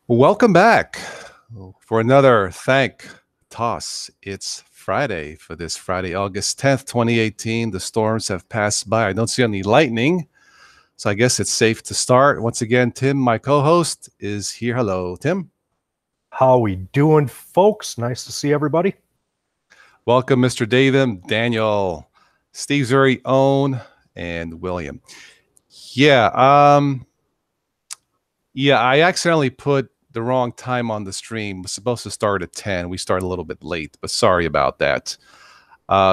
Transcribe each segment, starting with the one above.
Welcome back for another Thank Toss. It's Friday for this Friday, August 10th, 2018. The storms have passed by. I don't see any lightning, so I guess it's safe to start. Once again, Tim, my co-host, is here. Hello, Tim. How we doing, folks? Nice to see everybody. Welcome, Mr. David, Daniel, Steve's very own, and William. Yeah, I accidentally put the wrong time on the stream. It was supposed to start at 10. We started a little bit late, but sorry about that.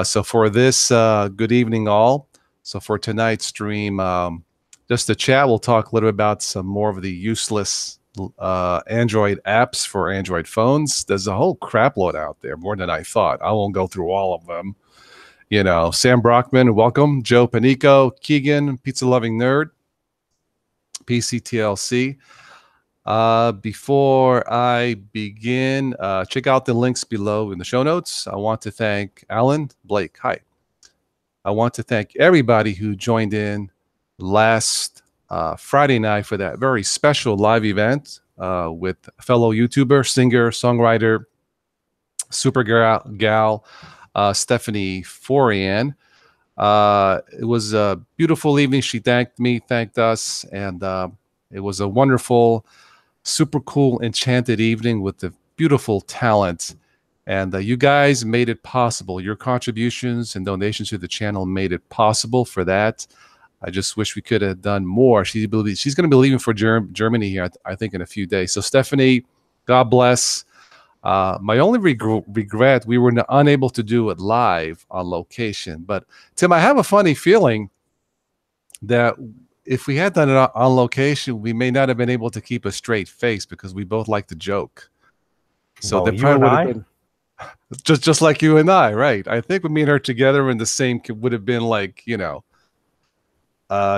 So for this, good evening all. So for tonight's stream, just to chat, we'll talk a little bit about some more of the useless Android apps for Android phones. There's a whole crap load out there, more than I thought. I won't go through all of them. You know, Sam Brockman, welcome. Joe Panico, Keegan, Pizza Loving Nerd, PCTLC. Before I begin, check out the links below in the show notes. I want to thank Alan, Blake, hi. I want to thank everybody who joined in last Friday night for that very special live event with fellow YouTuber, singer, songwriter, super gal, Stephanie Forian. It was a beautiful evening. She thanked me, thanked us, and it was a wonderful, super cool, enchanted evening with the beautiful talent. And you guys made it possible. Your contributions and donations to the channel made it possible for that. I just wish we could have done more. She's going to be leaving for Germany here, I think, in a few days. So, Stephanie, God bless. My only regret, we were unable to do it live on location. But, Tim, I have a funny feeling that if we had done it on location, we may not have been able to keep a straight face because we both like to joke. So they probably would have been just like you and I, right? I think with me and her together in the same would have been like, you know,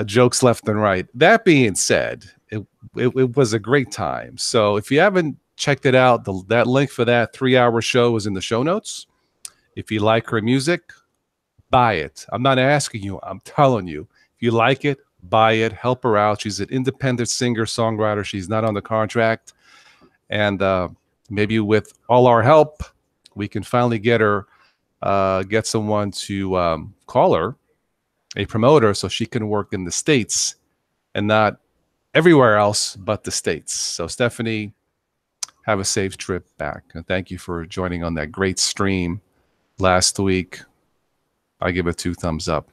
jokes left and right. That being said, it was a great time. So if you haven't checked it out, that link for that 3-hour show is in the show notes. If you like her music, buy it. I'm not asking you. I'm telling you. If you like it, buy it. Help her out. She's an independent singer-songwriter. She's not on the contract. And maybe with all our help, we can finally get her, get someone to call her, a promoter, so she can work in the States and not everywhere else but the States. So, Stephanie, have a safe trip back. And thank you for joining on that great stream last week. I give it 2 thumbs up.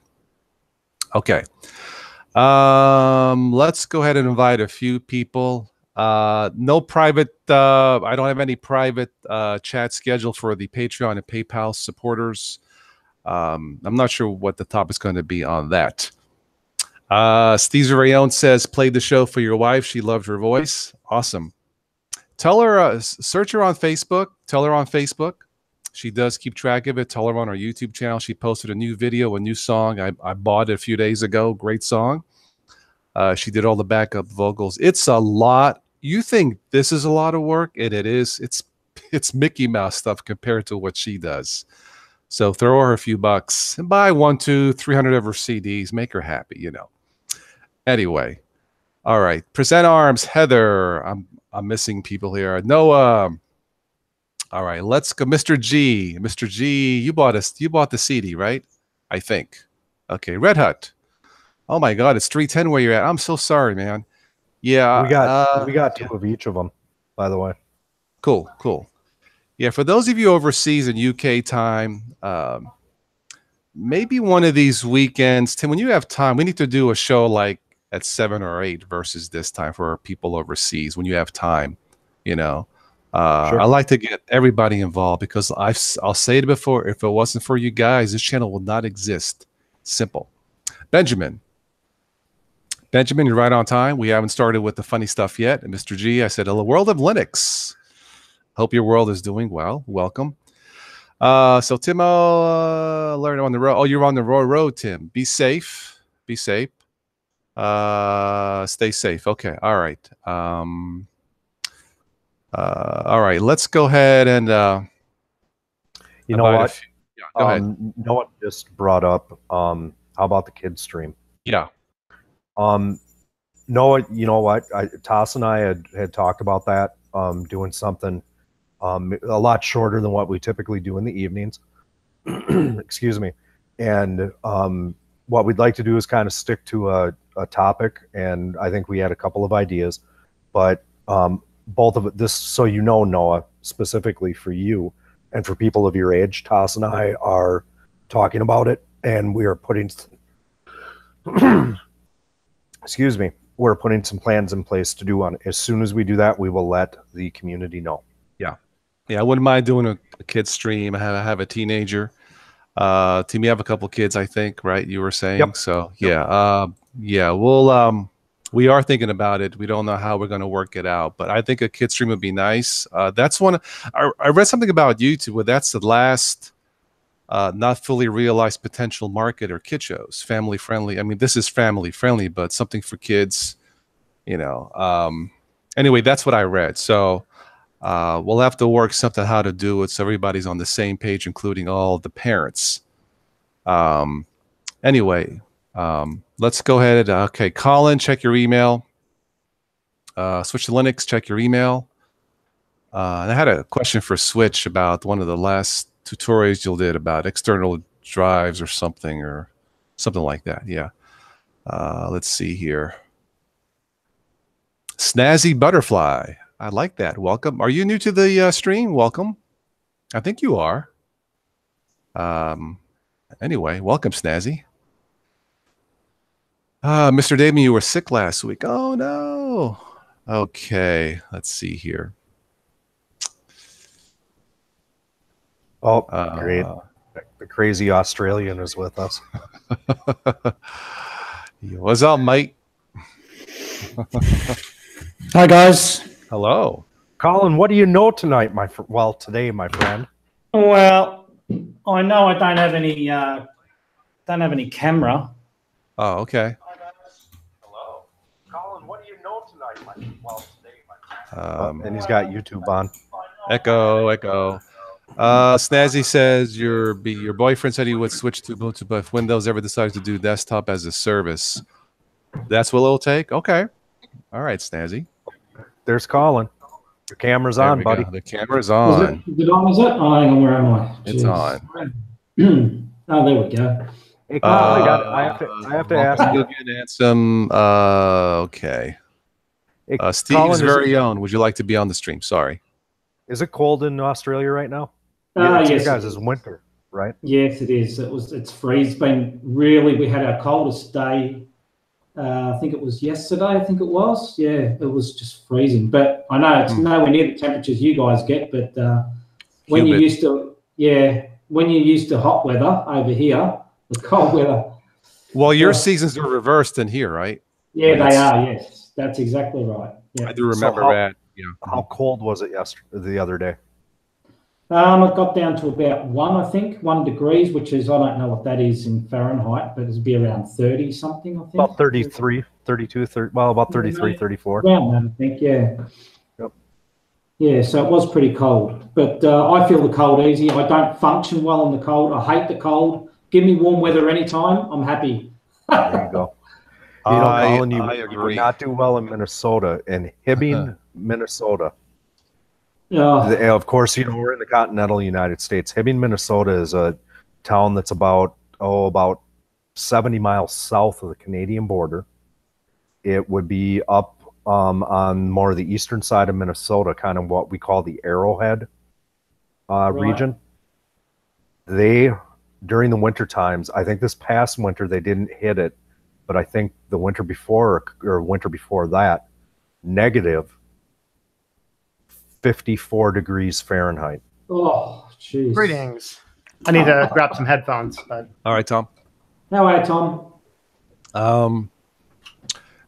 Okay. Let's go ahead and invite a few people. No private, I don't have any private chat scheduled for the Patreon and PayPal supporters. I'm not sure what the topic's going to be on that. Steve Rayon says, played the show for your wife. She loved her voice. Awesome. Tell her, search her on Facebook. Tell her on Facebook. She does keep track of it. Tell her on our YouTube channel. She posted a new video, a new song. I bought it a few days ago. Great song. She did all the backup vocals. It's a lot. You think this is a lot of work, and it is. It's Mickey Mouse stuff compared to what she does. So throw her a few bucks and buy 1, 2, 300 of her CDs. Make her happy, you know. Anyway, all right. Present arms, Heather. I'm missing people here. Noah. All right, let's go. Mr. G. Mr. G, you bought the CD, right? I think. Okay, Red Hut. Oh my God, it's 3:10 where you're at. I'm so sorry, man. Yeah, we got 2 of each of them, by the way. Cool. Yeah, for those of you overseas in UK time, maybe one of these weekends, Tim, when you have time, we need to do a show like at 7 or 8 versus this time for people overseas when you have time, you know. Sure. I like to get everybody involved because I'll say it before, if it wasn't for you guys, this channel will not exist. Simple. Benjamin, you're right on time. We haven't started with the funny stuff yet. And Mr. G, I said, hello, world of Linux. Hope your world is doing well. Welcome. So Timo, learn on the road. Oh, you're on the road, Tim. Be safe. Be safe. Stay safe. Okay. All right. All right, let's go ahead and you know what? Yeah, go ahead. No one just brought up how about the kids stream? Yeah. No, you know what? Toss and I had talked about that doing something a lot shorter than what we typically do in the evenings. Excuse me. And what we'd like to do is kind of stick to a topic, and I think we had a couple of ideas, but both of it, this, so you know, Noah, specifically for you and for people of your age, Toss and I are talking about it, and we are putting excuse me, we're putting some plans in place to do on it. As soon as we do that, we will let the community know. Yeah, I wouldn't mind doing a kid stream. I have a teenager. Tim, you have a couple kids, I think, right? You were saying. Yep. So yeah, we'll we are thinking about it. We don't know how we're going to work it out, but I think a kid stream would be nice. That's one. I read something about YouTube where that's the last not fully realized potential market or kid shows, family friendly. I mean, this is family friendly, but something for kids, you know. Anyway, that's what I read. So we'll have to work something how to do it so everybody's on the same page, including all the parents. Anyway, let's go ahead. Okay, Colin, check your email. Switch to Linux, check your email. And I had a question for Switch about one of the last tutorials you did about external drives or something like that. Yeah. Let's see here. Snazzy Butterfly. I like that. Welcome. Are you new to the stream? Welcome. I think you are. Anyway, welcome, Snazzy. Mr. Damon, you were sick last week. Oh, no. Okay. Let's see here. Oh, great. The crazy Australian is with us. What's up, mate? Hi, guys. Hello. Colin, what do you know tonight, today, my friend? Well, I know I don't have any camera. Oh, okay. Hello. Colin, what do you know tonight, today, my friend? And he's got YouTube on. Echo. Snazzy says your boyfriend said he would switch to Ubuntu, but if Windows ever decides to do desktop as a service, that's what it'll take? Okay. All right, Snazzy. There's Colin. Your camera's on, buddy. Go. The camera's on. Is it on? Oh, hang on. Where am I? It's on. Oh, there we go. Hey, Colin, I have to ask you. Okay. Hey, Steve's Colin, very own. Would you like to be on the stream? Sorry. Is it cold in Australia right now? Yes. You guys, it's winter, right? Yes, it is. It's freezing. It's been really. We had our coldest day. I think it was yesterday. I think it was. Yeah, it was just freezing. But I know it's nowhere near the temperatures you guys get. But when you're used to hot weather over here, the cold weather. Well, your seasons are reversed in here, right? Yeah, they are. Yes, that's exactly right. Yeah. I do remember that. Yeah. How cold was it the other day? It got down to about 1 degrees, which is, I don't know what that is in Fahrenheit, but it'd be around 30 something, I think. About 33, 32, 30, well, about 33, 34. Around that, I think, yeah. Yep. Yeah, so it was pretty cold. But I feel the cold easy. I don't function well in the cold. I hate the cold. Give me warm weather anytime. I'm happy. There you go. Colin, I you agree. would not do well in Minnesota, in Hibbing, Minnesota. Of course, we're in the continental United States. Hibbing, Minnesota is a town that's about 70 miles south of the Canadian border. It would be up on more of the eastern side of Minnesota, kind of what we call the Arrowhead region. During the winter times, I think this past winter they didn't hit it, but I think the winter before or winter before that, negative 54 degrees Fahrenheit. Oh, jeez. Greetings. I need to grab some headphones. But... All right, Tom. How are you, Tom?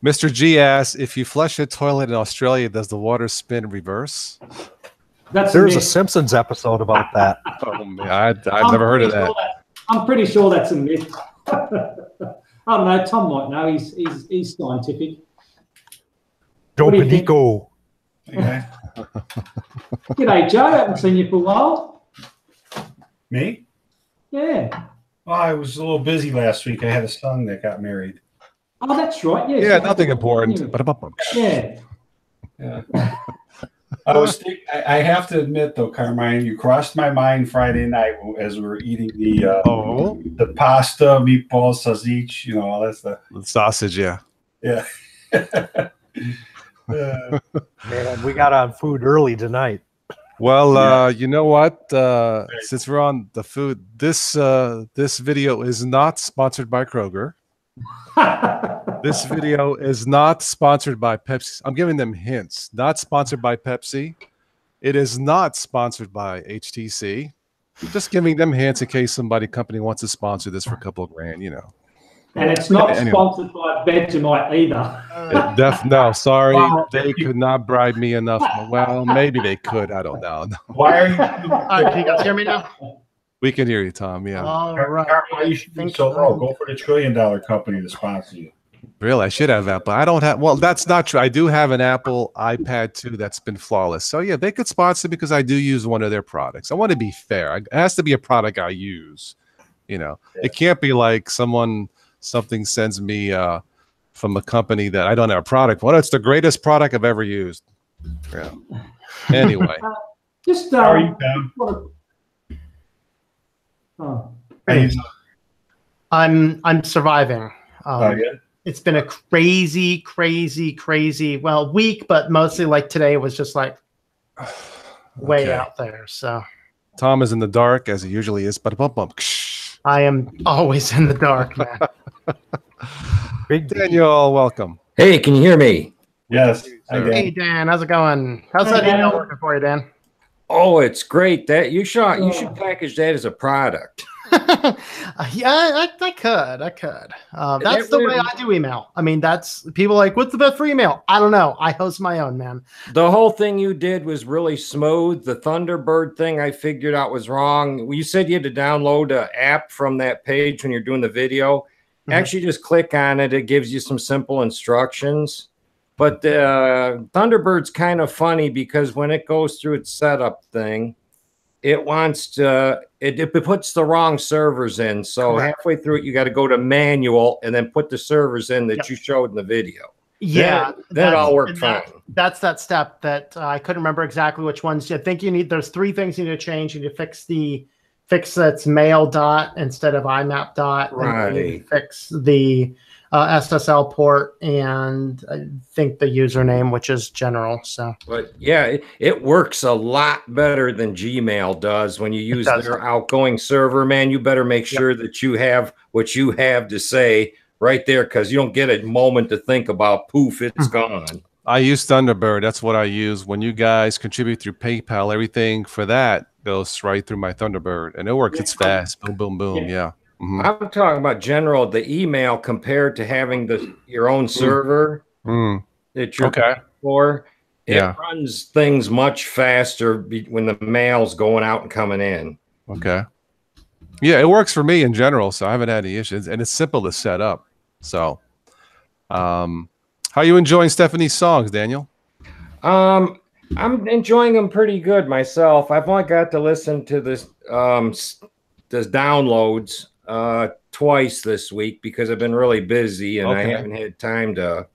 Mr. G asks, if you flush a toilet in Australia, does the water spin reverse? There's a Simpsons episode about that. Oh, man, I've never heard of that. I'm pretty sure that's a myth. I don't know. Tom might know. He's scientific. Joe Panico. Okay. G'day, Joe. I haven't seen you for a while. Me? Yeah. Well, I was a little busy last week. I had a son that got married. Oh, that's right. Yes. Yeah, nothing important. Yeah. Yeah. I have to admit, though, Carmine, you crossed my mind Friday night as we were eating the pasta, meatballs, sausage, all that stuff. The sausage, yeah. Yeah. Man, we got on food early tonight. Well, you know what? Since we're on the food, this video is not sponsored by Kroger. This video is not sponsored by Pepsi. I'm giving them hints. Not sponsored by Pepsi. It is not sponsored by HTC. Just giving them hints in case company wants to sponsor this for a couple of grand, And it's not sponsored by Vegemite either. No, sorry. They could not bribe me enough. Well, maybe they could. I don't know. Why are you? Can you guys hear me now? We can hear you, Tom. Yeah. All right. You should think so low. Go for the $1 trillion company to sponsor you. Really, I should have that, but I don't have. Well, that's not true. I do have an Apple iPad 2 that's been flawless. So yeah, they could sponsor because I do use one of their products. I want to be fair. It has to be a product I use. It can't be like something sends me from a company that I don't have a product. Well, it's the greatest product I've ever used. Yeah. Anyway, just how are you, Pam? I'm surviving. Yeah. It's been a crazy week, but mostly like today was just like way out there. So Tom is in the dark as he usually is, but I am always in the dark, man. Big Daniel, welcome. Hey, can you hear me? Yes. Hey Dan, how's it going? How's that email working for you, Dan? Oh, it's great. That you should package that as a product. Yeah, I could. That's the way I do email. I mean, that's people like, what's the best for email? I don't know. I host my own, man. The whole thing you did was really smooth. The Thunderbird thing I figured out was wrong. You said you had to download an app from that page when you're doing the video. Mm-hmm. Actually, just click on it. It gives you some simple instructions. But Thunderbird's kind of funny because when it goes through its setup thing, it wants to it puts the wrong servers in. So halfway through it, you got to go to manual and then put the servers in that you showed in the video. Yeah, that all worked fine. That's that step that I couldn't remember exactly which ones. I think there's 3 things you need to change. You need to fix that's mail dot instead of IMAP dot. Right. And you need to fix the SSL port and I think the username, which is general. So, but yeah, it works a lot better than Gmail does when you use their outgoing server. Man, you better make sure that you have what you have to say right there, because you don't get a moment to think about. Poof, it's gone. I use Thunderbird. That's what I use. When you guys contribute through PayPal, everything for that goes right through my Thunderbird, and it works. Yeah. It's fast. Boom, boom, boom. Yeah. Mm-hmm. I'm talking about general, the email compared to having your own server that you're for. It runs things much faster when the mail's going out and coming in. Okay. Yeah, it works for me in general, so I haven't had any issues, and it's simple to set up. So, how are you enjoying Stephanie's songs, Daniel? I'm enjoying them pretty good myself. I've only got to listen to this downloads twice this week because I've been really busy and I haven't had time to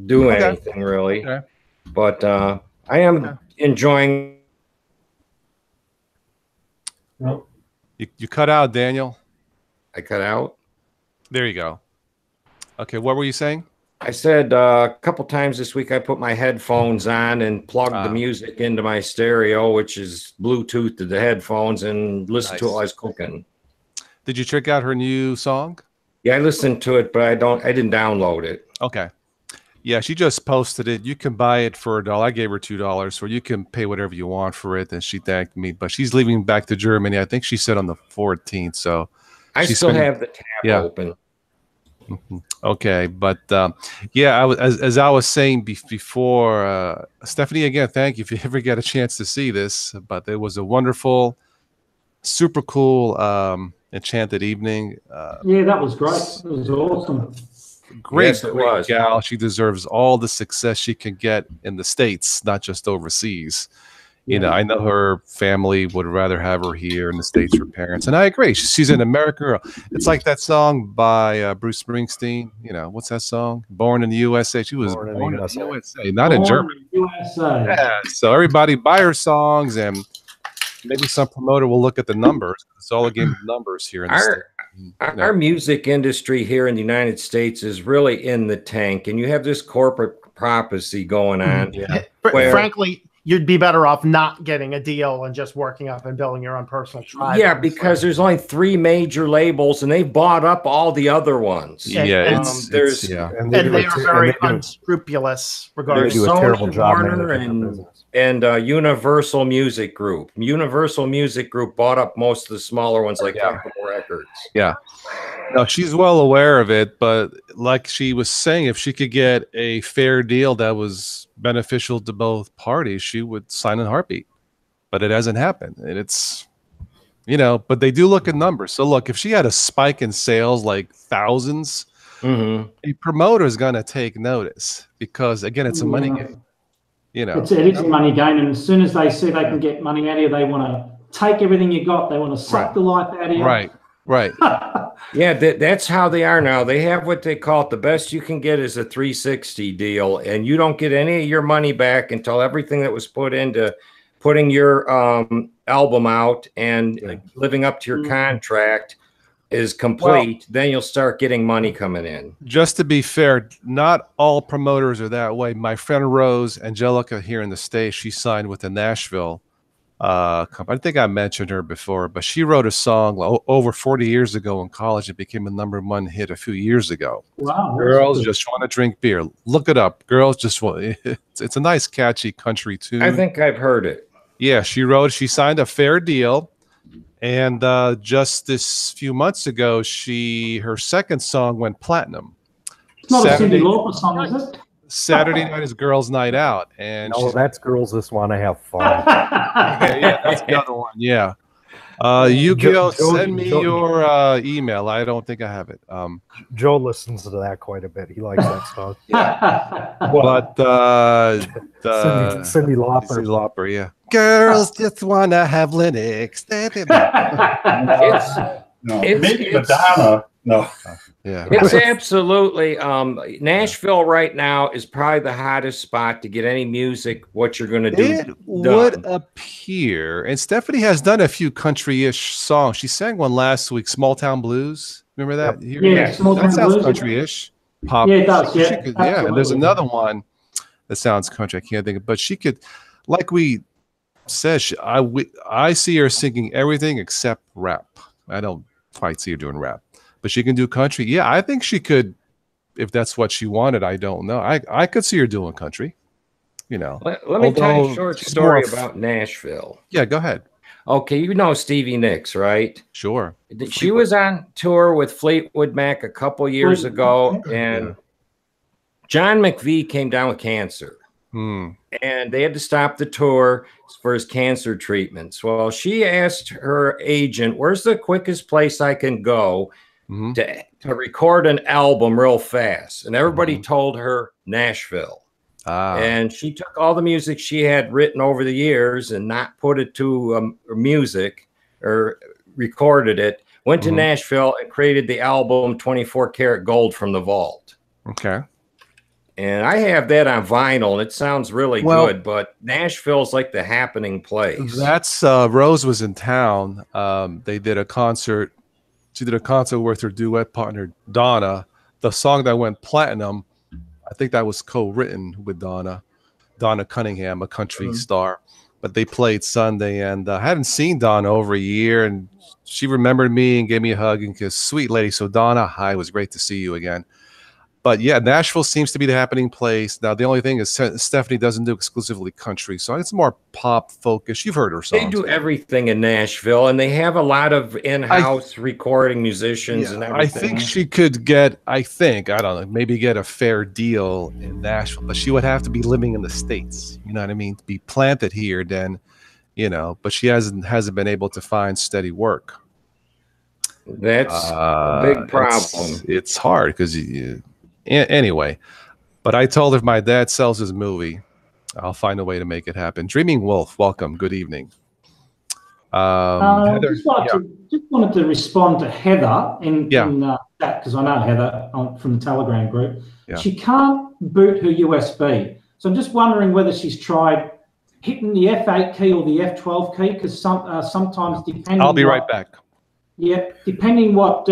do anything really. Okay. But I am enjoying. You cut out, Daniel. I cut out. There you go. Okay, what were you saying? I said a couple times this week I put my headphones on and plugged the music into my stereo, which is Bluetooth to the headphones, and listened to it while I was cooking. Did you check out her new song? Yeah, I listened to it, but I didn't download it. Okay. Yeah, she just posted it. You can buy it for $1. I gave her $2, or you can pay whatever you want for it. And she thanked me, but she's leaving back to Germany. I think she said on the 14th. So I still have the tab open. Okay, but yeah, as I was saying before, Stephanie, again, thank you if you ever get a chance to see this. But it was a wonderful, super cool, enchanted evening. Yeah, that was great. It was awesome. Great gal. She deserves all the success she can get in the States, not just overseas. You know, I know her family would rather have her here in the States, her parents, and I agree. She's an American girl. It's like that song by Bruce Springsteen. You know, what's that song? Born in the USA. She was born in the USA, not in Germany. USA. Yeah. So everybody buy her songs, and maybe some promoter will look at the numbers. It's all a game of numbers here in the States. Our music industry here in the United States is really in the tank, and you have this corporate prophecy going on. Yeah. Frankly, you'd be better off not getting a deal and just working up and building your own personal tribe. Yeah, because there's only 3 major labels, and they've bought up all the other ones. Yeah, and they are very unscrupulous regarding. There's Sony, Warner, and Universal Music Group. Universal Music Group bought up most of the smaller ones, like Capitol Records. Yeah. No, she's well aware of it, but like she was saying, if she could get a fair deal that was beneficial to both parties, she would sign in a heartbeat. But it hasn't happened. And it's, you know, but they do look at numbers. So look, if she had a spike in sales like thousands, a promoter is going to take notice because, again, it's a money game. You know, it is a money game. And as soon as they see they can get money out of you, they want to take everything you got. They want to suck the life out of you. Right. Yeah, that's how they are now. They have what they call it. The best you can get is a 360 deal, and you don't get any of your money back until everything that was put into putting your album out and living up to your contract is complete. Then you'll start getting money coming in. Just to be fair, not all promoters are that way. My friend Rose Angelica here in the States, she signed with the Nashville company. I think I mentioned her before, but she wrote a song over 40 years ago in college. It became a #1 hit a few years ago. Wow! Girls just want to drink beer. Look it up. Girls just want. It's a nice, catchy country tune. I think I've heard it. Yeah, she signed a fair deal, and just this few months ago, her second song went platinum. It's not a Cyndi Lauper song, is it? Saturday night is girls' night out, and that's girls just want to have fun. yeah, that's the other one. Yeah, Yu-Gi-Oh, send me your email. I don't think I have it. Joe listens to that quite a bit. He likes that stuff. But Cyndi Lauper, yeah. Girls just want to have Linux. Maybe Madonna. No. Yeah, it's absolutely Nashville right now is probably the hottest spot to get any music. What you're going to do? It would appear, and Stephanie has done a few country-ish songs. She sang one last week, "Small Town Blues." Remember that? Yeah, Small Town that sounds Blues. Country-ish, pop. Yeah, it does. Yeah, yeah. And there's another one that sounds country. I can't think of, but she could, like we said, I see her singing everything except rap. I don't quite see her doing rap. But she can do country. Yeah, I think she could, if that's what she wanted. I don't know. I could see her doing country. You know. Let me tell you a short story about Nashville. Yeah, go ahead. Okay, you know Stevie Nicks, right? Sure. She was on tour with Fleetwood Mac a couple years ago, and John McVie came down with cancer. And they had to stop the tour for his cancer treatments. Well, she asked her agent, "Where's the quickest place I can go to record an album real fast?" And everybody told her Nashville. And she took all the music she had written over the years and not put it to music or recorded it, went to Nashville and created the album 24 Karat Gold from the Vault. Okay. And I have that on vinyl, and it sounds really good, but Nashville's like the happening place. That's Rose was in town. They did a concert. She did a concert with her duet partner, Donna. The song that went platinum, I think that was co-written with Donna Cunningham, a country star. But they played Sunday, and I hadn't seen Donna over a year, and she remembered me and gave me a hug and kissed. Sweet lady. So Donna, hi, it was great to see you again. But yeah, Nashville seems to be the happening place. Now, the only thing is Stephanie doesn't do exclusively country, so it's more pop focused. You've heard her songs. They do everything in Nashville, and they have a lot of in-house recording musicians and everything. I think she could get, I don't know, maybe get a fair deal in Nashville, but she would have to be living in the States. You know what I mean? To be planted here, then, you know, but she hasn't been able to find steady work. That's a big problem. It's hard because anyway, but I told her if my dad sells his movie, I'll find a way to make it happen. Dreaming Wolf, welcome. Good evening. I Heather, just wanted to respond to Heather in chat, because I know Heather from the Telegram group. Yeah. She can't boot her USB. So I'm just wondering whether she's tried hitting the F8 key or the F12 key, because sometimes depending. I'll be right back. Yeah, depending what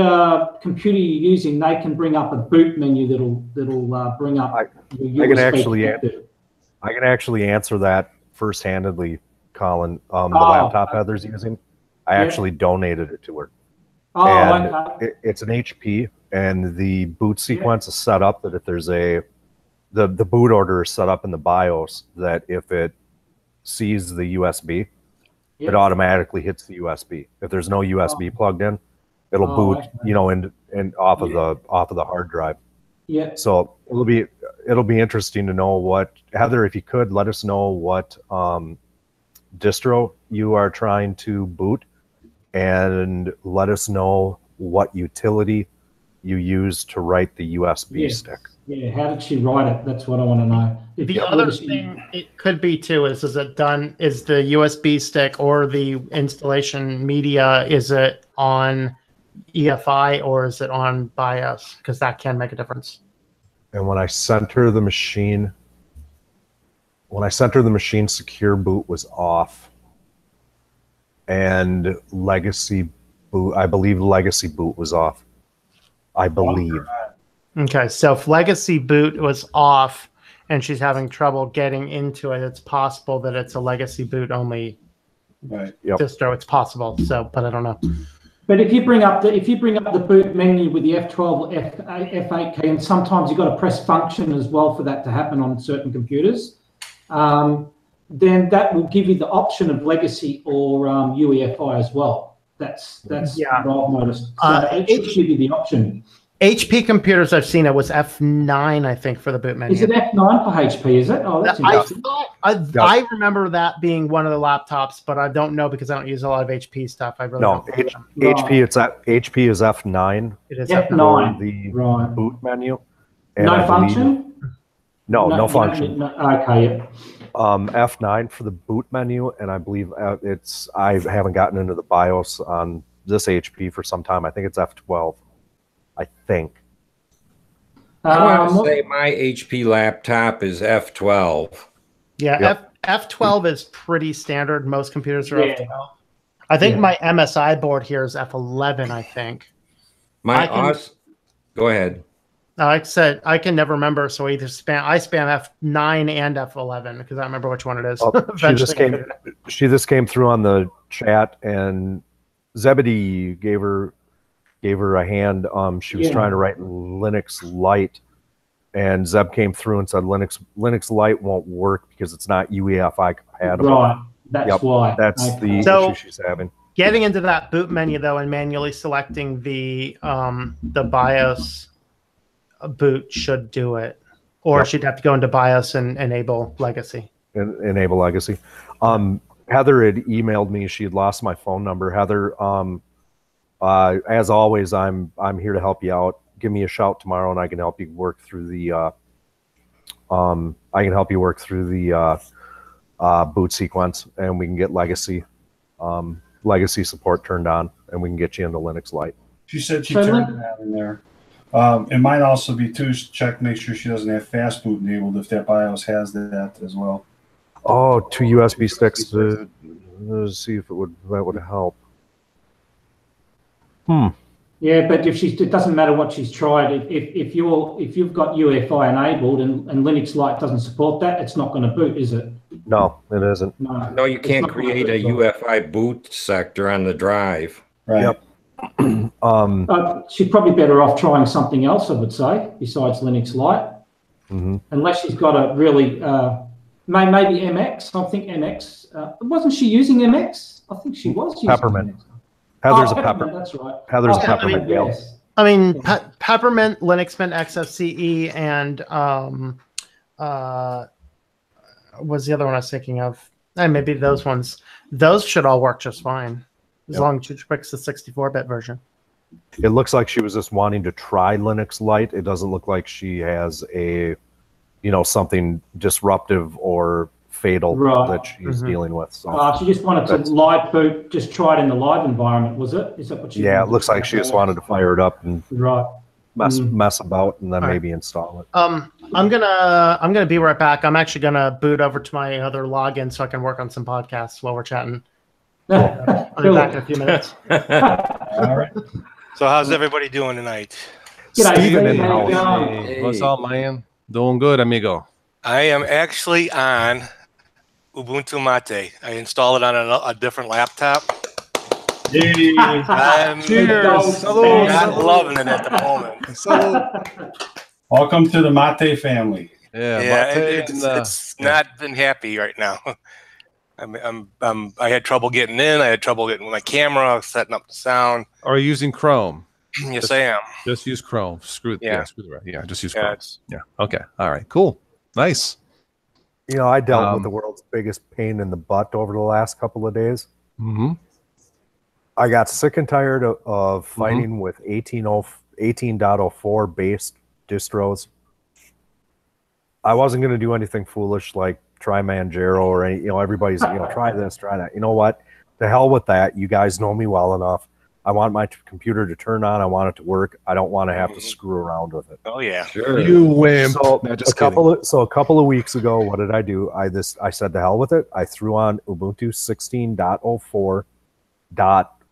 computer you're using, they can bring up a boot menu that'll bring up your USB. I can actually answer that first-handedly, Colin. The laptop Heather's using, I actually donated it to her. Oh, and okay. It's an HP, and the boot sequence is set up that if there's the boot order is set up in the BIOS that if it sees the USB, it automatically hits the USB. If there's no USB plugged in, it'll boot, and off of the hard drive. Yeah. So it'll be interesting to know what, Heather, if you could let us know what distro you are trying to boot, and let us know what utility you use to write the USB stick. Yeah, how did she write it? That's what I want to know. The other thing it could be too is the USB stick or the installation media, is it on EFI or is it on BIOS? Because that can make a difference. And when I sent her the machine, secure boot was off, and legacy boot, I believe legacy boot was off. I believe. Okay, so if legacy boot was off and she's having trouble getting into it, it's possible that it's a legacy boot only distro. It's possible. So, but I don't know. But if you bring up the boot menu with the F12, F8 key, and sometimes you've got to press function as well for that to happen on certain computers, then that will give you the option of legacy or UEFI as well. That's what I've noticed. So it should give you the option. HP computers I've seen, it was F9, I think, for the boot menu. Is it F9 for HP? Is it? Oh, that's interesting. I remember that being one of the laptops, but I don't know because I don't use a lot of HP stuff. I really don't. HP is F9. It is F9. The boot menu. And no function. No function. Okay. F9 for the boot menu, and I believe I haven't gotten into the BIOS on this HP for some time. I think it's F12. I think. I want to say my HP laptop is F12. Yeah, F12 is pretty standard. Most computers are F12. I think my MSI board here is F11, I think. Go ahead. Like I said, I can never remember, so I spam F9 and F11 because I remember which one it is. She just came through on the chat, and Zebedee gave her a hand. She was trying to write Linux Lite, and Zeb came through and said Linux Lite won't work because it's not UEFI compatible. Right, that's why. That's the issue she's having. Getting into that boot menu though, and manually selecting the BIOS boot should do it, or she'd have to go into BIOS and enable legacy. Enable legacy. Heather had emailed me. She had lost my phone number. Heather. As always, I'm here to help you out. Give me a shout tomorrow, and I can help you work through the boot sequence, and we can get legacy support turned on, and we can get you into Linux Lite. She said she turned it on in there. It might also be too. Check, make sure she doesn't have fast boot enabled if that BIOS has that as well. Oh, 2 USB sticks. Let's see if that would help. Yeah, but it doesn't matter what she's tried. If you've got UEFI enabled and Linux Lite doesn't support that, it's not going to boot, is it? No, it isn't. No, you can't create a UEFI boot sector on the drive. Right. Yep. She's probably better off trying something else, I would say, besides Linux Lite, unless she's got a really maybe MX. I think MX. Wasn't she using MX? I think she was using Peppermint. MX. Heather's a Peppermint. That's right. Heather's a Peppermint. Yes. I mean, Peppermint, Linux Mint, XFCE, and what's the other one I was thinking of? Maybe those ones. Those should all work just fine as long as you fix the 64-bit version. It looks like she was just wanting to try Linux Lite. It doesn't look like she has a something disruptive or fatal that she's dealing with. So she just wanted to live boot, just try it in the live environment, was it? Is that what she? Yeah, it looks like she just wanted to fire it up and mess about, and then maybe install it. I'm gonna be right back. I'm actually gonna boot over to my other login so I can work on some podcasts while we're chatting. I'll be back in a few minutes. All right. So how's everybody doing tonight? Steven, Hey. What's up, man? Doing good, amigo. I am actually on Ubuntu Mate. I installed it on a different laptop. I'm not loving it at the moment. Welcome to the Mate family. Yeah, it's not been happy right now. I had trouble getting in. I had trouble getting with my camera, setting up the sound. Are you using Chrome? Yes, I am. Just use Chrome. Screw it. Yeah. Yeah, just use Chrome. Yeah. Okay. All right. Cool. Nice. I dealt with the world's biggest pain in the butt over the last couple of days. Mm-hmm. I got sick and tired of fighting with 18.04 based distros. I wasn't going to do anything foolish like try Manjaro or any, everybody's, try this, try that. You know what? To hell with that. You guys know me well enough. I want my computer to turn on. I want it to work. I don't want to have to screw around with it. Oh yeah, sure. You wimp. So a couple of weeks ago, what did I do? I said to hell with it. I threw on Ubuntu 16.04.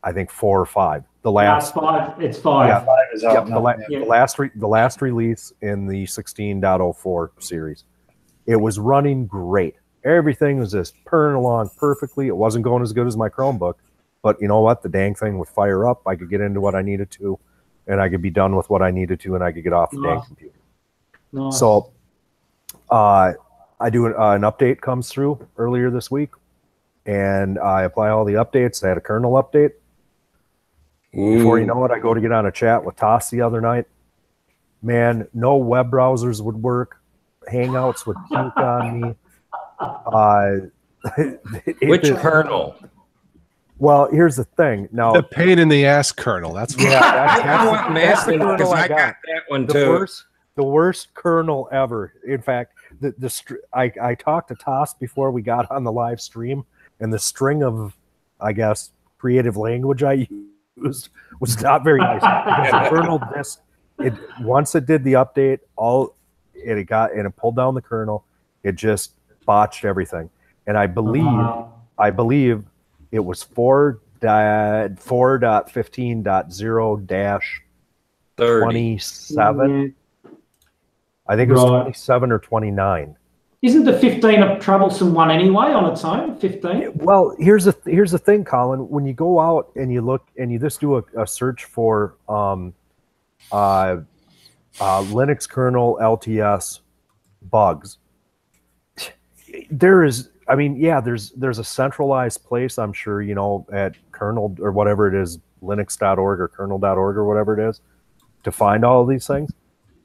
I think 4 or 5. The last 5. It's 5. Yeah, 5 is out now. The last release in the 16.04 series. It was running great. Everything was just purring along perfectly. It wasn't going as good as my Chromebook. But you know what? The dang thing would fire up. I could get into what I needed to, and I could be done with what I needed to, and I could get off the dang computer. Nice. So I do an update comes through earlier this week, and I apply all the updates. I had a kernel update. Before you know it, I go to get on a chat with Toss the other night. Man, no web browsers would work. Hangouts would puke on me. Which kernel? Well, here's the thing. Now, the pain in the ass kernel. That's what that's the kernel I got that one too. The worst kernel ever. In fact, I talked to Toss before we got on the live stream, and the string of, I guess, creative language I used was not very nice. The kernel once it did the update, it pulled down the kernel. It just botched everything, and I believe. It was 4.15.0-27. I think it was 27 or 29. Isn't the 15 a troublesome one anyway on its own? 15. Well, here's the thing, Colin. When you go out and you look and you just do a search for Linux kernel LTS bugs, there's a centralized place, I'm sure, at kernel or whatever it is, linux.org or kernel.org or whatever it is, to find all of these things.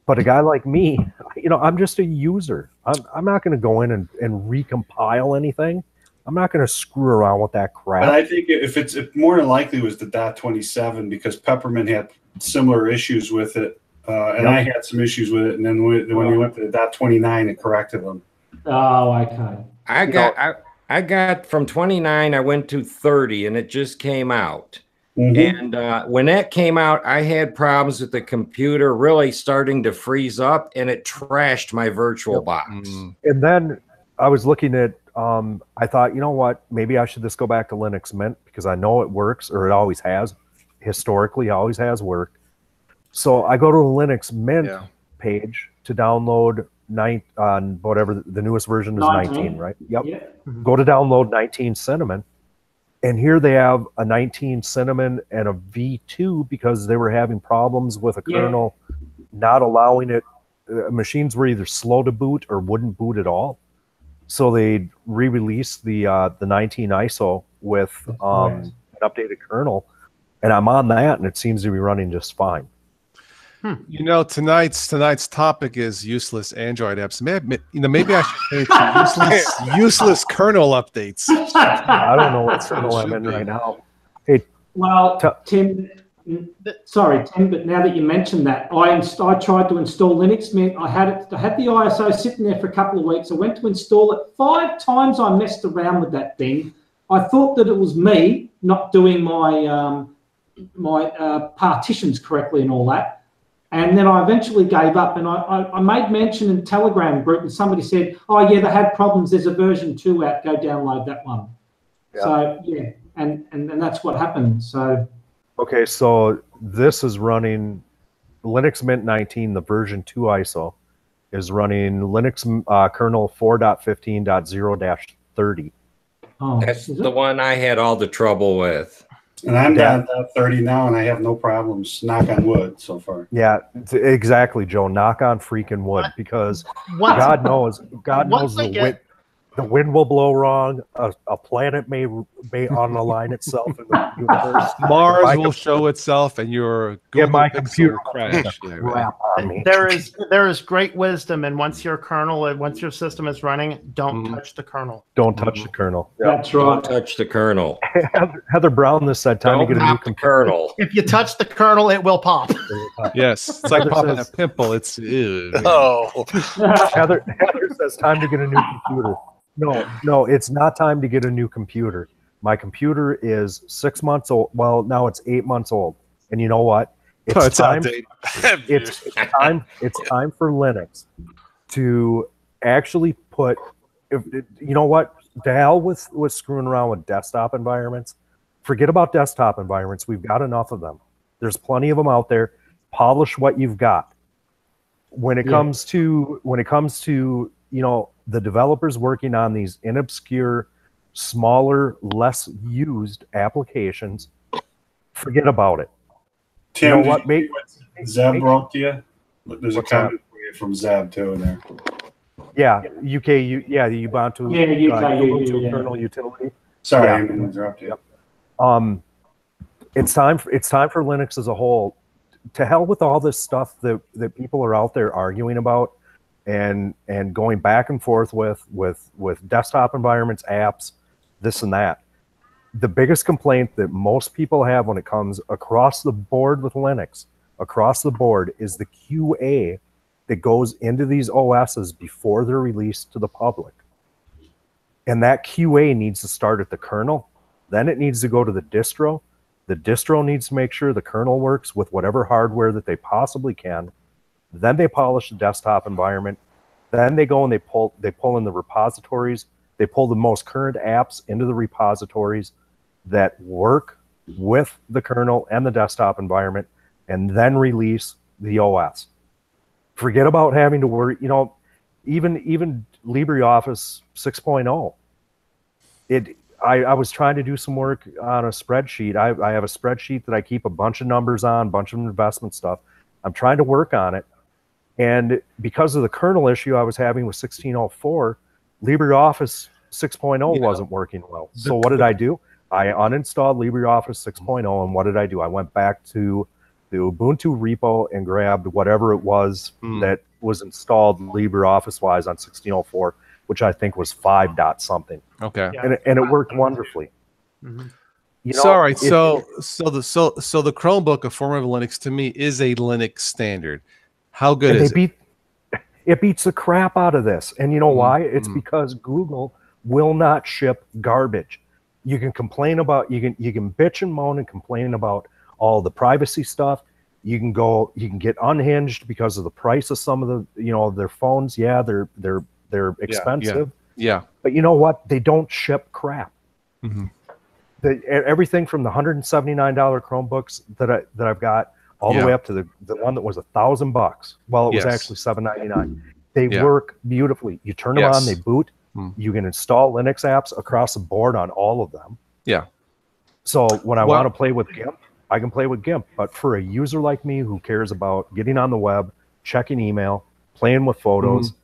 But a guy like me, I'm just a user. I'm not going to go in and recompile anything. I'm not going to screw around with that crap. But I think if more than likely it was the .27, because Peppermint had similar issues with it, and I had some issues with it, and then when we went to the .29, it corrected them. Oh, okay. I got from 29, I went to 30, and it just came out. And when that came out, I had problems with the computer really starting to freeze up, and it trashed my virtual box. And then I was looking at, I thought, you know what, maybe I should just go back to Linux Mint, because I know it works, or it always has. Historically, always has worked. So I go to the Linux Mint page to download whatever the newest version is, 19, right? Yep. Yeah. Go to download 19 Cinnamon, and here they have a 19 Cinnamon and a V2 because they were having problems with a kernel not allowing it. Machines were either slow to boot or wouldn't boot at all. So they re-released the 19 ISO with an updated kernel, and I'm on that, and it seems to be running just fine. Tonight's topic is useless Android apps. Maybe I should say useless kernel updates. I don't know what kernel I'm in right now. Hey, well, Tim, Sorry, Tim, but now that you mentioned that, I tried to install Linux. Man, I had the ISO sitting there for a couple of weeks. I went to install it 5 times. I messed around with that thing. I thought that it was me not doing my partitions correctly and all that. And then I eventually gave up, and I made mention in Telegram group, and somebody said, "Oh yeah, they had problems. There's a version 2 out. Go download that one." Yeah. So yeah, and that's what happened. So okay, so this is running Linux Mint 19, the version 2 ISO is running Linux kernel 4.15.0-30. Oh, that's the one I had all the trouble with. And I'm down to 30 now, and I have no problems. Knock on wood so far. Yeah, exactly, Joe. Knock on freaking wood, because God knows the wind will blow wrong. A planet may unalign itself in the universe. Mars will show itself, and your Google my Pixel computer will crash. crap on me. There is great wisdom, and once your system is running, don't touch the kernel. Don't touch the kernel. That's right. Don't touch the kernel. Heather Brown this said, time Don't to get a new pop the kernel. If you touch the kernel, it will pop. Yes, it's like popping a pimple. It's Oh, Heather says, time to get a new computer. No, it's not time to get a new computer. My computer is 6 months old. Well, now it's 8 months old. And you know what? It's time. It's time for Linux to actually put. You know what? To hell with screwing around with desktop environments. Forget about desktop environments. We've got enough of them. There's plenty of them out there. Polish what you've got. When it comes to the developers working on these inobscure, smaller, less used applications, forget about it. Tim, you know what? Zeb wrote to you? There's a comment for you from Zeb too in there. Yeah, UK, Ubuntu. Ubuntu kernel utility. Sorry, I didn't interrupt you. Yep. It's time for Linux as a whole. To hell with all this stuff that people are out there arguing about and going back and forth with desktop environments, apps, this and that. The biggest complaint that most people have when it comes across the board with Linux, across the board, is the QA that goes into these OSs before they're released to the public. And that QA needs to start at the kernel. Then it needs to go to the distro. The distro needs to make sure the kernel works with whatever hardware that they possibly can. Then they polish the desktop environment. Then they go and they pull in the repositories. They pull the most current apps into the repositories that work with the kernel and the desktop environment, and then release the OS. Forget about having to worry, even LibreOffice 6.0. I was trying to do some work on a spreadsheet. I have a spreadsheet that I keep a bunch of numbers on, a bunch of investment stuff. I'm trying to work on it. And because of the kernel issue I was having with 1604, LibreOffice 6.0 wasn't working well. So what did I do? I uninstalled LibreOffice 6.0, and what did I do? I went back to the Ubuntu repo and grabbed whatever it was that was installed LibreOffice-wise on 1604, which I think was 5 dot something. Okay. Yeah. And it worked wonderfully. Mm-hmm. So the Chromebook, a form of Linux, to me is a Linux standard. How good is it? It beats the crap out of this. And you know why? It's because Google will not ship garbage. You can complain about, you can bitch and moan and complain about all the privacy stuff. You can get unhinged because of the price of some of the, their phones. Yeah, they're expensive. Yeah. But you know what? They don't ship crap. Mm-hmm. Everything from the $179 Chromebooks that I've got all the way up to the one that was $1,000. Well, it was actually $799. They work beautifully. You turn them on, they boot. You can install Linux apps across the board on all of them. Yeah. So when I want to play with GIMP, I can play with GIMP. But for a user like me who cares about getting on the web, checking email, playing with photos,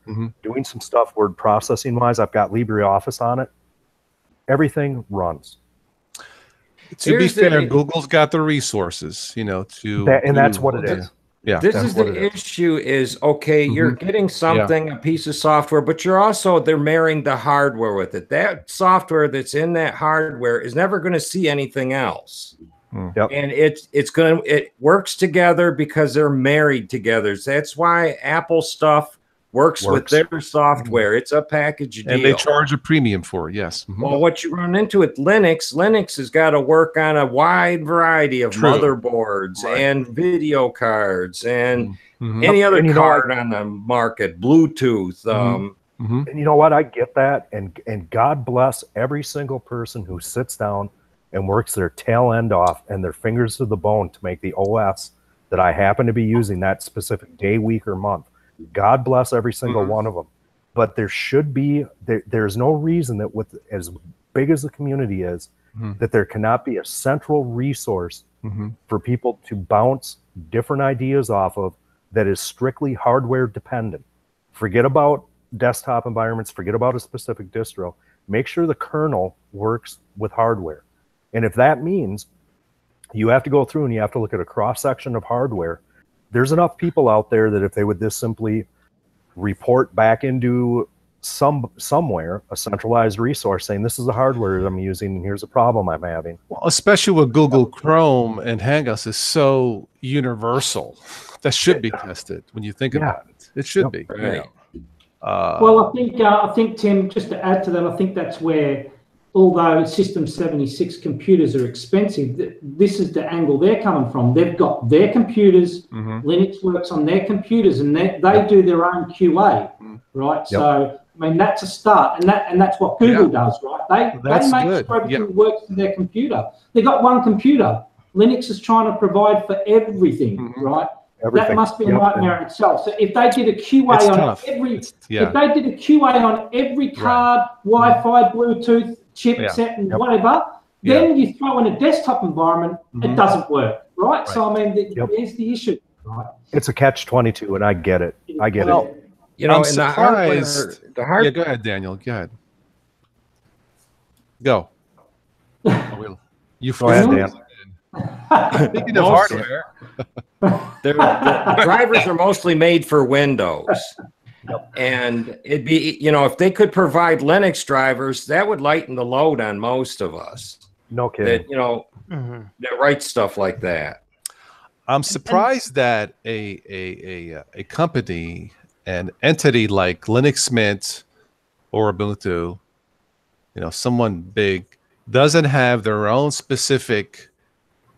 doing some stuff word processing wise, I've got LibreOffice on it. Everything runs. To be fair, Google's got the resources, that's what it is. Yeah, this is the issue is, okay, you're getting something, a piece of software, but they're marrying the hardware with it. That software that's in that hardware is never going to see anything else. Yep. And it works together because they're married together. That's why Apple stuff works with their software. It's a package deal. And they charge a premium for it, yes. Well, what you run into with Linux has got to work on a wide variety of motherboards and video cards and any other card on the market, Bluetooth. And you know what? I get that. And God bless every single person who sits down and works their tail end off and their fingers to the bone to make the OS that I happen to be using that specific day, week, or month. God bless every single one of them. But there should be, there's no reason that with as big as the community is, that there cannot be a central resource for people to bounce different ideas off of that is strictly hardware dependent. Forget about desktop environments, forget about a specific distro. Make sure the kernel works with hardware. And if that means you have to go through and you have to look at a cross-section of hardware, there's enough people out there that if they would just simply report back into somewhere, a centralized resource saying this is the hardware I'm using and here's a problem I'm having. Well, especially with Google Chrome and Hangouts is so universal. That should be tested when you think about it. It should be. Right. Well, I think, Tim, just to add to that, I think that's where, although System 76 computers are expensive, this is the angle they're coming from. They've got their computers, Linux works on their computers, and they do their own QA, right? So, I mean, that's a start, and that's what Google does, right? They make sure everything works to their computer. They've got one computer. Linux is trying to provide for everything, right? Everything. That must be a nightmare in itself. So if they did a QA on every, if they did a QA on every card, Wi-Fi, Bluetooth, chipset, and whatever, then you throw in a desktop environment, it doesn't work, right? So I mean, there's the issue, right? It's a catch-22, and I get it. I get it. You know, I'm surprised. The hardware. Yeah, go ahead, Daniel. Go ahead. Go. You go ahead, Dan. Speaking of hardware, the drivers are mostly made for Windows. And it'd be, you know, if they could provide Linux drivers, that would lighten the load on most of us. No kidding. That, you know, that write stuff like that. I'm surprised that a company, an entity like Linux Mint or Ubuntu, you know, someone big, doesn't have their own specific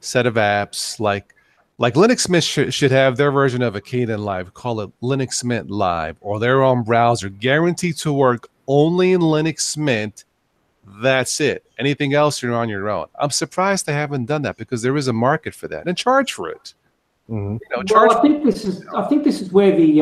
set of apps like Linux Mint should have their version of a Kden Live, call it Linux Mint Live, or their own browser, guaranteed to work only in Linux Mint. That's it. Anything else, you're on your own. I'm surprised they haven't done that because there is a market for that and charge for it. You know, I think this is where the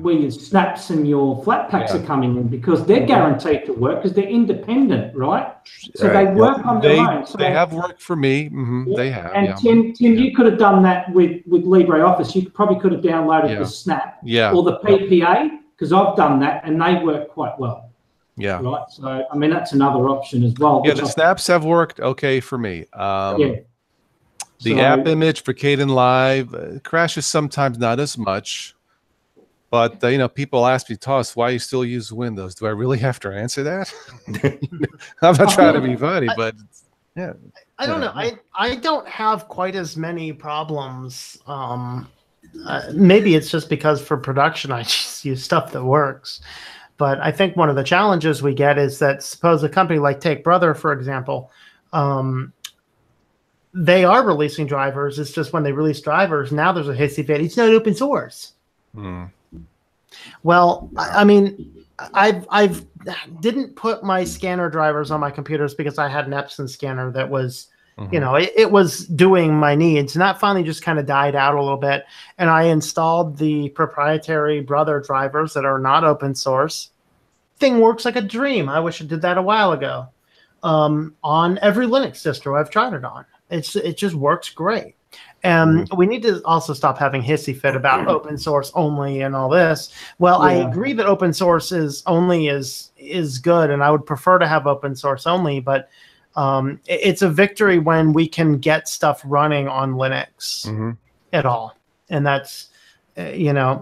where your snaps and your flat packs are coming in, because they're guaranteed to work because they're independent, right? So they work on their own. So they have worked for me. They have. And Tim, you could have done that with LibreOffice. You probably could have downloaded the Snap or the PPA, because I've done that and they work quite well. Yeah. Right. So I mean, that's another option as well. Yeah, the snaps have worked okay for me. The app image for Kden Live crashes sometimes, not as much. But, you know, people ask me, Toss, why you still use Windows? Do I really have to answer that? I'm not trying to be funny, but yeah. I don't know. I don't have quite as many problems. Maybe it's just because for production, I just use stuff that works. But I think one of the challenges we get is that suppose a company like Take Brother, for example, they are releasing drivers. It's just when they release drivers, now there's a hissy fit. It's not open source. Well, I mean, I've didn't put my scanner drivers on my computers because I had an Epson scanner that was, you know, it was doing my needs. And that finally just kind of died out a little bit. And I installed the proprietary Brother drivers that are not open source. Thing works like a dream. I wish I did that a while ago. On every Linux distro I've tried it on. It just works great. And we need to also stop having hissy fit about open source only and all this. Well, I agree that open source is good, and I would prefer to have open source only, but it's a victory when we can get stuff running on Linux at all. And that's, you know,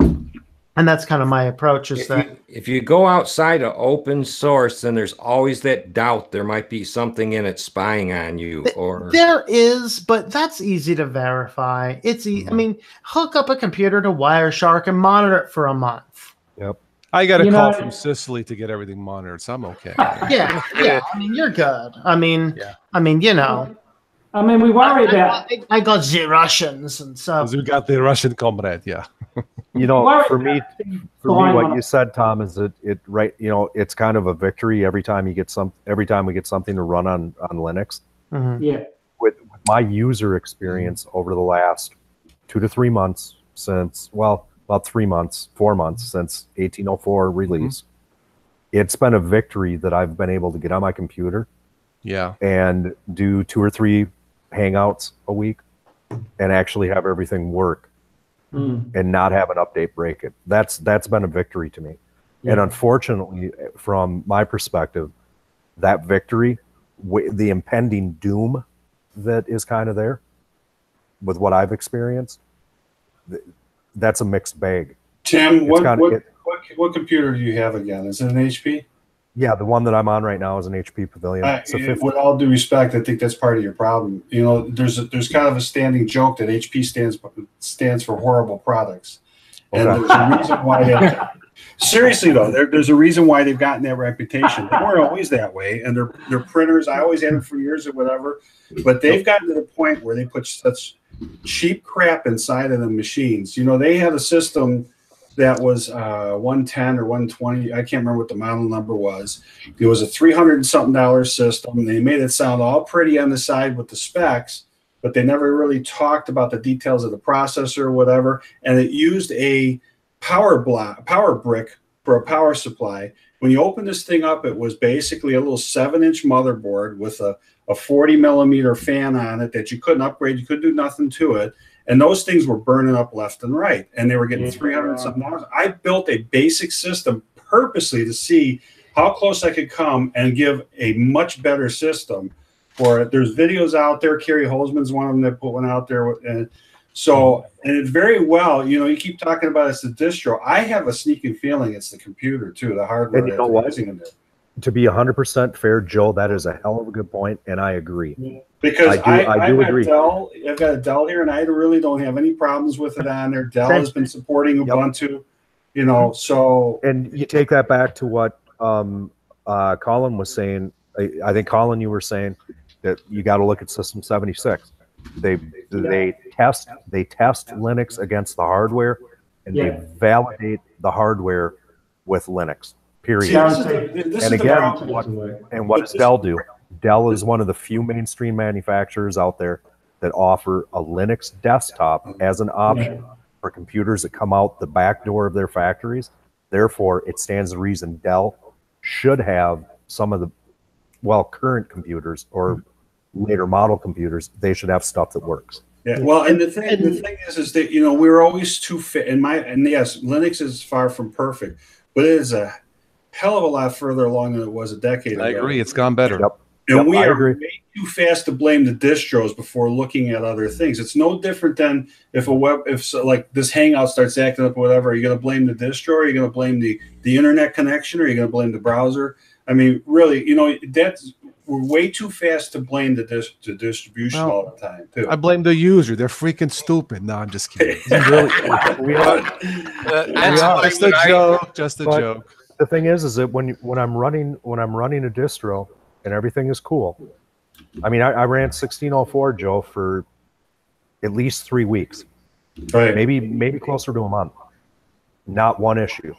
And that's kind of my approach is if you go outside of open source, then there's always that doubt there might be something in it spying on you. Or there is, but that's easy to verify. It's I mean, hook up a computer to Wireshark and monitor it for a month. Yep. I got a call from Sicily to get everything monitored, so I'm okay. Yeah. I mean, you're good. I mean, you know. I mean, we worry about. I got the Russians and stuff. We got the Russian comrade, yeah. You know, for me, what you said, Tom, is it right? You know, it's kind of a victory every time we get something to run on Linux. Mm-hmm. Yeah. With my user experience over the last 2 to 3 months since, well, about 4 months since 1804 release, it's been a victory that I've been able to get on my computer, and do 2 or 3 hangouts a week, and actually have everything work. And not have an update break it. That's been a victory to me. And unfortunately, from my perspective, that victory, the impending doom that is kind of there with what I've experienced, that's a mixed bag. Tim, what computer do you have again? Is it an HP? Yeah, the one that I'm on right now is an HP Pavilion. With all due respect, I think that's part of your problem. You know, there's kind of a standing joke that HP stands for horrible products, and there's a reason why. Seriously though, there's a reason why they've gotten that reputation. They weren't always that way, and their printers. I always had them for years or whatever, but they've gotten to the point where they put such cheap crap inside of the machines. You know, they had a system that was 110 or 120. I can't remember what the model number was. It was a $300 and something system. They made it sound all pretty on the side with the specs, but they never really talked about the details of the processor or whatever. And it used a power brick for a power supply. When you open this thing up, it was basically a little 7-inch motherboard with a 40 millimeter fan on it that you couldn't upgrade. You couldn't do nothing to it. And those things were burning up left and right, and they were getting $300 something. I built a basic system purposely to see how close I could come and give a much better system for it. There's videos out there. Kerry Holzman's one of them that put one out there. And it very well, you know, you keep talking about it's the distro. I have a sneaking feeling it's the computer too, the hardware. And you know what? To be 100% fair, Joe, that is a hell of a good point, and I agree. Yeah. Because I do agree. I've got a Dell here, and I really don't have any problems with it on there. Dell has been supporting Ubuntu, you know. So, and you take that back to what Colin was saying. I think Colin, you were saying that you got to look at System 76. They test Linux against the hardware, and they validate the hardware with Linux. Period. And again, what does Dell do? Dell is one of the few mainstream manufacturers out there that offer a Linux desktop as an option for computers that come out the back door of their factories. Therefore, it stands to reason Dell should have some of the, current computers or later model computers, they should have stuff that works. Yeah, well, and the thing is that, you know, we're always too fit. And yes, Linux is far from perfect, but it is a hell of a lot further along than it was a decade ago. I agree. It's gone better. And we are way too fast to blame the distros before looking at other things. It's no different than if like this Hangout starts acting up or whatever. Are you going to blame the distro? Or are you going to blame the internet connection? Or are you going to blame the browser? I mean, really, you know, we're way too fast to blame the distribution all the time, too. I blame the user. They're freaking stupid. No, I'm just kidding. We are. Just a joke. Just a joke. The thing is that when I'm running a distro and everything is cool, I mean, I ran 1604, Joe, for at least 3 weeks, right? Maybe closer to a month. Not one issue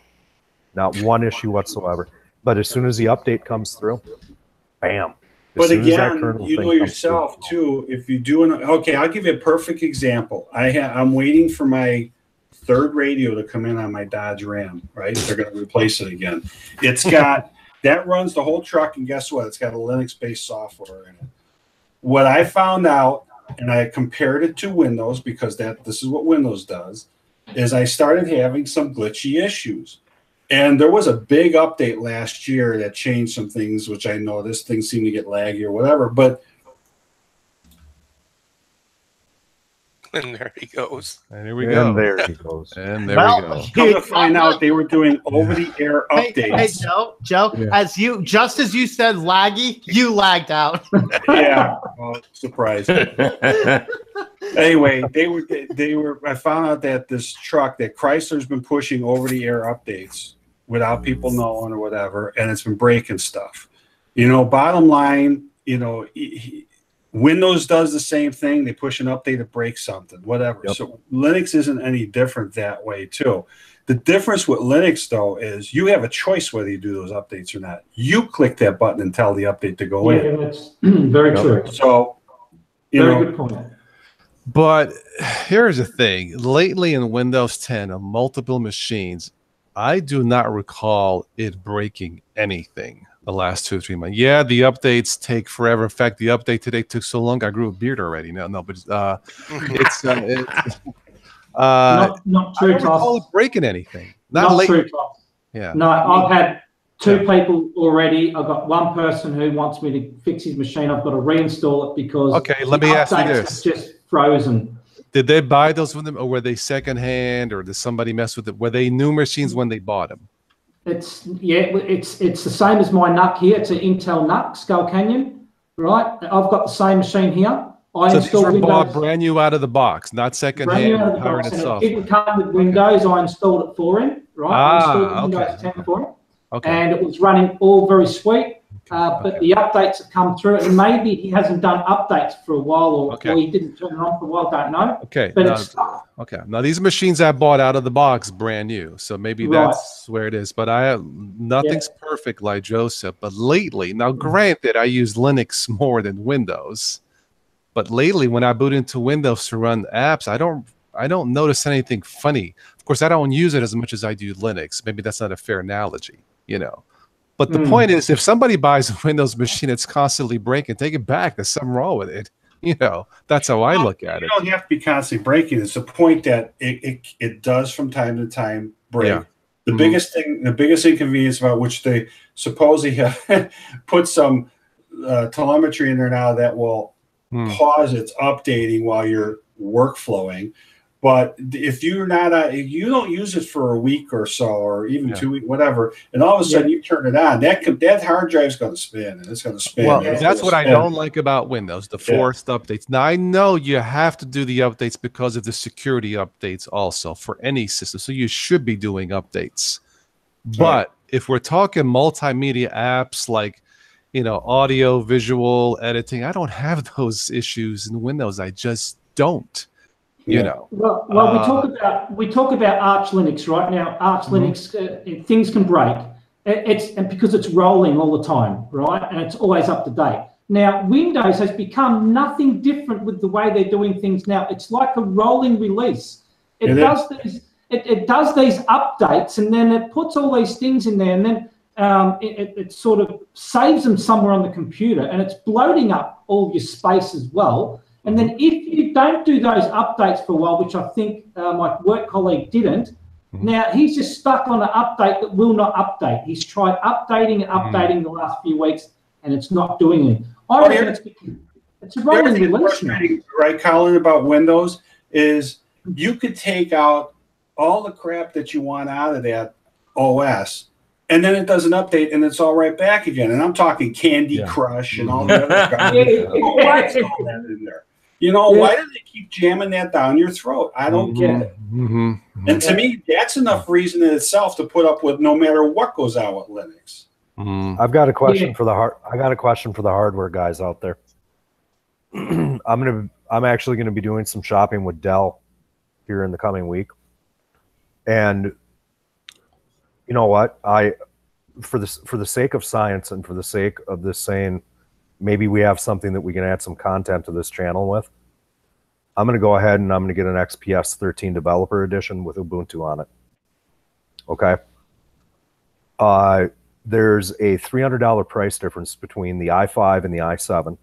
whatsoever. But as soon as the update comes through, bam. But again, you know yourself too. If you do I'll give you a perfect example. I'm waiting for my third radio to come in on my Dodge Ram, right? They're going to replace it again. It's got, that runs the whole truck, and guess what? It's got a Linux-based software in it. What I found out, and I compared it to Windows, because this is what Windows does, is I started having some glitchy issues. And there was a big update last year that changed some things, which I noticed. Things seem to get laggy or whatever, but And there he goes. And here we go. And there he goes. And there Well, we go. Come to find out, they were doing over-the-air updates. Hey, Joe, Yeah. just as you said laggy, you lagged out. Yeah, well, surprise. Anyway, they were. I found out that this truck that Chrysler's been pushing over-the-air updates without people knowing or whatever, and it's been breaking stuff. You know, bottom line, you know, Windows does the same thing. They push an update to break something, whatever. Yep. So Linux isn't any different that way too. The difference with Linux, though, is you have a choice whether you do those updates or not. You click that button and tell the update to go in. Yeah, that's very true. So, you Very know, good point. But here's the thing. Lately in Windows 10 on multiple machines, I do not recall it breaking anything the last 2 or 3 months. Yeah, the updates take forever. In fact, the update today took so long, I grew a beard already. No, but it's not I true, don't recall it Toss. breaking anything. Not Not true, late. Toss. Yeah. No, I've had two Yeah. people already. I've got one person who wants me to fix his machine. I've got to reinstall it because Okay, let me ask you updates this. have just frozen. Did they buy those with them, or were they secondhand, or did somebody mess with it? Were they new machines when they bought them? It's the same as my NUC here. It's an Intel NUC, Skull Canyon, right? I've got the same machine here. I So these installed were bought Windows brand new out of the box, not brand secondhand. new out of the Pirated box, and it software. didn't come with Windows. I installed it for him, right? I installed okay. Windows 10 for him, Okay. and it was running all very sweet. But Okay. the updates have come through, and maybe he hasn't done updates for a while, or he didn't turn it on for a while. Don't know. Okay. But Now, it's okay. Now these machines I bought out of the box, brand new. So maybe Right. that's where it is. But nothing's perfect like Joseph. But lately, now granted, I use Linux more than Windows. But lately, when I boot into Windows to run apps, I don't notice anything funny. Of course, I don't use it as much as I do Linux. Maybe that's not a fair analogy, you know. But the point is, if somebody buys a Windows machine that's constantly breaking, take it back. There's something wrong with it. You know, that's how I look at it. You don't have to be constantly breaking. It's the point that it does from time to time break. Yeah. The biggest thing, the biggest inconvenience about which they supposedly have put some telemetry in there now that will pause its updating while you're workflowing. But if you're not, if you don't use it for a week or so, or even 2 weeks, whatever, and all of a sudden you turn it on, that hard drive's going to spin, and it's going to spin. Well, that's what I don't like about Windows, the forced updates. Now, I know you have to do the updates because of the security updates also for any system, so you should be doing updates. But if we're talking multimedia apps like, you know, audio, visual, editing, I don't have those issues in Windows. I just don't. You know. Well, we talk about Arch Linux right now. Arch Linux, things can break. And because it's rolling all the time, right? And it's always up to date. Now, Windows has become nothing different with the way they're doing things now. It's like a rolling release. It does these updates, and then it puts all these things in there, and then it sort of saves them somewhere on the computer, and it's bloating up all your space as well. And then if you don't do those updates for a while, which I think my work colleague didn't, now he's just stuck on an update that will not update. He's tried updating and updating the last few weeks, and it's not doing it. I reckon it's a rolling release now. Right, Colin, about Windows is you could take out all the crap that you want out of that OS, and then it does an update, and it's all right back again. And I'm talking Candy Crush and all the other stuff. Why is all that in there? You know, why do they keep jamming that down your throat? I don't get it. And to me, that's enough reason in itself to put up with no matter what goes out with Linux. I've got a question for the hardware guys out there. I'm actually gonna be doing some shopping with Dell here in the coming week, and you know what? For the sake of science and for the sake of this saying, maybe we have something that we can add some content to this channel with. I'm going to go ahead and I'm going to get an XPS 13 Developer Edition with Ubuntu on it. Okay. There's a $300 price difference between the i5 and the i7.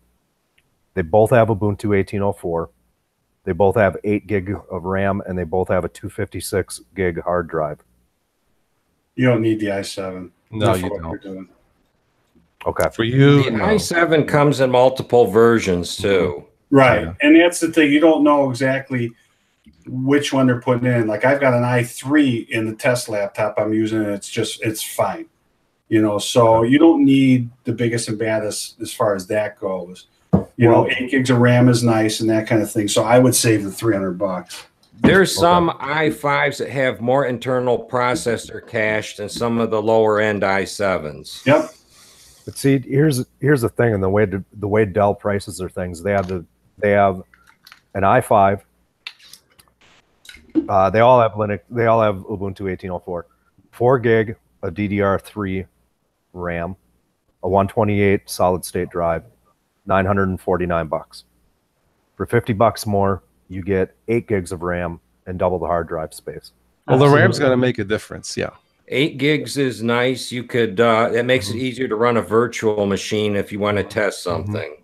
They both have Ubuntu 18.04. They both have 8 gig of RAM, and they both have a 256 gig hard drive. You don't need the i7. No, you don't. Okay. For you, the i7 comes in multiple versions too. Right. Yeah. And that's the thing. You don't know exactly which one they're putting in. Like I've got an i3 in the test laptop I'm using, and it's fine. You know, so you don't need the biggest and baddest as far as that goes. You know, 8 gigs of RAM is nice and that kind of thing. So I would save the $300. There's some i5s that have more internal processor cache than some of the lower end i7s. Yep. But see, here's the thing, and the way Dell prices their things, they have an i5. They all have Linux. They all have Ubuntu 18.04, 4 gig, a DDR3 RAM, a 128 solid state drive, $949. For $50 more, you get 8 gigs of RAM and double the hard drive space. Well, the RAM's going to make a difference. Yeah. 8 gigs is nice. You could, it makes it easier to run a virtual machine if you want to test something.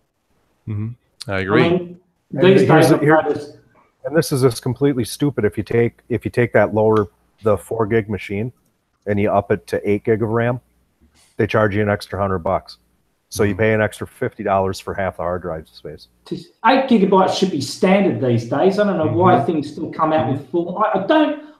I agree. I mean, these days, And this is just completely stupid. If you take the 4 gig machine and you up it to 8 gig of RAM, they charge you an extra $100. So you pay an extra $50 for half the hard drive space. 8 gigabytes should be standard these days. I don't know why things still come out with 4.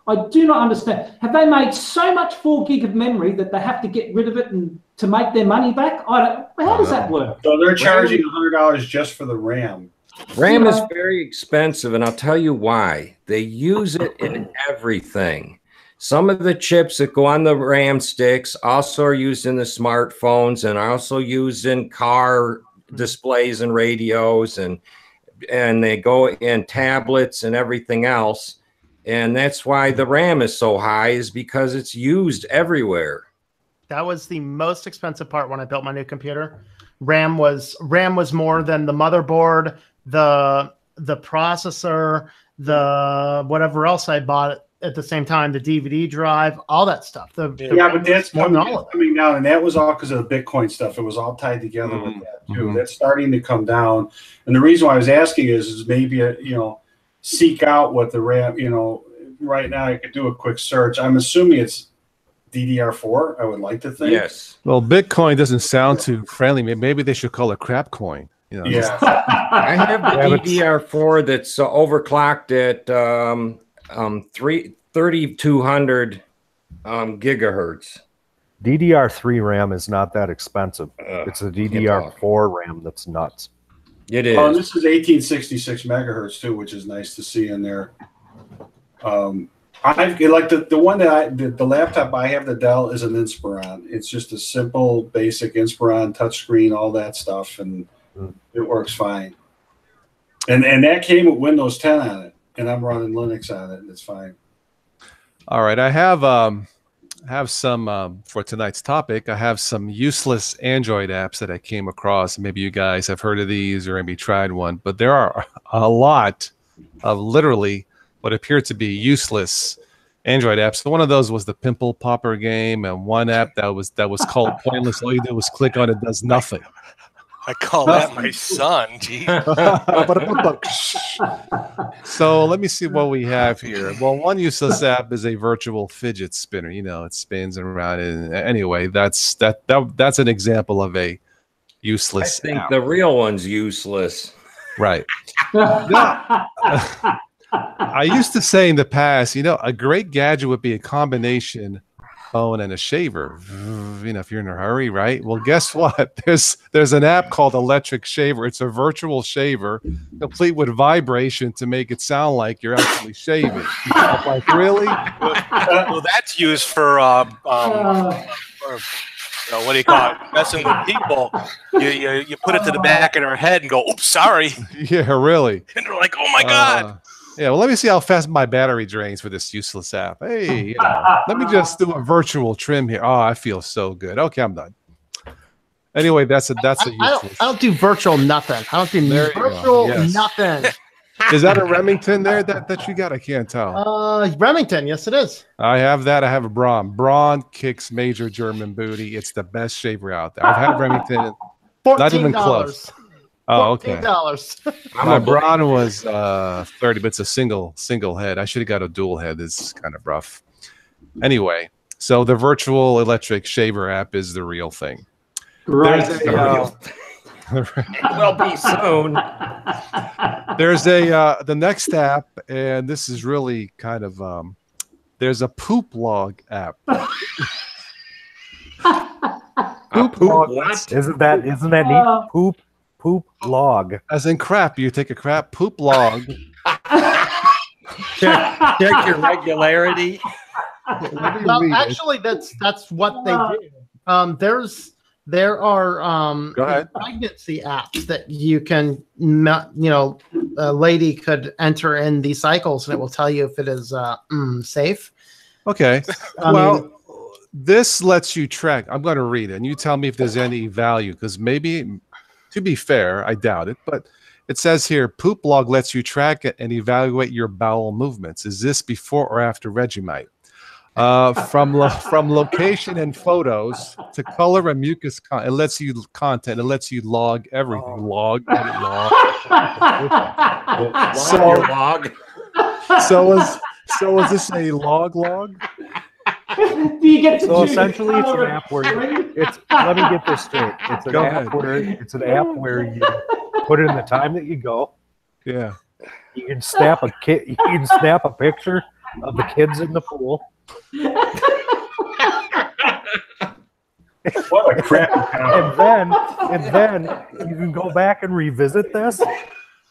I do not understand. Have they made so much 4 gig of memory that they have to get rid of it and to make their money back? How does that work? So they're charging $100 just for the RAM. RAM is very expensive, and I'll tell you why. They use it in everything. Some of the chips that go on the RAM sticks also are used in the smartphones and are also used in car displays and radios, and they go in tablets and everything else. And that's why the RAM is so high, is because it's used everywhere. That was the most expensive part when I built my new computer. RAM was more than the motherboard, the processor, the whatever else I bought at the same time, the DVD drive, all that stuff. But that's coming down, and that was all because of the Bitcoin stuff. It was all tied together with that too. That's starting to come down, and the reason why I was asking is maybe seek out what the RAM. Right now I could do a quick search. I'm assuming it's DDR4. I would like to think. Yes. Well, Bitcoin doesn't sound too friendly. Maybe they should call it crap coin. Yeah. I have the DDR4 that's overclocked at 3200 gigahertz. DDR3 RAM is not that expensive. It's a DDR4 RAM that's nuts. It is. Oh, and this is 1866 megahertz too, which is nice to see in there. I like the one that the laptop I have, the Dell, is an Inspiron. It's just a simple, basic Inspiron touchscreen, all that stuff, and it works fine. And that came with Windows 10 on it, and I'm running Linux on it, and it's fine. All right, I have some for tonight's topic. I have some useless Android apps that I came across. Maybe you guys have heard of these or maybe tried one, but there are a lot of literally what appeared to be useless Android apps. So one of those was the Pimple Popper game, and one app that was called Pointless. All you do was click on it, does nothing. I call that my son. Gee. So let me see what we have here. Well, one useless app is a virtual fidget spinner. It spins around. And anyway, that's an example of a useless I think app. the real one's useless. Right. I used to say in the past, a great gadget would be a combination phone and a shaver. If you're in a hurry, right? Well, guess what? There's an app called Electric Shaver. It's a virtual shaver, complete with vibration to make it sound like you're actually shaving. I'm like, really? Well, that's used for what do you call it? Messing with people. You put it to the back of their head and go, "Oops, sorry." Yeah, really. And they're like, "Oh my god." Yeah, well, let me see how fast my battery drains for this useless app. Hey, let me just do a virtual trim here. Oh, I feel so good. Okay, I'm done. Anyway, that's a useless. I don't do virtual nothing. I don't do virtual nothing. Is that a Remington there that you got? I can't tell. Remington, yes, it is. I have that. I have a Braun. Braun kicks major German booty. It's the best shaver out there. I've had Remington. Not even close. Oh, okay. $14. My Braun was 30, but it's a single head. I should have got a dual head. It's kind of rough. Anyway, so the virtual electric shaver app is the real thing. Right. It will be soon. There's a the next app, and this is really kind of there's a poop log app. Poop what? Isn't that neat? Poop log. As in crap, you take a crap poop log. Check your regularity. Well, actually, that's what they do. There are Go ahead. pregnancy apps that you can, a lady could enter in these cycles and it will tell you if it is safe. Okay. This lets you track. I'm going to read it, and you tell me if there's any value, because maybe, to be fair, I doubt it, but it says here, poop log lets you track it and evaluate your bowel movements. Is this before or after Vegemite? From location and photos to color and mucus, it lets you content. It lets you log everything. Log, edit, log. Log. So is this a log? Do you get to So choose essentially, it's an color app where screen? let me get this straight. It's an Go app ahead. where you put in the time that you go. Yeah. You can snap a picture of the kids in the pool. What a crap account. And then you can go back and revisit this.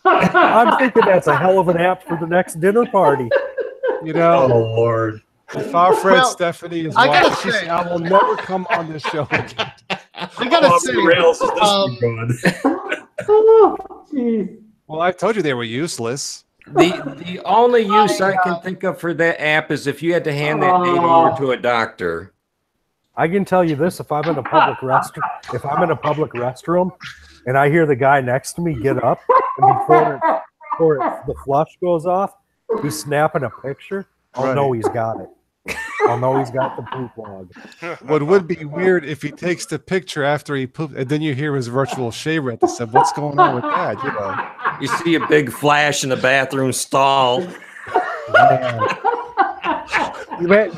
I'm thinking that's a hell of an app for the next dinner party. You know, Oh Lord. if our friend Well, Stephanie is I gotta watching, she say- said, I will never come on this show again. I gotta Off say, the rails is this one going? Oh, geez. Well, I told you they were useless. The only use I can think of for that app is if you had to hand that data over to a doctor. I can tell you this: if I'm in a public restroom, and I hear the guy next to me get up, and before the flush goes off, he's snapping a picture. I'll know he's got it. I'll know he's got the poop log. What would be weird if he takes the picture after he pooped, and then you hear his virtual shaver at the side. What's going on with that? You know. You see a big flash in the bathroom stall. Man.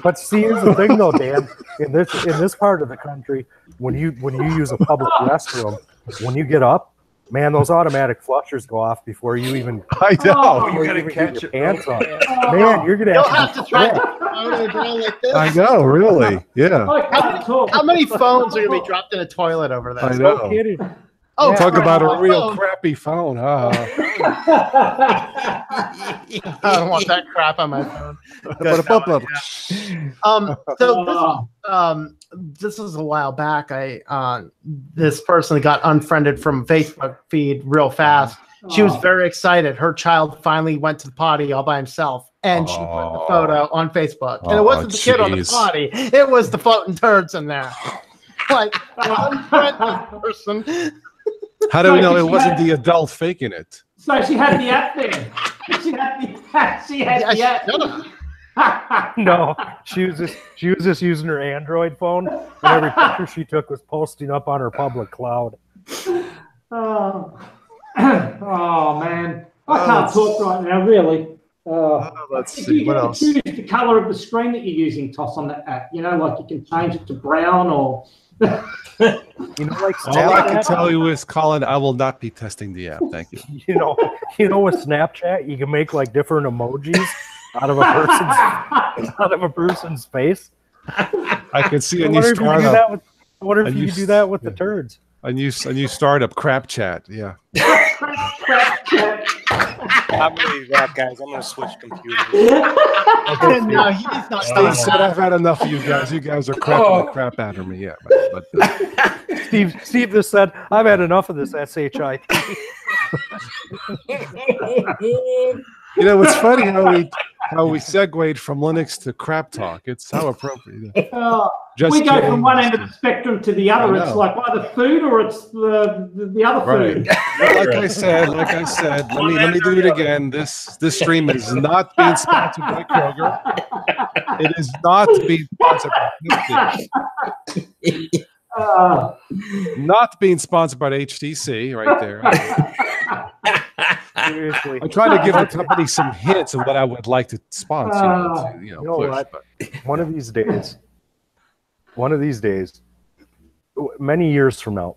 But see, here's the thing, though, Dan. In this part of the country, when you use a public restroom, when you get up, man, those automatic flushers go off before you even. I know. before gotta you even catch get it. your pants on. Man, you're gonna you'll have have to. to try to photo draw like this. I know, really. Yeah. I can't talk. How many phones are gonna be dropped in a toilet over I there? know. No kidding. Oh, Talk about a my real phone. crappy phone. Huh? I don't want that crap on my phone. So this was a while back. This person got unfriended from Facebook feed real fast. She was very excited. Her child finally went to the potty all by himself, and she put the photo on Facebook. And it wasn't the kid on the jeez. potty; it was the floating turds in there. Like unfriended person. How do we know it wasn't the adult faking it? So she had the app there. She had the app. No, she was just using her Android phone, and every picture she took was posting up on her public cloud. Oh, oh man, I can't talk right now, really. Let's If see. you What can else? choose the color of the screen that you're using, Toss, on that app. You know, like you can change it to brown or. You know, like All I can Snapchat. tell you is, Colin, I will not be testing the app. Thank you. You know, with Snapchat, you can make like different emojis out of a person's face. I can see I a new wonder if you can do startup. that with. I wonder if A you new could do that with the turds. A new startup, Crap Chat. Yeah. I'm really that, guys. I'm gonna switch computers. No, he's not Steve doing said, that. I've had enough of you guys. You guys are crapping the crap out of me. Yeah. But Steve just said, "I've had enough of this shit." you know, it's funny how we segued from Linux to crap talk. It's how appropriate. Just We go kidding. from one end of the spectrum to the other. I It's know. like either food or it's the other Right. food. Like I said, let me do it again. This stream is not being sponsored by Kroger. It is not being sponsored by Nifty. Not being sponsored by HTC right there. Seriously. I'm trying to give the company some hints of what I would like to sponsor. You know push, what? but- One of these days, many years from now,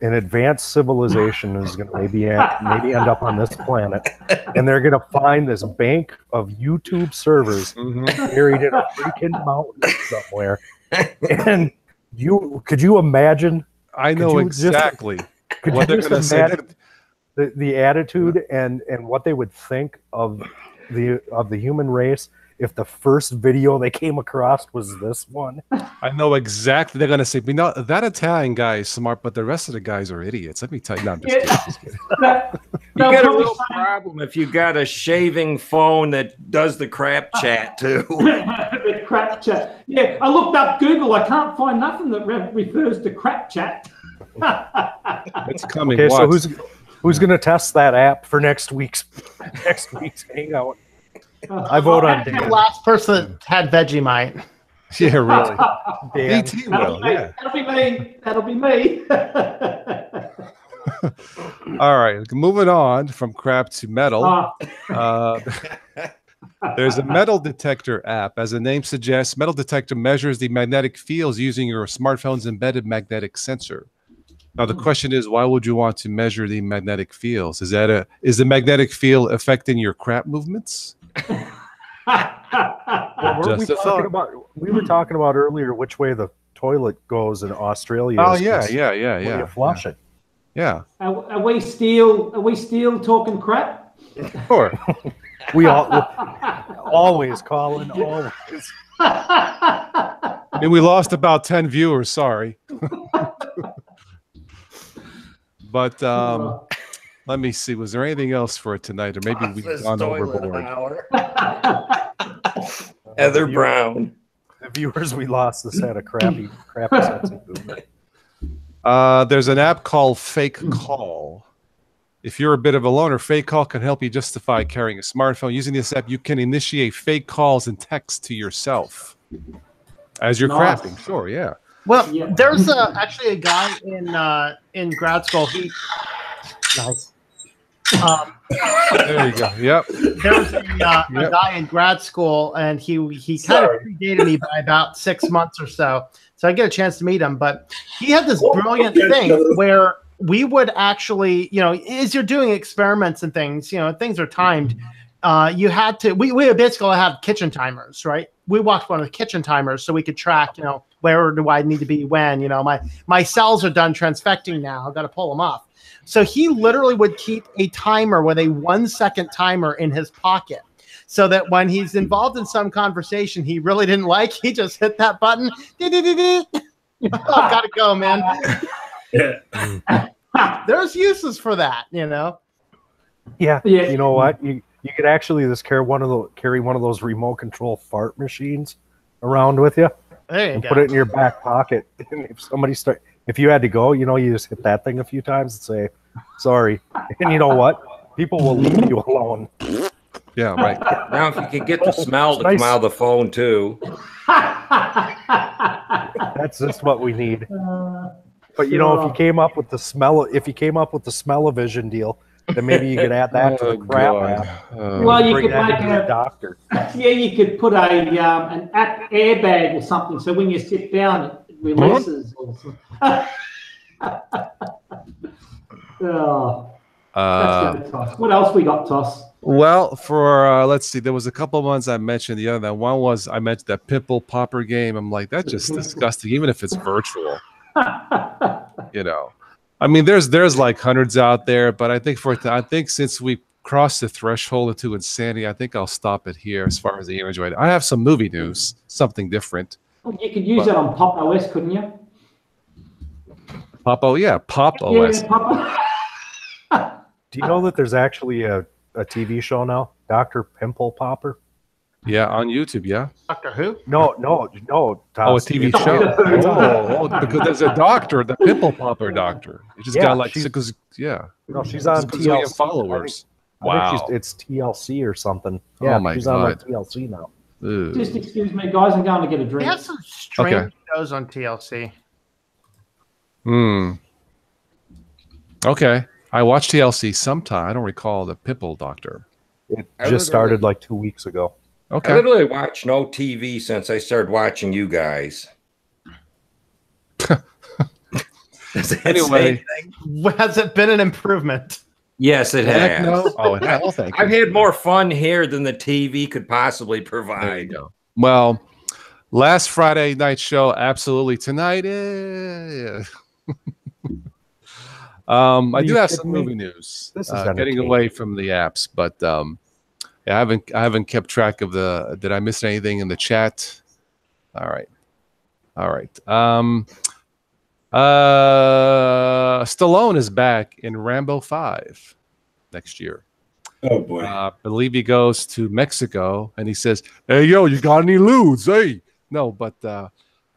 an advanced civilization is going to maybe end up on this planet, and they're going to find this bank of YouTube servers buried in a freaking mountain somewhere. And could you imagine? I know exactly what they're going to say. The attitude and what they would think of the human race if the first video they came across was this one. I know exactly. They're going to say, that Italian guy is smart, but the rest of the guys are idiots. Let me tell you. No, I'm just kidding. You got a real problem if you got a shaving phone that does the crap chat too. The crap chat. Yeah, I looked up Google. I can't find nothing that refers to crap chat. It's coming. Okay, so who's going to test that app for next week's hangout? I vote on Dan. The last person that had Vegemite. Yeah, really. Dan. DT will. Yeah. That'll be me. All right, moving on from crap to metal. There's a metal detector app. As the name suggests, metal detector measures the magnetic fields using your smartphone's embedded magnetic sensor. Now the question is, why would you want to measure the magnetic fields? Is the magnetic field affecting your crap movements? Well, we were talking about earlier which way the toilet goes in Australia. Oh yeah. When you flush it. Yeah. Are we still talking crap? Sure. We always, Colin, always. I mean, we lost about 10 viewers. Sorry. But let me see. Was there anything else for tonight, or maybe we've gone overboard? Heather Brown. The viewers we lost this had a crappy sense of humor. There's an app called Fake Call. If you're a bit of a loner, Fake Call can help you justify carrying a smartphone. Using this app, you can initiate fake calls and text to yourself as you're crapping. Sure, yeah. Well, there's actually a guy in grad school. Nice. There you go. Yep. There's a guy in grad school, and he kind of predated me by about 6 months or so. So I get a chance to meet him. But he had this brilliant thing where we would actually, as you're doing experiments and things, things are timed. You had to. We basically have kitchen timers, right? We watched one of the kitchen timers so we could track, where do I need to be when? My cells are done transfecting now. I've got to pull them off. So he literally would keep a timer with a 1 second timer in his pocket, so that when he's involved in some conversation he really didn't like, he just hit that button. Oh, gotta go, man. There's uses for that, Yeah. You know what? You could actually just carry one of those remote control fart machines around with you. And put it in your back pocket. And if you had to go, you just hit that thing a few times and say, sorry. And you know what? People will leave you alone. Yeah, right. Now, if you could get the smell to come out of the phone, too. That's just what we need. But, if you came up with the smell-o-vision deal, then maybe you could add that to the crap app. Well, you could make a doctor. Yeah, you could put an app airbag or something, so when you sit down, it releases. What else we got, Toss? Well, for let's see, there was a couple of ones I mentioned. The other one was I mentioned that pimple popper game. I'm like, that's just disgusting, even if it's virtual. I mean, there's like hundreds out there, but I think since we crossed the threshold into insanity, I think I'll stop it here as far as the image right. I have some movie news, something different. You could use it on Pop OS, couldn't you? Pop OS. Yeah, Pop. Do you know that there's actually a TV show now, Dr. Pimple Popper? Yeah, on YouTube, yeah. Doctor Who? No. Oh, a TV show. Because there's a doctor, the pimple popper doctor. He just got like sickles. Yeah. No, she's on TLC. Followers. I think it's TLC or something. Yeah, she's on like TLC now. Ooh. Just excuse me, guys. I'm going to get a drink. They have some strange shows on TLC. Okay. I watched TLC sometime. I don't recall the pimple doctor. It just started like 2 weeks ago. Okay. I literally watched no TV since I started watching you guys. Anyway, has it been an improvement? Yes, it heck has. no. Oh, it has. Well, thank you. I've had more fun here than the TV could possibly There you provide. go. Well, last Friday night show, absolutely. Tonight, yeah. I do have some movie news. This is Getting entertaining. away from the apps, but yeah, I haven't kept track of the. Did I miss anything in the chat? All right. Stallone is back in Rambo 5 next year. Oh boy. I believe he goes to Mexico and he says, "Hey, yo, you got any lewds? Hey." No, but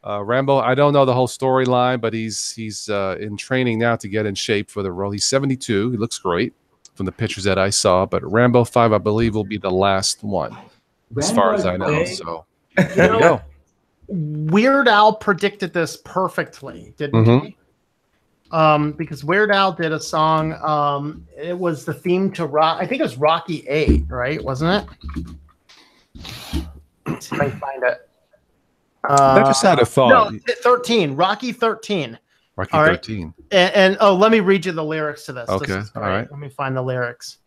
Rambo, I don't know the whole storyline, but he's in training now to get in shape for the role. He's 72. He looks great from the pictures that I saw. But Rambo 5, I believe, will be the last one, as far as I know. Rambo So there you go. Weird Al predicted this perfectly, didn't he? Because Weird Al did a song. It was the theme to Rock. I think it was Rocky 8, right? Wasn't it? Let's see if I can find it. I just had a thought. No, 13. Rocky 13. Rocky All right. 13. And let me read you the lyrics to this. Okay, This is all great. right. Let me find the lyrics.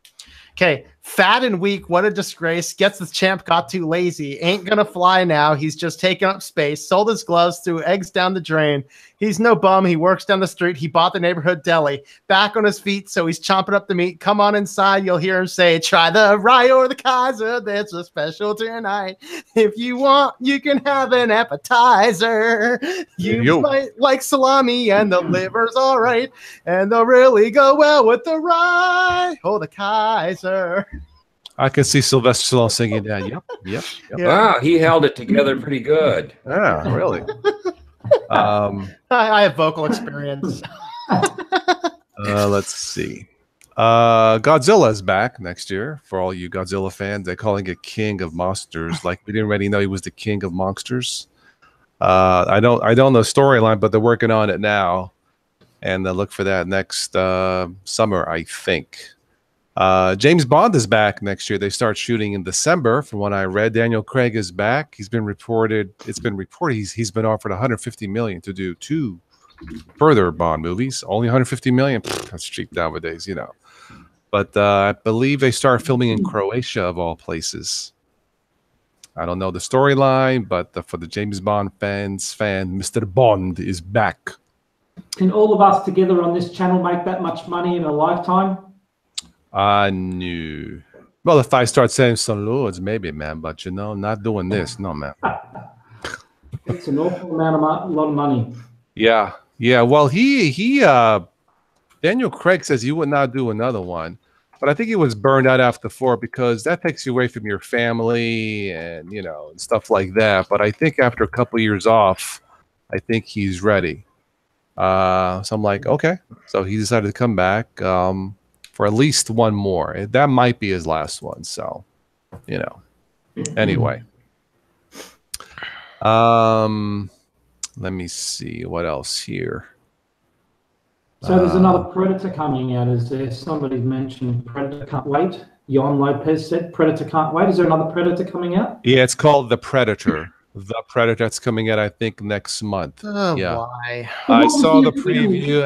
Okay, fat and weak, what a disgrace. Gets the champ, got too lazy. Ain't gonna fly now. He's just taking up space. Sold his gloves, threw eggs down the drain. He's no bum. He works down the street. He bought the neighborhood deli. Back on his feet, so he's chomping up the meat. Come on inside, you'll hear him say, try the rye or the Kaiser. There's a special tonight. If you want, you can have an appetizer. You might like salami and the liver's all right. And they'll really go well with the rye or the Kaiser. I can see Sylvester Stallone singing that. Yep. Yeah. Wow, he held it together pretty good. Yeah, really. I have vocal experience. Let's see. Godzilla is back next year for all you Godzilla fans. They're calling it King of Monsters. Like we didn't already know he was the King of Monsters. I don't know storyline, but they're working on it now, and they'll look for that next summer, I think. James Bond is back next year. They start shooting in December, from what I read. Daniel Craig is back. It's been reported he's been offered $150 million to do 2 further Bond movies. Only $150 million. Pfft, that's cheap nowadays, you know. But I believe they start filming in Croatia, of all places. I don't know the storyline, but for the James Bond fan, Mr. Bond is back. Can all of us together on this channel make that much money in a lifetime? No. Well, if I start saying some lords, maybe, man. But you know, not doing this, no, man. It's an awful amount of a lot of money. Yeah. Well, Daniel Craig says he would not do another one, but I think he was burned out after 4 because that takes you away from your family and and stuff like that. But I think after a couple years off, I think he's ready. So I'm like, okay. So he decided to come back. For at least one more. That might be his last one. So, Anyway. Let me see what else here. So there's another Predator coming out. Is there somebody mentioned Predator Can't Wait? Jon Lopez said Predator Can't Wait. Is there another Predator coming out? Yeah, it's called The Predator. The Predator, that's coming out, I think, next month. Oh, yeah. why? I saw the preview.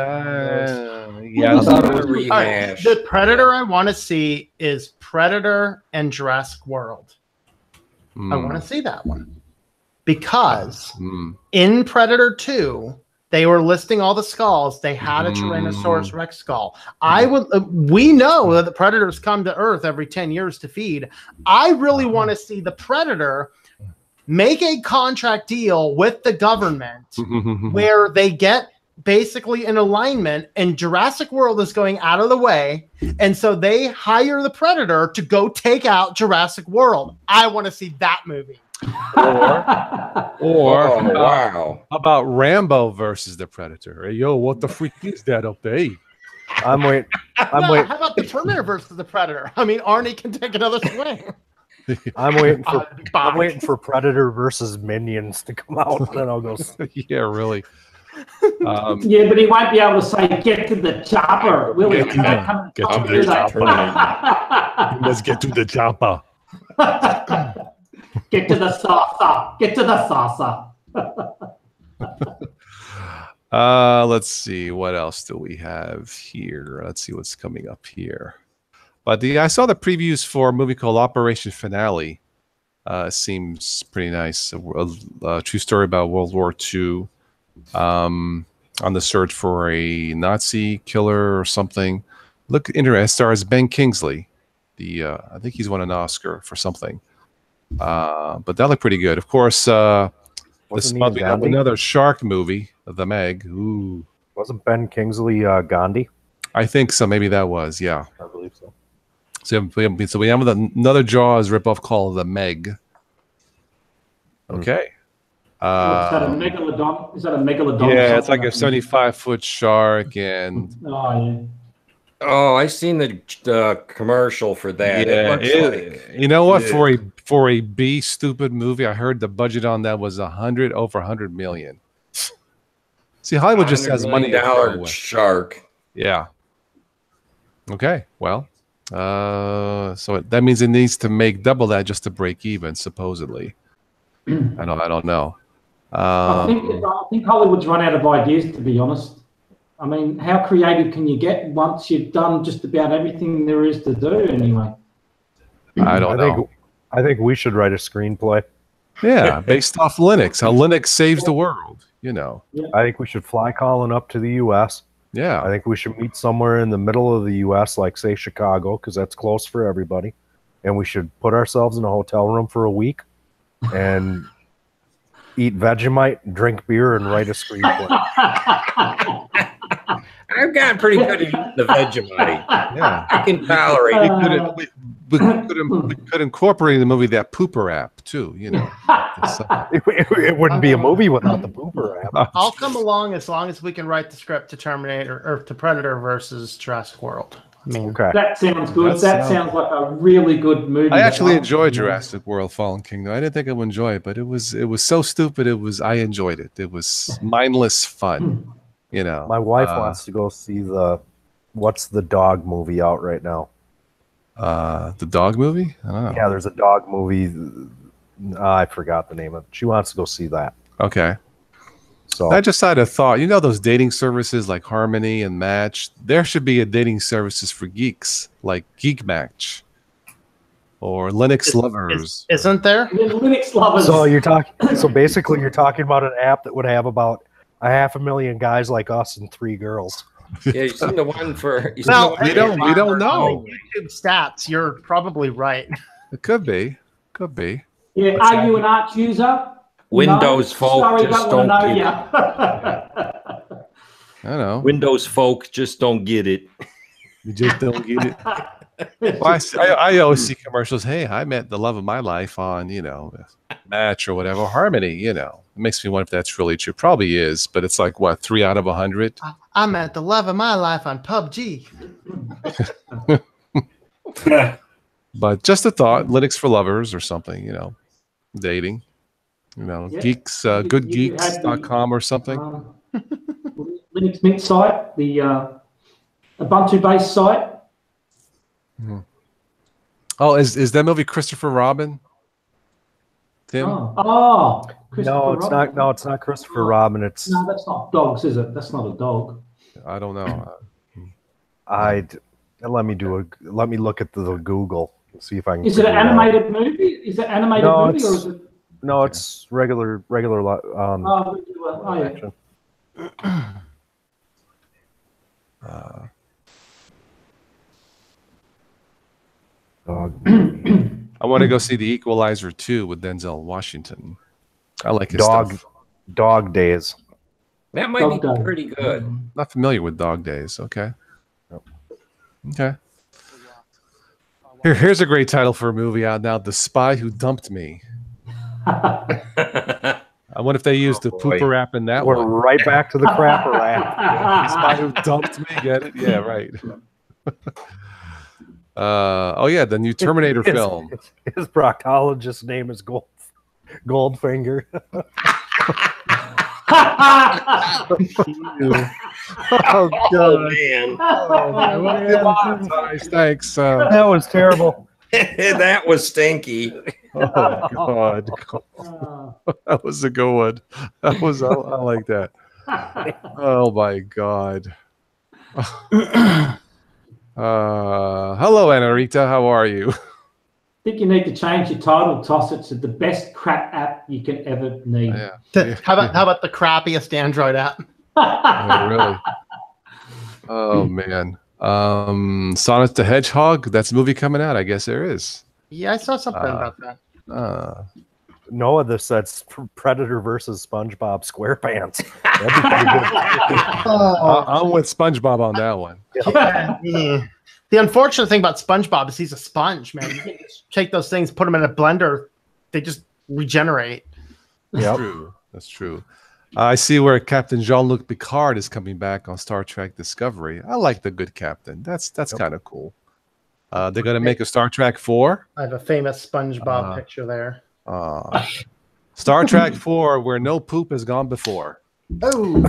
Yeah, the Predator I want to see is Predator and Jurassic World. I want to see that one because in Predator 2, they were listing all the skulls. They had a Tyrannosaurus Rex skull. We know that the Predators come to Earth every 10 years to feed. I really want to see the Predator make a contract deal with the government where they get basically an alignment and Jurassic World is going out of the way. And so they hire the Predator to go take out Jurassic World. I want to see that movie. Or how about Rambo versus the Predator? Hey, yo, what the freak is that up there? Hey. I'm waiting. How about the Terminator versus the Predator? I mean, Arnie can take another swing. I'm waiting for Predator versus Minions to come out, and then I'll go. Yeah, really. Yeah, but he won't be able to say, "Get to the chopper." Will he? Get to the chopper. Let's get to the chopper. Get to the saucer. Get to the saucer. Let's see. What else do we have here? Let's see what's coming up here. But I saw the previews for a movie called Operation Finale. Seems pretty nice. A true story about World War II. On the search for a Nazi killer or something. Look, interesting. Stars Ben Kingsley. I think he's won an Oscar for something. But that looked pretty good. Of course, this month we have another shark movie, The Meg. Ooh. Wasn't Ben Kingsley Gandhi? I think so. Maybe that was, yeah. I believe so. So we have another Jaws ripoff called The Meg. Okay. Is that a megalodon? Is that a megalodon? Yeah, it's like a 75-foot shark, and oh yeah. Oh, I seen the commercial for that. yeah, It looks you know what? Yeah. For a B stupid movie, I heard the budget on that was over $100 million. See, Hollywood just has money to throw $100 away. shark. Yeah. Okay. Well, so that means it needs to make double that just to break even, supposedly. I don't know. I think Hollywood's run out of ideas, to be honest. I mean, how creative can you get once you've done just about everything there is to do anyway? I don't know. I think we should write a screenplay. Yeah, based off Linux, how Linux saves the world, you know. Yeah. I think we should fly Colin up to the U.S. Yeah. I think we should meet somewhere in the middle of the U.S., like, say, Chicago, because that's close for everybody. And we should put ourselves in a hotel room for a week and eat Vegemite, drink beer, and write a screenplay. I've gotten pretty good at eating the Vegemite. Yeah. I can tolerate it. We could incorporate in the movie that pooper app, too, you know. It wouldn't be a movie without the pooper app. I'll come along as long as we can write the script to Terminator or to Predator versus Jurassic World. I mean, Okay. That sounds good. That sounds like a really good movie. I actually enjoyed Jurassic World: Fallen Kingdom. I didn't think I would enjoy it, but it was so stupid. I enjoyed it. It was mindless fun, you know. My wife wants to go see what's the dog movie out right now? The dog movie? I don't know. Yeah, there's a dog movie. I forgot the name of it. She wants to go see that. Okay. So I just had a thought. You know those dating services like Harmony and Match? There should be a dating services for geeks, like Geek Match or Linux Lovers. Isn't there? Linux lovers. So basically you're talking about an app that would have about 500,000 guys like us and 3 girls. Yeah, you seen the one for. We don't know. YouTube stats. You're probably right. It could be. Could be. Yeah, are you an Arch user? Windows No? folk Sorry, just don't don't want to get know it. I don't know. Windows folk just don't get it. You just don't get it. Well, I always see commercials. Hey, I met the love of my life on, Match or whatever, Harmony. It makes me wonder if that's really true. Probably is, but it's like what, 3 out of 100? I met the love of my life on PUBG. But just a thought, Linux for lovers or something, dating. Geeks, goodgeeks.com or something. Linux Mint site, the Ubuntu-based site. Oh, is that movie Christopher Robin? Tim? Oh, No, it's not. No, it's not Christopher Robin. It's No, that's not dogs, is it? That's not a dog. I don't know. let me look at the Google and see if I can. Is it an figure animated movie? Is it animated No, movie or it's- is it? No, it's regular. Yeah. Dog. I want to go see The Equalizer 2 with Denzel Washington. I like his stuff. Dog Days. That might Dog be Day. pretty good. Not familiar with Dog Days. Okay. Okay. Here's a great title for a movie out now: The Spy Who Dumped Me. I wonder if they used the pooper app in that We're one. right back to the crapper app. The Spy Who Dumped Me. Get it? Yeah, right. Oh yeah, the new Terminator film. His proctologist's name is Goldfinger. Oh god. Man, Nice, thanks. That was terrible. that was stinky. Oh god. That was a good one. I like that. Oh my God. Hello, Anarita. How are you? I think you need to change your title, toss it to the best crap app you can ever need. Yeah. How about the crappiest Android app? Oh, really? Oh man. Sonic the Hedgehog. That's a movie coming out. I guess there is. Yeah, I saw something about that. Noah, that's Predator versus SpongeBob SquarePants. That'd be pretty good. I'm with SpongeBob on that one. Yeah. The unfortunate thing about SpongeBob is he's a sponge, man. You can just take those things, put them in a blender, they just regenerate. That's true. That's true. I see where Captain Jean-Luc Picard is coming back on Star Trek Discovery. I like the good captain. That's kind of cool. They're going to make a Star Trek 4. I have a famous SpongeBob picture there. Star Trek 4, where no poop has gone before. Oh.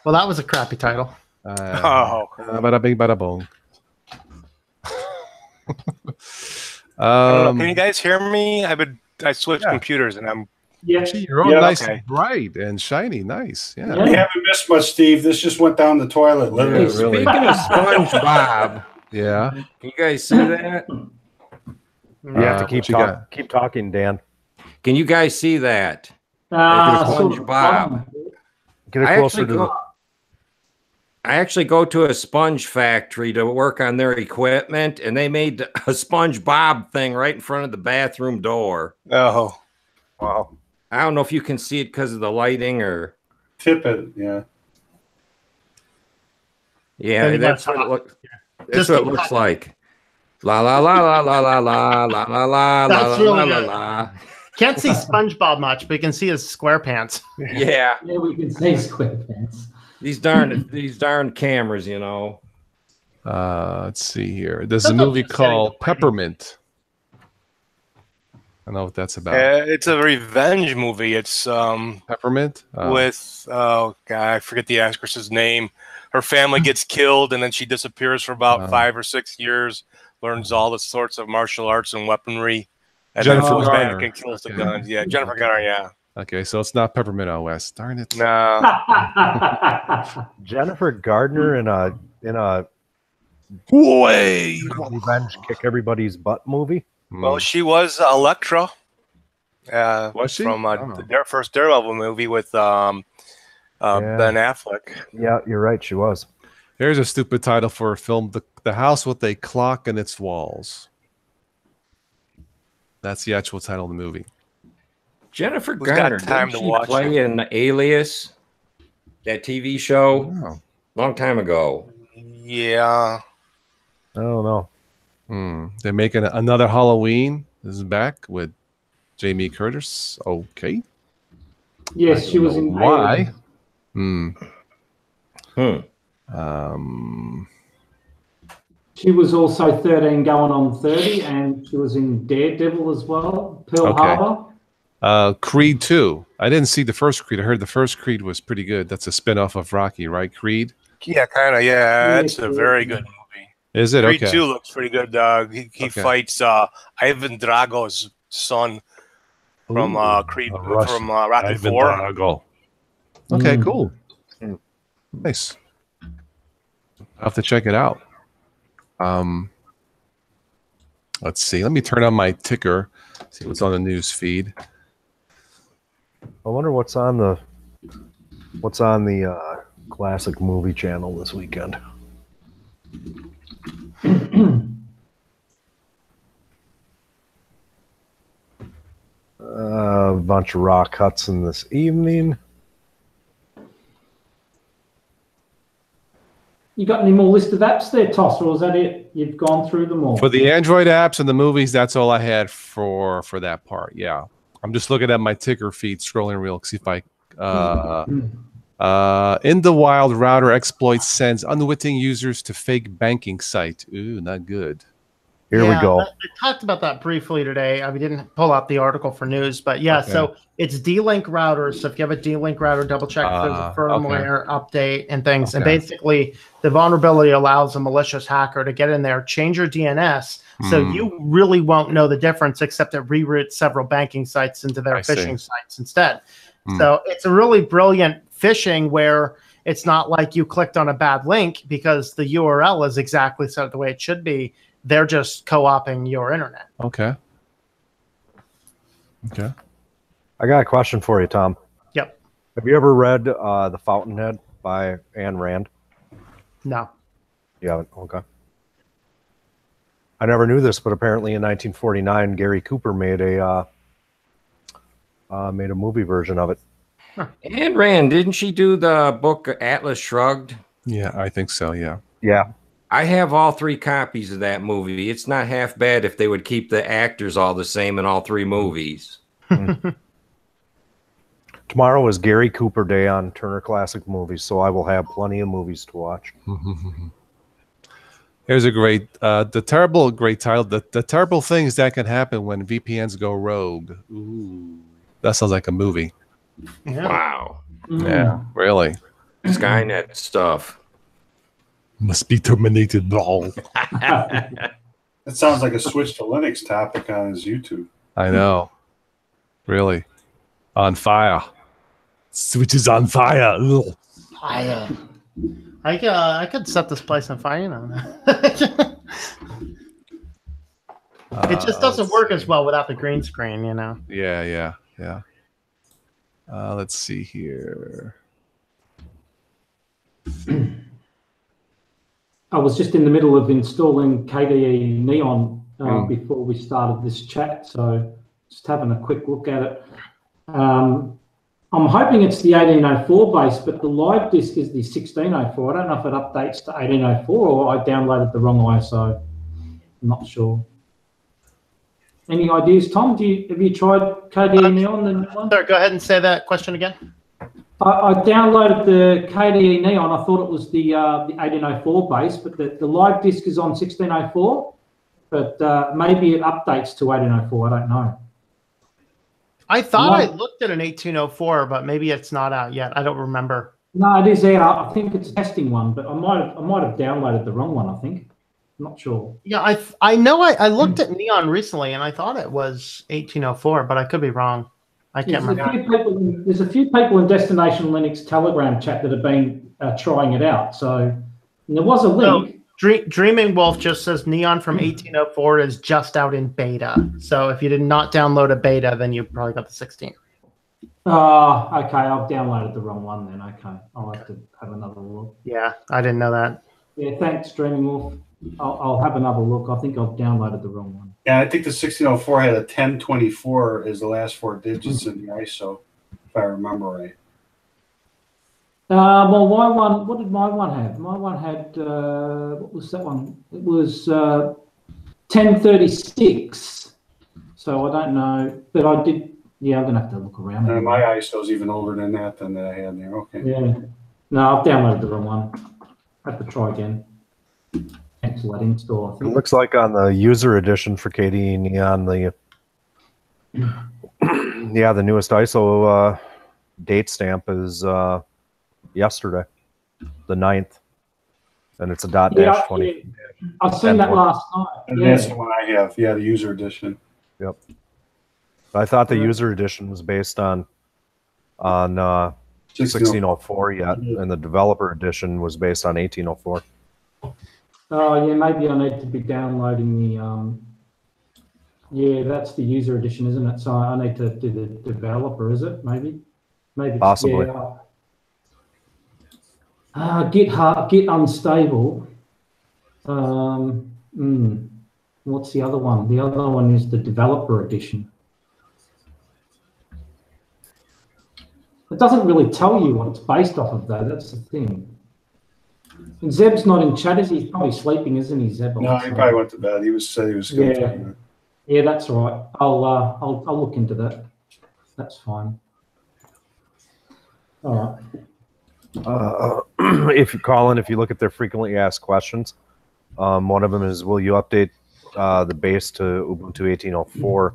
Well, that was a crappy title. Bada bing, bada bong. I don't know. Can you guys hear me? I switched computers and I'm. Yeah, you're all nice and bright and shiny. Nice. Yeah. You haven't missed much, Steve. This just went down the toilet. Literally. Speaking of SpongeBob, Yeah. can you guys see that? You have to keep talking, Dan. Can you guys see that? SpongeBob. Get it closer to the. I actually go to a sponge factory to work on their equipment, and they made a SpongeBob thing right in front of the bathroom door. Oh, wow. I don't know if you can see it because of the lighting or. Tip it, yeah. Yeah, that's what it looks. That's what it looks like. La la la la la la la la la la la la la. Can't see SpongeBob much, but you can see his SquarePants. Yeah. Yeah, we can see SquarePants. These darn cameras, you know. Let's see here. There's a movie called Peppermint. I don't know what that's about. it's a revenge movie. It's Peppermint with God, I forget the actress's name. Her family gets killed, and then she disappears for about 5 or 6 years. Learns all the sorts of martial arts and weaponry. And Jennifer then Garner. back and kills the guns. Yeah, Jennifer Garner. Yeah. Okay, so it's not Peppermint OS. Darn it. No. Jennifer Gardner in a Way. revenge kick everybody's butt movie. Well, she was Elektra. Was she? From their first Daredevil movie with Ben Affleck. Yeah, you're right. She was. Here's a stupid title for a film: The House with a Clock in Its Walls. That's the actual title of the movie. Jennifer Who's got Garner, time didn't to she watch play in Alias, that TV show, long time ago? Yeah. I don't know. They're making another Halloween. This is back with Jamie Curtis. Okay. Yes, she was in. Why? She was also 13 going on 30, and she was in Daredevil as well. Pearl Harbor. Creed 2. I didn't see the first Creed. I heard the first Creed was pretty good. That's a spinoff of Rocky, right? Creed? Yeah, kind of. Yeah, it's a very good movie. Is it? Creed Okay. 2 looks pretty good. He fights Ivan Drago's son from Creed from Rocky 4. Drago. Okay, cool. Nice. I'll have to check it out. Let's see. Let me turn on my ticker. See what's on the news feed. I wonder what's on the classic movie channel this weekend. A bunch of Rock Hudson this evening. You got any more list of apps there, Toss, or is that it? You've gone through them all. For the Android apps and the movies, that's all I had for that part. Yeah. I'm just looking at my ticker feed, scrolling real, see if I in the wild, router exploit sends unwitting users to fake banking site. Ooh, not good. Here we go. I talked about that briefly today. We didn't pull out the article for news, but yeah, so it's D-Link routers. So if you have a D-Link router, double check if there's a firmware update and things. And basically, the vulnerability allows a malicious hacker to get in there, change your DNS, so you really won't know the difference, except it reroutes several banking sites into their phishing sites instead. So it's a really brilliant phishing where it's not like you clicked on a bad link because the URL is exactly set the way it should be. They're just co-opting your internet. Okay. Okay. I got a question for you, Tom. Yep. Have you ever read The Fountainhead by Ayn Rand? No. You haven't? Okay. I never knew this, but apparently in 1949, Gary Cooper made a movie version of it. Ayn Rand, didn't she do the book Atlas Shrugged? Yeah, I think so. Yeah. Yeah. I have all 3 copies of that movie. It's not half bad if they would keep the actors all the same in all 3 movies. Tomorrow is Gary Cooper Day on Turner Classic Movies, so I will have plenty of movies to watch. Here's a great, the terrible, great title. The terrible things that can happen when VPNs go rogue. Ooh, that sounds like a movie. Yeah. Wow. Yeah, really. Skynet stuff. Must be terminated. All. That sounds like a switch to Linux topic on his YouTube. I know. Really. On fire. Switch is on fire. Ugh. I could set this place on fire, you know. It just doesn't work as well without the green screen, you know. Yeah. Let's see here. I was just in the middle of installing KDE Neon before we started this chat, so just having a quick look at it. I'm hoping it's the 1804 base, but the live disk is the 1604. I don't know if it updates to 1804 or I downloaded the wrong ISO. I'm not sure. Any ideas, Tom? Have you tried KDE Neon? Sorry, go ahead and say that question again. I downloaded the KDE Neon. I thought it was the 1804 base, but the live disk is on 1604. But maybe it updates to 1804. I don't know. I thought I looked at an 1804, but maybe it's not out yet. I don't remember. No, it is out. I think it's a testing one, but I might have downloaded the wrong one. I think. I'm not sure. Yeah, I know. I looked at Neon recently, and I thought it was 1804, but I could be wrong. I can't remember. There's a few people in Destination Linux Telegram chat that have been trying it out. So there was a link. Dreaming Wolf just says Neon from 1804 is just out in beta. So if you did not download a beta, then you probably got the 16. Okay. I've downloaded the wrong one then. Okay. I'll have to have another look. Yeah, I didn't know that. Yeah, thanks, Dreaming Wolf. I'll have another look. I think I've downloaded the wrong one. Yeah, I think the 1604 had a 1024 as the last 4 digits in the ISO, if I remember right. Well, my one, what did my one have? My one had, what was that one? It was 1036. So I don't know, but I did, yeah, I'm going to have to look around. And my ISO is even older than that I had there. Okay. Yeah. No, I've downloaded the wrong one. I have to try again. Cancel that install, I It think. looks like on the user edition for KDE Neon, the newest ISO date stamp is yesterday, the 9th, and it's a .-20. I've seen that last night. And that's the one I have. Yeah, the user edition. Yep. I thought the user edition was based on 1604 yet, and the developer edition was based on 1804. Oh, yeah, maybe I need to be downloading the, yeah, that's the user edition, isn't it? So I need to do the developer, is it? Maybe. Possibly. Yeah. Git unstable. What's the other one? The other one is the developer edition. It doesn't really tell you what it's based off of, though. That's the thing. And Zeb's not in chat, is he? He's probably sleeping, isn't he, Zeb? No, he probably went to bed. He said he was going to. Yeah, that's all right. I'll look into that. That's fine. All right. If you call in, if you look at their frequently asked questions, one of them is, will you update the base to Ubuntu 1804?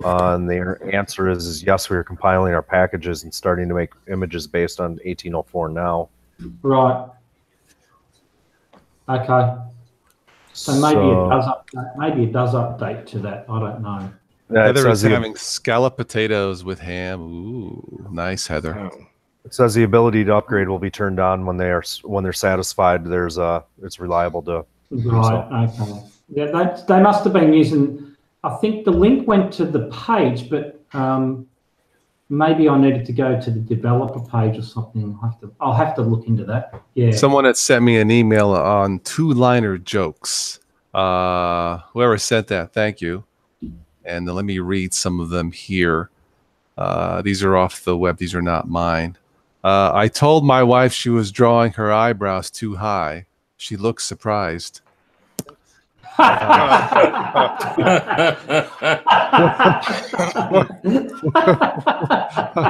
And their answer is yes, we are compiling our packages and starting to make images based on 1804 now. Right. Okay. So maybe it does update. Maybe it does update to that. I don't know. Heather is having scalloped potatoes with ham. Ooh, nice, Heather. It says the ability to upgrade will be turned on when they're satisfied. It's reliable to. Right. Okay. Yeah, they must have been using. I think the link went to the page, but maybe I needed to go to the developer page or something. I'll have to look into that. Yeah. Someone had sent me an email on two-liner jokes. Whoever sent that, thank you. And let me read some of them here. These are off the web. These are not mine. I told my wife she was drawing her eyebrows too high. She looked surprised.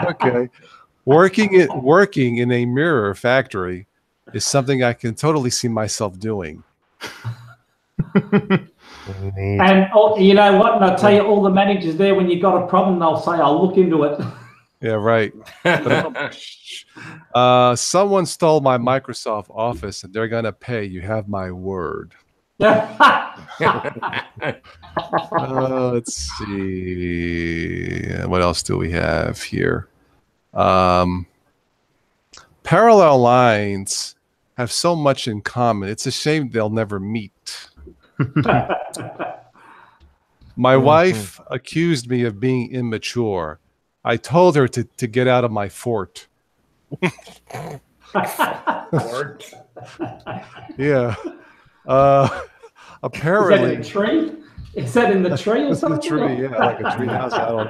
Okay. Working in a mirror factory is something I can totally see myself doing. And you know what? And I'll tell you, all the managers there, when you got a problem, they'll say, "I'll look into it." Yeah, right. Someone stole my Microsoft Office, and they're gonna pay. You have my word. Let's see. What else do we have here? Parallel lines have so much in common. It's a shame they'll never meet. My wife accused me of being immature. I told her to get out of my fort. Fort? Yeah. Apparently. Is that in the tree? Is that in the tree or something? The tree, yeah, like a tree house. I don't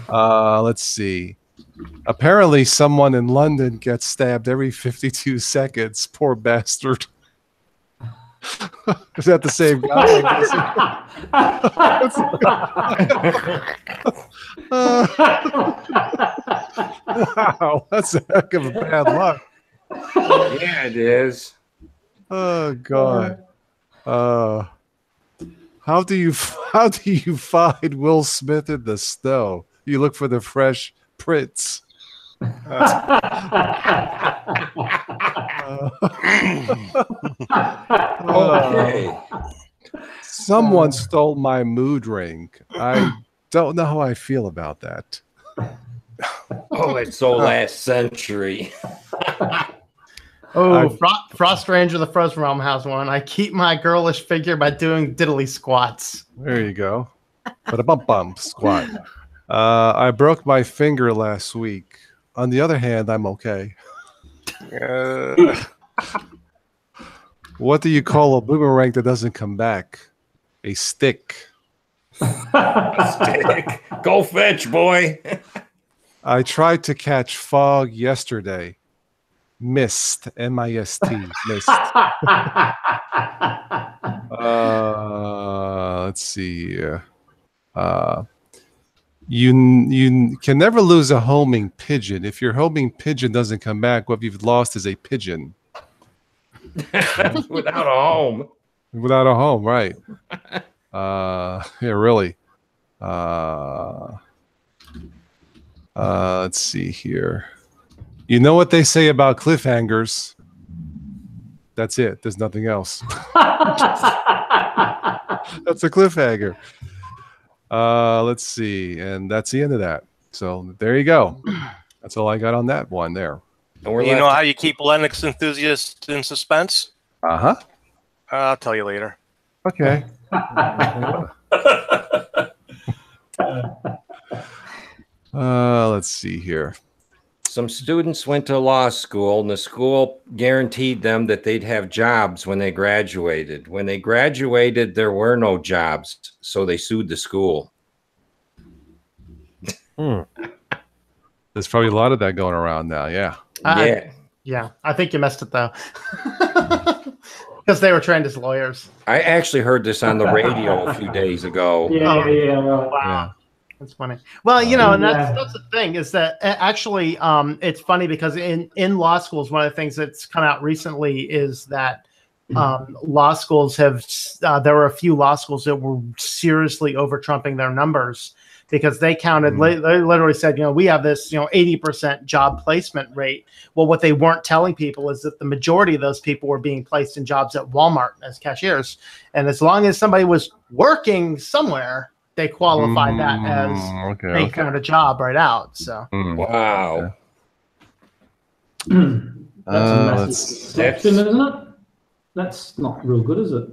know. Let's see. Apparently, someone in London gets stabbed every 52 seconds. Poor bastard. Is that the same guy? Wow, that's a heck of a bad luck. Yeah, it is. Oh God. How do you find Will Smith in the snow? You look for the fresh prints. Okay. Someone stole my mood ring. I don't know how I feel about that. Oh, it's so last century. Frost Ranger, the Frozen Realm has one. I keep my girlish figure by doing diddly squats. There you go. But a bump squat. I broke my finger last week. On the other hand, I'm okay. What do you call a boomerang that doesn't come back? A stick. Stick. Go fetch, boy. I tried to catch fog yesterday. Missed. M-I-S-T. Missed. Let's see. You can never lose a homing pigeon. If your homing pigeon doesn't come back, what you've lost is a pigeon. Without a home. Without a home, right. Yeah, really. Let's see here. You know what they say about cliffhangers? That's it. There's nothing else. That's a cliffhanger. Let's see. And that's the end of that. So there you go. That's all I got on that one there. And you know how you keep Linux enthusiasts in suspense? Uh-huh. I'll tell you later. Okay. Let's see here. Some students went to law school, and the school guaranteed them that they'd have jobs when they graduated. When they graduated, there were no jobs, so they sued the school. There's probably a lot of that going around now. Yeah. Yeah. I think you missed it, though. Because they were trained as lawyers. I actually heard this on the radio a few days ago. Yeah, right. Wow. Yeah. That's funny. Well, you know, and that's the thing is that actually it's funny because in law schools, one of the things that's come out recently is that law schools have there were a few law schools that were seriously over trumping their numbers because they counted, they literally said, you know, we have this, 80% job placement rate. Well, what they weren't telling people is that the majority of those people were being placed in jobs at Walmart as cashiers. And as long as somebody was working somewhere, they qualified that as they found a job right out. So wow. That's a massive deception, isn't it? That's not real good, is it?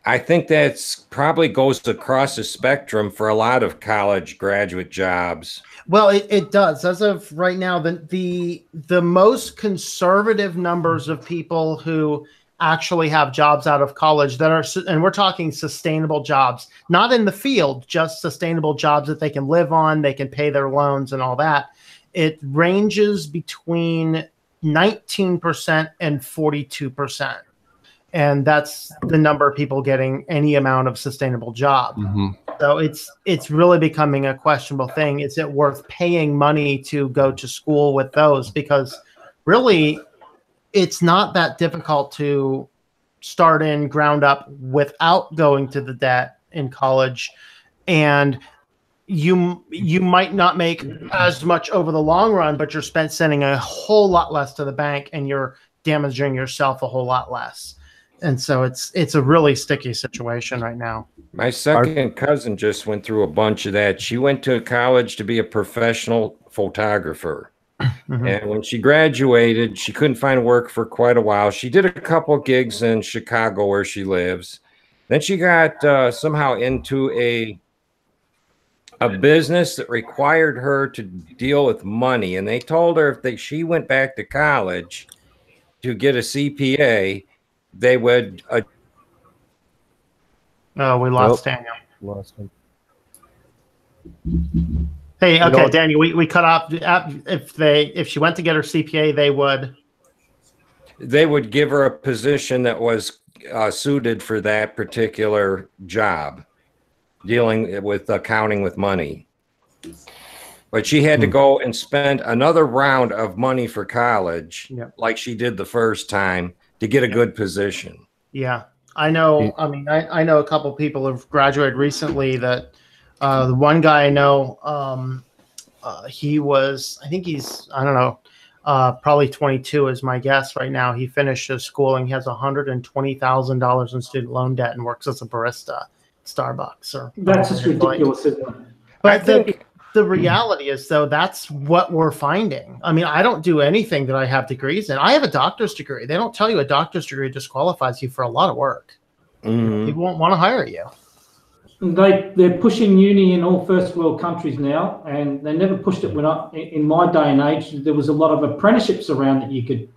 I think that's probably goes across the spectrum for a lot of college graduate jobs. Well, it does. As of right now, the most conservative numbers of people who actually have jobs out of college that are, and we're talking sustainable jobs, not in the field, just sustainable jobs that they can live on, they can pay their loans and all that. It ranges between 19% and 42%. And that's the number of people getting any amount of sustainable job. Mm-hmm. So it's really becoming a questionable thing. Is it worth paying money to go to school with those? Because really, it's not that difficult to start in ground up without going to the debt in college. And you might not make as much over the long run, but you're sending a whole lot less to the bank, and you're damaging yourself a whole lot less. And so it's a really sticky situation right now. My second cousin just went through a bunch of that. She went to college to be a professional photographer. Mm-hmm. And when she graduated, she couldn't find work for quite a while. She did a couple gigs in Chicago where she lives. Then she got somehow into a business that required her to deal with money. And they told her if she went back to college to get a CPA, they would. Oh, we lost Daniel. Lost him. Hey, okay, Daniel, we cut off. If she went to get her CPA, they would give her a position that was suited for that particular job, dealing with accounting with money. But she had to go and spend another round of money for college, like she did the first time, to get a good position. Yeah, I know. I mean, I know a couple people who've graduated recently that the one guy I know, he was, I think he's, I don't know, probably 22 is my guess right now. He finished his schooling. He has $120,000 in student loan debt and works as a barista at Starbucks. Or that's just ridiculous, isn't it? But the reality is, though, that's what we're finding. I mean, I don't do anything that I have degrees in. I have a doctor's degree. They don't tell you a doctor's degree disqualifies you for a lot of work. Mm-hmm. People won't want to hire you. They're pushing uni in all first world countries now, and they never pushed it when in my day and age. There was a lot of apprenticeships around that you can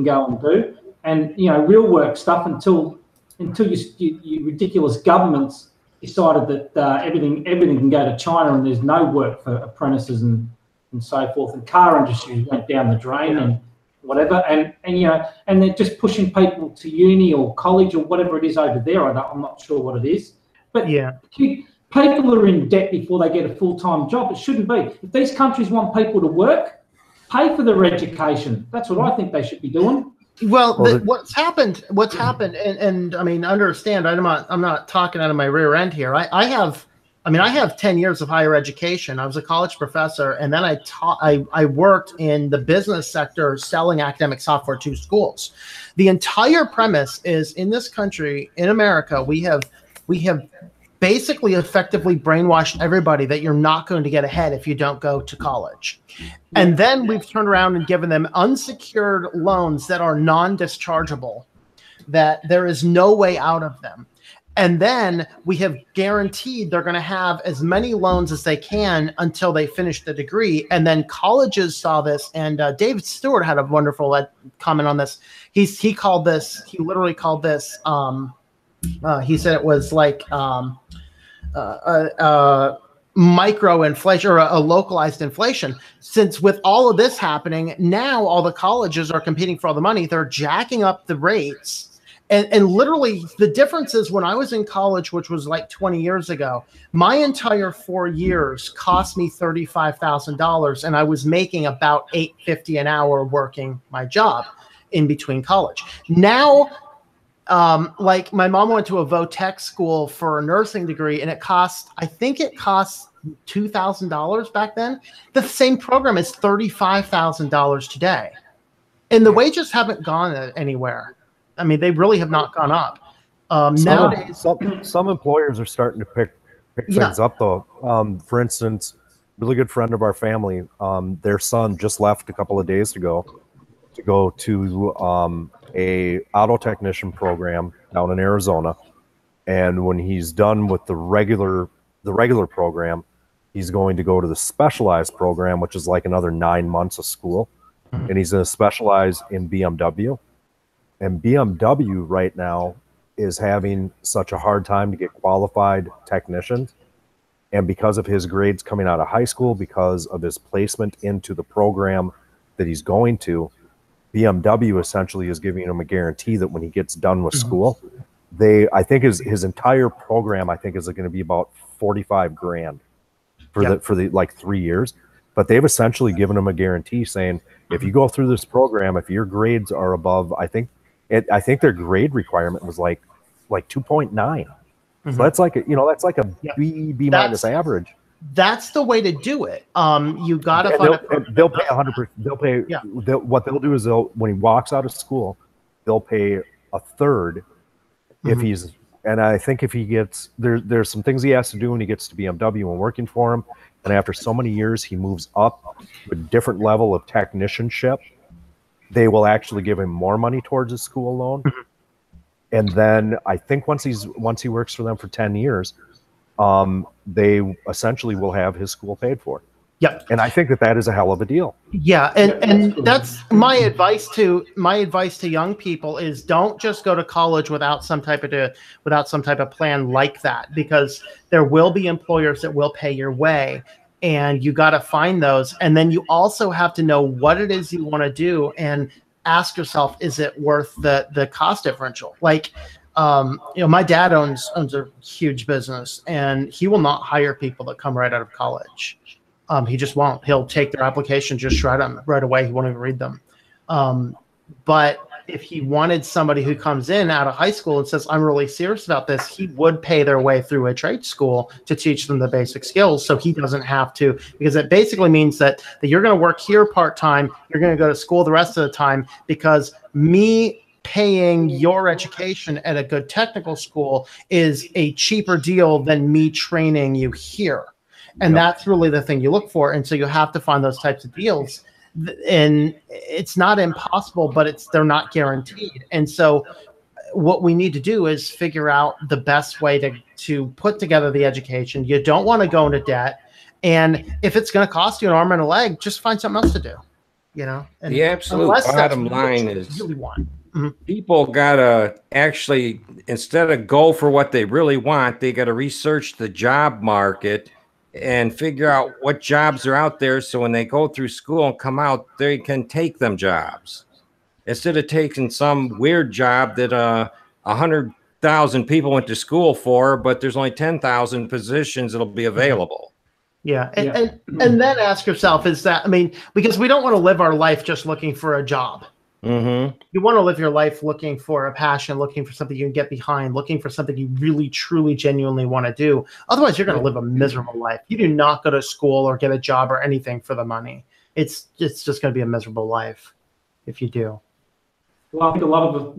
go and do, and real work stuff until you ridiculous governments decided that everything can go to China and there's no work for apprentices and so forth, and car industry went down the drain and whatever, and they're just pushing people to uni or college or whatever it is over there. I'm not sure what it is, but people are in debt before they get a full-time job. It shouldn't be. If these countries want people to work, pay for their education. That's what I think they should be doing. Well, what's happened, and I mean, understand, I'm not talking out of my rear end here. I have 10 years of higher education. I was a college professor, and then I worked in the business sector selling academic software to schools. The entire premise is, in this country, in America, we have basically effectively brainwashed everybody that you're not going to get ahead if you don't go to college. And then we've turned around and given them unsecured loans that are non-dischargeable, that there is no way out of them. And then we have guaranteed they're going to have as many loans as they can until they finish the degree. And then colleges saw this, and David Stewart had a wonderful comment on this. He literally called this, he said it was like micro inflation, or a localized inflation. Since with all of this happening, now all the colleges are competing for all the money. They're jacking up the rates. And literally the difference is, when I was in college, which was like 20 years ago, my entire 4 years cost me $35,000, and I was making about $8.50 an hour working my job in between college. Now, like my mom went to a vo-tech school for a nursing degree, and I think it cost $2,000 back then. The same program is $35,000 today. And the wages haven't gone anywhere. I mean, they really have not gone up. Nowadays, some employers are starting to pick things up, though. For instance, a really good friend of our family, their son just left a couple of days ago, to go to a auto technician program down in Arizona, and when he's done with the regular program, he's going to go to the specialized program, which is like another 9 months of school, and he's going to specialize in BMW. And BMW right now is having such a hard time to get qualified technicians. And because of his grades coming out of high school, because of his placement into the program that he's going to, BMW essentially is giving him a guarantee that when he gets done with school, I think his entire program, I think, is going to be about 45 grand for the like 3 years. But they've essentially given him a guarantee saying, if you go through this program, if your grades are above, I think their grade requirement was like 2.9. So that's like a B minus average. That's the way to do it. You got to find. They'll pay 100%. They'll pay. Yeah. What they'll do is when he walks out of school, they'll pay a third if he's. And I think if he gets there's some things he has to do when he gets to BMW and working for him. And after so many years, he moves up to a different level of technicianship. They will actually give him more money towards his school loan. And then I think once he works for them for 10 years, they essentially will have his school paid for. Yep. And I think that is a hell of a deal. Yeah, and that's my advice to young people is don't just go to college without some type of plan like that, because there will be employers that will pay your way, and you got to find those. And then you also have to know what it is you want to do and ask yourself, is it worth the cost differential? Like, my dad owns a huge business, and he will not hire people that come right out of college. He just won't. He'll take their application, just shred them right away. He won't even read them. But if he wanted somebody who comes in out of high school and says, I'm really serious about this, he would pay their way through a trade school to teach them the basic skills, so he doesn't have to, because it basically means that you're going to work here part-time, you're going to go to school the rest of the time, because me paying your education at a good technical school is a cheaper deal than me training you here. And that's really the thing you look for. And so you have to find those types of deals. And it's not impossible, but they're not guaranteed. And so what we need to do is figure out the best way to put together the education. You don't want to go into debt. And if it's going to cost you an arm and a leg, just find something else to do. And the absolute bottom line is really want. People gotta actually, instead of go for what they really want, they gotta research the job market and figure out what jobs are out there, so when they go through school and come out, they can take them jobs instead of taking some weird job that 100,000 people went to school for, but there's only 10,000 positions that'll be available. Yeah. And then ask yourself, because we don't want to live our life just looking for a job. You want to live your life looking for a passion, looking for something you can get behind, looking for something you really, truly, genuinely want to do. Otherwise, you're going to live a miserable life. You do not go to school or get a job or anything for the money. It's just going to be a miserable life if you do. Well, I think a lot of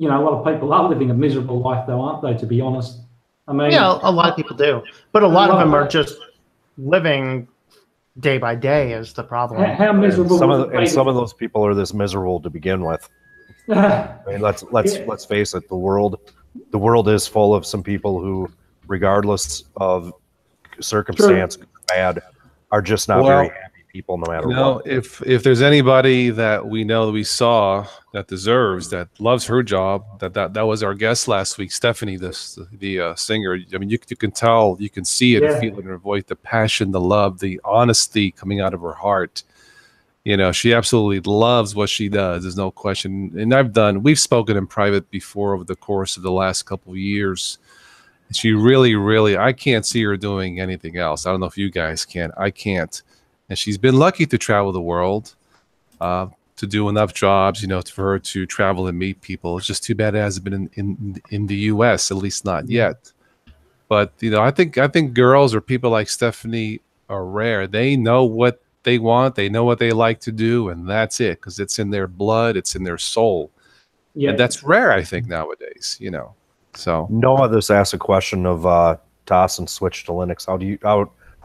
people are living a miserable life, though, aren't they? To be honest, a lot of people do, but a lot of them are just living day by day is the problem. How miserable? Some of those people are this miserable to begin with. I mean, let's face it. The world is full of some people who, regardless of circumstance, bad, are just not very happy people, no matter what. If there's anybody that we know that we saw that deserves, that loves her job, that was our guest last week, Stephanie, the singer. I mean, you can tell, you can see it, feel it in her voice, the passion, the love, the honesty coming out of her heart. She absolutely loves what she does. There's no question. And we've spoken in private before over the course of the last couple of years. She really, really, I can't see her doing anything else. I don't know if you guys can. I can't. And she's been lucky to travel the world, to do enough jobs, for her to travel and meet people. It's just too bad it hasn't been in the U.S., at least not yet. But, I think girls or people like Stephanie are rare. They know what they want, they know what they like to do, and that's it, because it's in their blood, it's in their soul. Yeah, and that's rare, I think, nowadays. So Noah just asked a question of toss and switch to Linux. How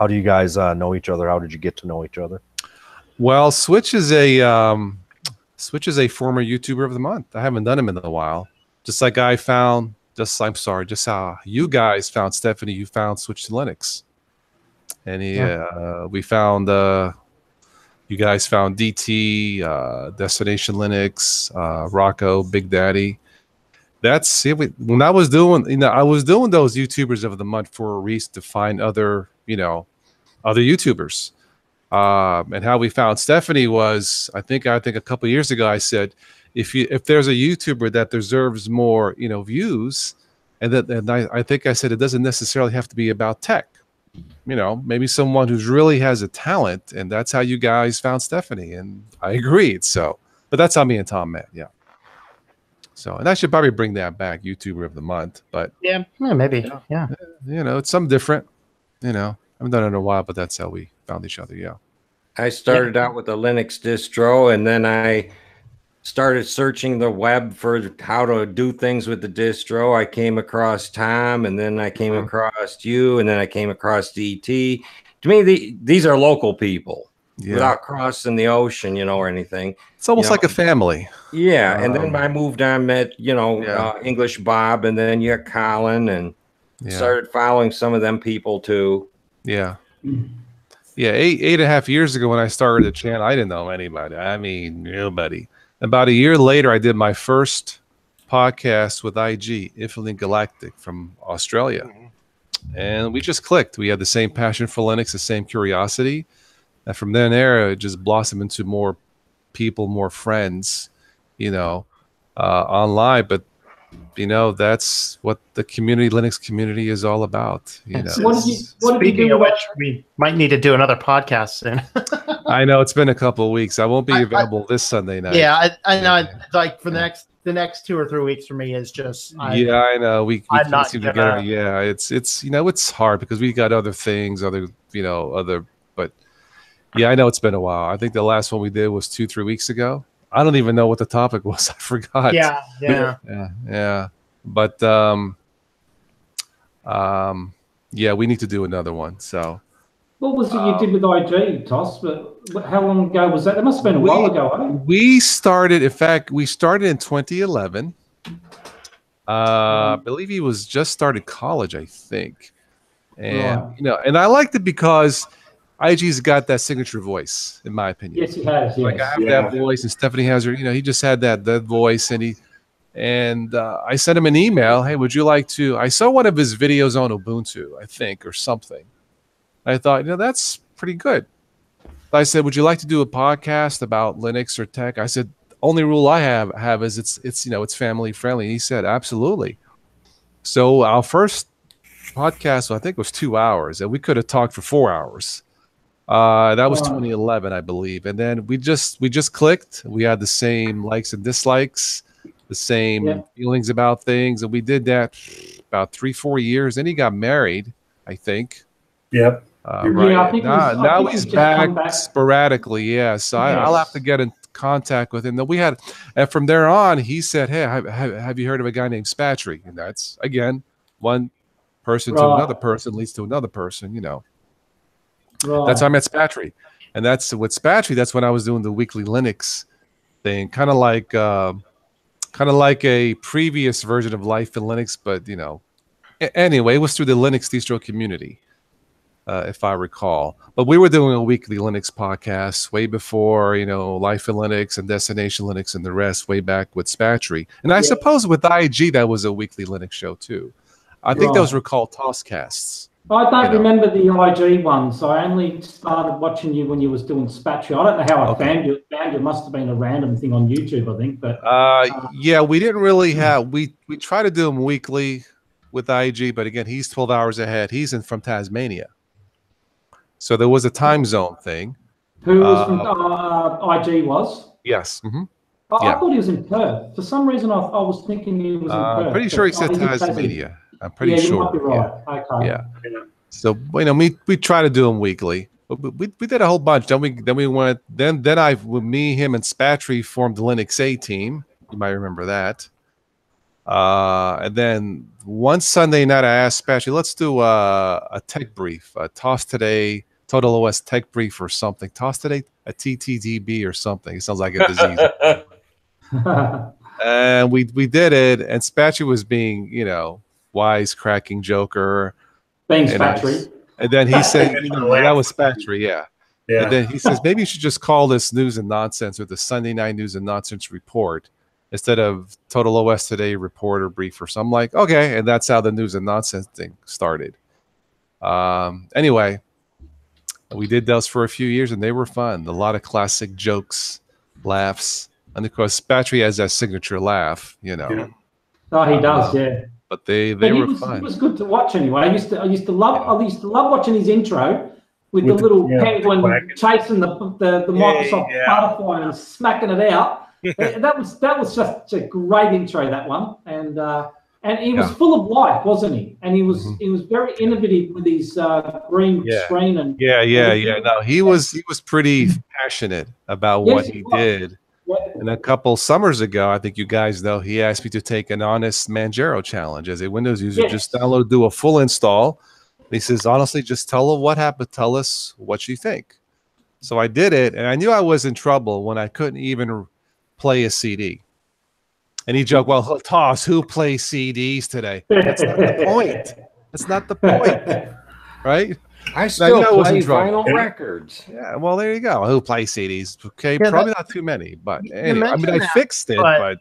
do you guys know each other? How did you get to know each other? Well, Switch is a Switch is a former YouTuber of the month. I haven't done him in a while. Just like I'm sorry, just how you guys found Stephanie, you found Switch to Linux. And we found, you guys found DT, Destination Linux, Rocco, Big Daddy. That's it. When I was doing, I was doing those YouTubers of the month for a reason, to find other, other YouTubers. And how we found Stephanie was, I think a couple of years ago, I said, if there's a YouTuber that deserves more, views, and I think I said it doesn't necessarily have to be about tech. Maybe someone who's really has a talent, and that's how you guys found Stephanie, and I agreed. So, but that's how me and Tom met. Yeah. So, and I should probably bring that back, YouTuber of the month. But yeah, maybe. Yeah. It's something different. I haven't done it in a while, but that's how we found each other. Yeah. I started out with a Linux distro, and then I started searching the web for how to do things with the distro. I came across Tom, and then I came across you, and then I came across DT. To me, these are local people without crossing the ocean, or anything. It's almost like a family. Yeah. And then I moved on, met, English Bob, and then you got Colin, and started following some of them people too. Yeah. Yeah. 8.5 years ago when I started the channel, I didn't know anybody. I mean, nobody. About a year later, I did my first podcast with IG, Infinitely Galactic from Australia. And we just clicked. We had the same passion for Linux, the same curiosity. And from then there, it just blossomed into more people, more friends, online. But, that's what the Linux community is all about. What did you do? We might need to do another podcast soon. I know it's been a couple of weeks. I won't be available this Sunday night. Yeah, I know. Like for the next 2 or 3 weeks for me is just. I know we can't seem to get. Yeah, it's hard because we got other things, But yeah, I know it's been a while. I think the last one we did was 2-3 weeks ago. I don't even know what the topic was. I forgot. Yeah. But yeah, we need to do another one. So. What was it you did with IG, Toss? But how long ago was that? It must have been a while ago, eh? We started in 2011. I believe he was just started college, I think. And and I liked it because IG's got that signature voice, in my opinion. Yes, he has. Yes. Like I have that voice, and Stephanie has her. He just had that voice, and I sent him an email. Hey, would you like to? I saw one of his videos on Ubuntu, I think, or something. I thought, that's pretty good. I said, would you like to do a podcast about Linux or tech? I said, only rule I have is it's family friendly. He said, absolutely. So our first podcast, I think, was 2 hours, and we could have talked for 4 hours. That was 2011, I believe. And then we just clicked. We had the same likes and dislikes, the same feelings about things, and we did that about 3-4 years. Then he got married, I think. Yep. Right. I think now he's back sporadically. Yeah. So I'll have to get in contact with him. And from there on, he said, "Hey, have you heard of a guy named Spatry?" And that's again, one person to another person leads to another person. That's how I met Spatry, and that's with Spatry. That's when I was doing the weekly Linux thing, kind of like a previous version of Life in Linux, but anyway, it was through the Linux distro community. If I recall. But we were doing a weekly Linux podcast way before, Life in Linux and Destination Linux and the rest, way back with Spatry. And I suppose with IG, that was a weekly Linux show too. I think those were called Tosscasts. I don't remember the IG ones. I only started watching you when you was doing Spatry. I don't know how I found you. It must have been a random thing on YouTube, I think. But yeah, we didn't really have. We try to do them weekly with IG, but again, he's 12 hours ahead. He's from Tasmania. So there was a time zone thing. Who was from IG was? Yes. Mm-hmm. I thought he was in Perth. For some reason, I was thinking he was in Perth. I'm pretty sure he said Tasmania. I'm pretty sure. You might be right. Okay. Yeah. So we try to do them weekly. We did a whole bunch. Then we went. Then me, him, and Spatry formed the Linux A team. You might remember that. And then one Sunday night, I asked Spatry, let's do a tech brief, a Toss Today, Total OS tech brief or something. Toss Today, a TTDB or something. It sounds like a disease. And we did it, and Spatchy was being, wisecracking joker. Being And Spatry. And then he said, that was Spatry, yeah. Yeah. And then he says, maybe you should just call this News and Nonsense or the Sunday Night News and Nonsense Report instead of Total OS Today Report or Brief or something. Like, okay. And that's how the News and Nonsense thing started. Anyway, we did those for a few years, and they were fun. A lot of classic jokes, laughs. And, of course, Spatry has that signature laugh, Yeah. Oh, he does, yeah. But they But were he fun. was good to watch anyway. I used to love watching his intro with the little penguin chasing the Microsoft butterfly and smacking it out. that was just a great intro, that one. And he was full of life, wasn't he? And he was very innovative with his green screen and No, he was pretty passionate about what he did. And a couple summers ago, I think you guys know, he asked me to take an honest Manjaro challenge as a Windows user. Just download, do a full install. And he says, honestly, just tell her what happened. Tell us what you think. So I did it, and I knew I was in trouble when I couldn't even play a CD. And he joked, well, Toss, who plays CDs today? That's not the point. That's not the point, right? I still play vinyl records. Yeah, well, there you go. Who plays CDs? Okay, probably not too many, but anyway, I fixed it, but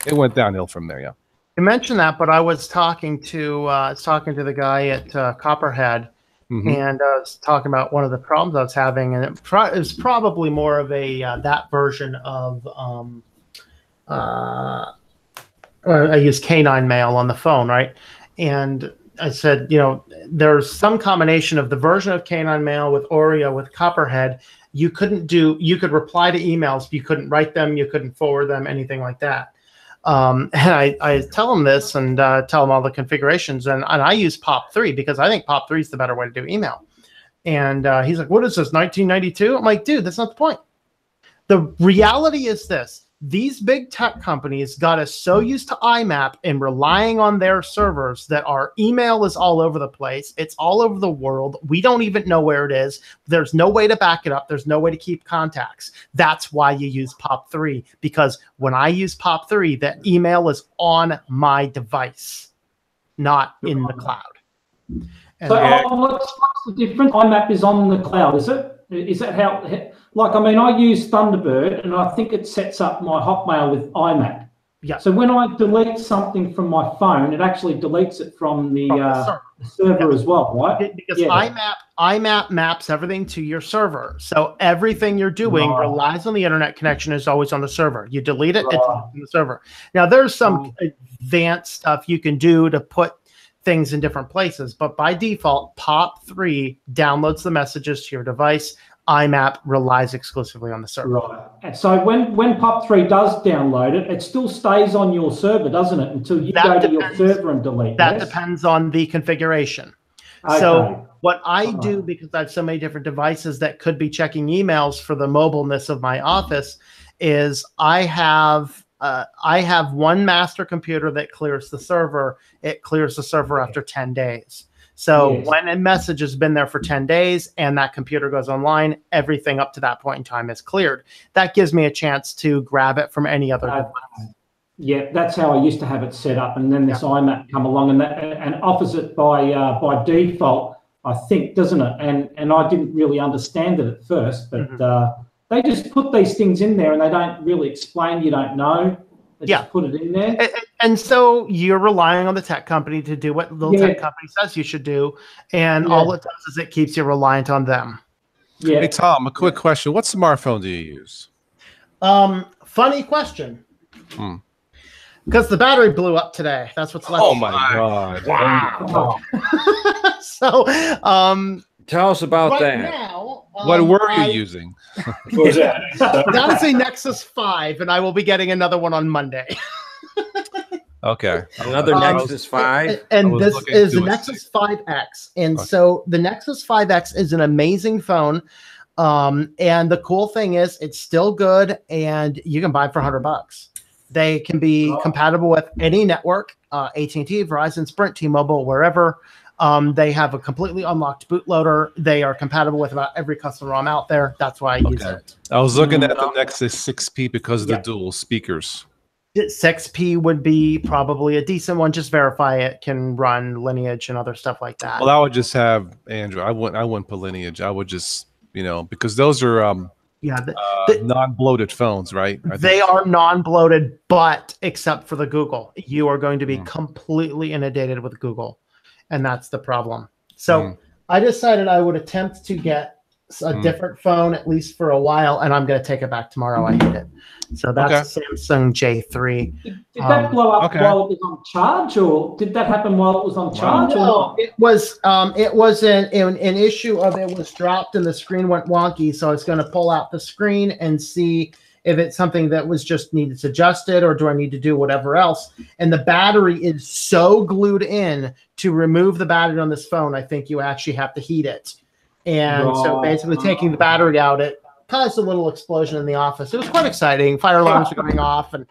it went downhill from there. Yeah, you mentioned that, but I was talking to the guy at Copperhead, and I was talking about one of the problems I was having, and it was probably more of a that version of I use Canine Mail on the phone, right? And I said, there's some combination of the version of Canine Mail with Oreo with Copperhead. You could reply to emails, you couldn't write them, you couldn't forward them, anything like that. And I tell him this and tell him all the configurations, and I use POP3 because I think POP3 is the better way to do email. And he's like, what is this, 1992? I'm like, dude, that's not the point. The reality is this. These big tech companies got us so used to IMAP and relying on their servers that our email is all over the place. It's all over the world. We don't even know where it is. There's no way to back it up. There's no way to keep contacts. That's why you use POP3, because when I use POP3, the email is on my device, not in the cloud. And so what's the difference? IMAP is on the cloud, is it? Is that how... I use Thunderbird, and I think it sets up my Hotmail with IMAP. Yeah. So when I delete something from my phone, it actually deletes it from the server as well, right? Because IMAP maps everything to your server. So everything you're doing relies on the internet connection, is always on the server. You delete it, it's on the server. Now, there's some advanced stuff you can do to put things in different places, but by default, POP3 downloads the messages to your device. IMAP relies exclusively on the server. Right. So when POP3 does download it, it still stays on your server, doesn't it? Until you go to your server and delete. That depends on the configuration. Okay. So what I do, because I have so many different devices that could be checking emails for the mobileness of my office, is I have one master computer that clears the server. It clears the server after 10 days. So when a message has been there for 10 days and that computer goes online, everything up to that point in time is cleared. That gives me a chance to grab it from any other device. Yeah, that's how I used to have it set up. And then this IMAP come along and offers it by default, I think, doesn't it? And I didn't really understand it at first, but they just put these things in there and they don't really explain. You don't know. They just put it in there. And so you're relying on the tech company to do what the tech company says you should do. And all it does is it keeps you reliant on them. Yeah. Hey, Tom, a quick question. What smartphone do you use? Funny question. Because the battery blew up today. That's what's left. Oh, my God. Wow. So, tell us about that. Now, what were you using? What was that? That is a Nexus 5, and I will be getting another one on Monday. Okay. Another Nexus 5? And this is the Nexus 5X. And so the Nexus 5X is an amazing phone. And the cool thing is it's still good, and you can buy it for $100. They can be compatible with any network, AT&T, Verizon, Sprint, T-Mobile, wherever. They have a completely unlocked bootloader. They are compatible with about every custom ROM out there. That's why I use it. I was looking at the Nexus 6P because of the Yeah. dual speakers. 6P would be probably a decent one. Just verify it can run Lineage and other stuff like that. Well, I would just have Android. I wouldn't put Lineage. I would just, because those are non-bloated phones, right? They are non-bloated, but except for the Google, you are going to be completely inundated with Google, and that's the problem. So I decided I would attempt to get a different phone at least for a while, and I'm going to take it back tomorrow. I hate it. So that's Samsung J3. Did that blow up while it was on charge, or did that happen while it was on charge? No, it was an issue of it was dropped and the screen went wonky. So I was going to pull out the screen and see if it's something that was just needs adjusted, or do I need to do whatever else? And the battery is so glued in to remove the battery on this phone. I think you actually have to heat it. And so basically taking the battery out, it caused a little explosion in the office. It was quite exciting. Fire alarms were going off, and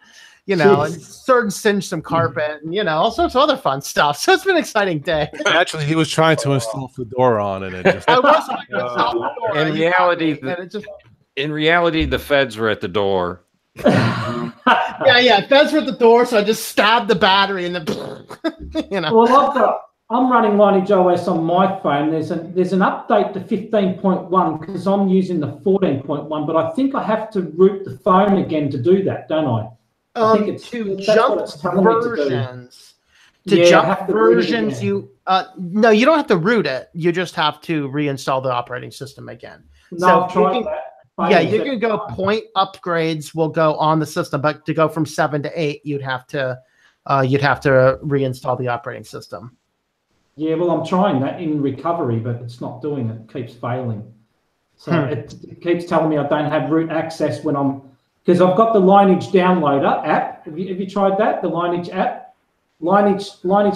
and started to singe some carpet, and all sorts of other fun stuff. So it's been an exciting day. Actually, he was trying to install Fedora on it. And it just, I was trying to install Fedora, in reality, the feds were at the door. Yeah, feds were at the door, so I just stabbed the battery, and then Well, I'm running Lineage OS on my phone. There's an update to 15.1 because I'm using the 14.1, but I think I have to root the phone again to do that, don't I? I think it's to jump versions. No, you don't have to root it. You just have to reinstall the operating system again. No, I've tried that. You can go point upgrades will go on the system, but to go from 7 to 8, you'd have to reinstall the operating system. Yeah, well, I'm trying that in recovery, but it's not doing it. It keeps failing. So it keeps telling me I don't have root access because I've got the Lineage downloader app. Have you tried that? The Lineage app? Lineage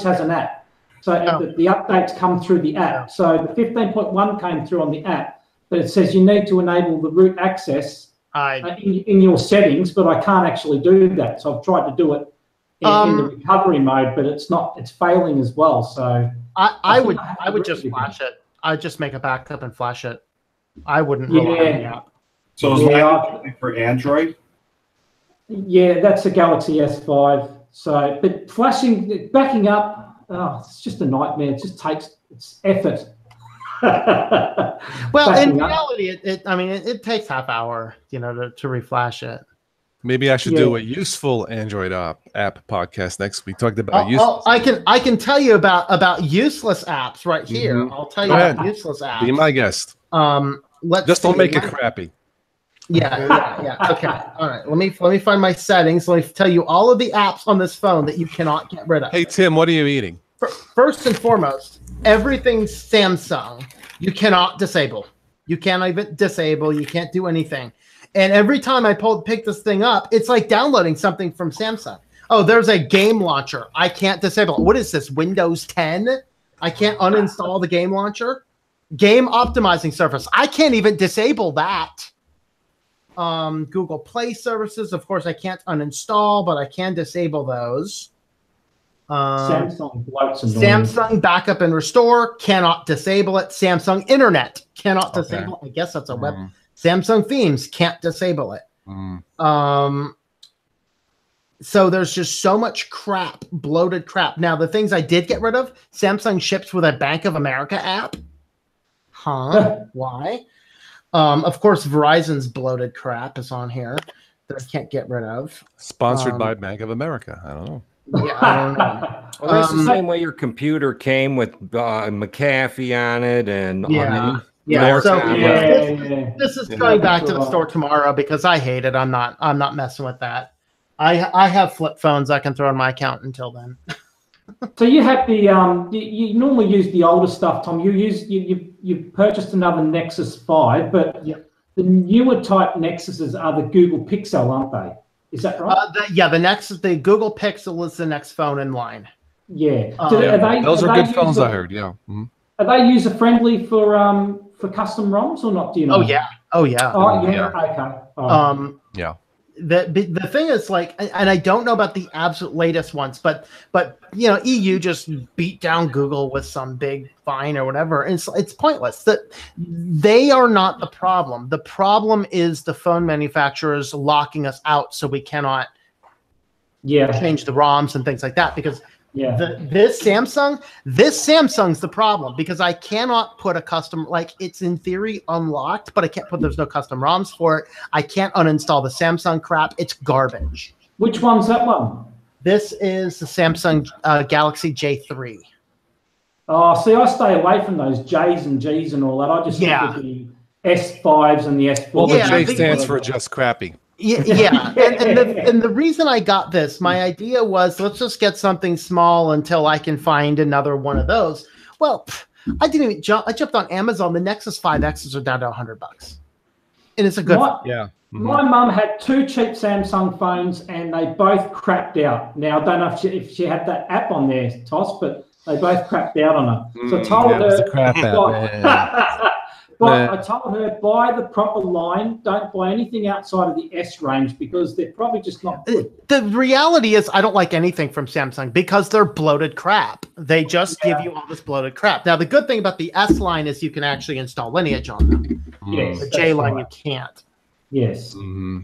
has an app. So the updates come through the app. So the 15.1 came through on the app, but it says you need to enable the root access in your settings, but I can't actually do that. So I've tried to do it in the recovery mode, but it's failing as well. So I would just flash it. I'd just make a backup and flash it. I wouldn't rely on the app. So is Lineage for Android? Yeah, that's a Galaxy S5. So, but backing up, it's just a nightmare. It just takes effort. Well, in reality, it takes half hour, to reflash it. Maybe I should do a useful Android app podcast next week. Talked about useless. I can tell you about useless apps right here. I'll tell you about useless apps. Be my guest. Just don't make it crappy. Yeah. Okay. All right. Let me find my settings. Let me tell you all of the apps on this phone that you cannot get rid of. Hey Tim, what are you eating? First and foremost, everything Samsung you cannot disable. You can't even disable. You can't do anything. And every time I pick this thing up, it's like downloading something from Samsung. Oh, there's a game launcher. I can't disable it. What is this, Windows 10? I can't uninstall the game launcher. Game optimizing service. I can't even disable that. Google Play services, of course, I can't uninstall, but I can disable those. Samsung backup and restore, cannot disable it. Samsung Internet, cannot disable it. I guess that's a web. Samsung themes, can't disable it. So there's just so much crap, bloated crap. Now, the things I did get rid of, Samsung ships with a Bank of America app. Why? Of course, Verizon's bloated crap is on here that I can't get rid of. Sponsored by Bank of America. I don't know. Yeah, I don't know. Well, that's the same way your computer came with McAfee on it, and this is going back to the store tomorrow because I hate it. I'm not messing with that. I have flip phones I can throw in my account until then. So you have the you normally use the older stuff, Tom. You purchased another Nexus 5, but the newer type Nexuses are the Google Pixel, aren't they? Is that right? the Google Pixel is the next phone in line. Yeah. Those are good phones, I heard. Yeah. Mm-hmm. Are they user friendly for custom ROMs or not? Do you know? Oh yeah. Okay. Yeah. the thing is, like, and I don't know about the absolute latest ones, but you know, EU just beat down Google with some big fine or whatever, and it's pointless. That they are not the problem. The problem is the phone manufacturers locking us out so we cannot change the ROMs and things like that, because this Samsung's the problem, because I cannot put a custom, like, it's in theory unlocked, but I can't put, there's no custom ROMs for it. I can't uninstall the Samsung crap. It's garbage. Which one's that one? This is the Samsung Galaxy J3. Oh, see, I stay away from those J's and G's and all that. I just look at the S5s and the S4s. Well, the J stands for just crappy. Yeah. And the reason I got this, my idea was, let's just get something small until I can find another one of those. Well, I didn't even jump. I jumped on Amazon. The Nexus 5Xs are down to $100, and it's a good. My mum had 2 cheap Samsung phones, and they both crapped out. Now I don't know if she had that app on there, Toss, but they both crapped out on her. So I told her, it was a crap app. But I told her, buy the proper line. Don't buy anything outside of the S range, because they're probably just not good. The reality is, I don't like anything from Samsung because they're bloated crap. They just give you all this bloated crap. Now, the good thing about the S line is you can actually install Lineage on them. Yes, the J line, you can't. Yes. Mm-hmm.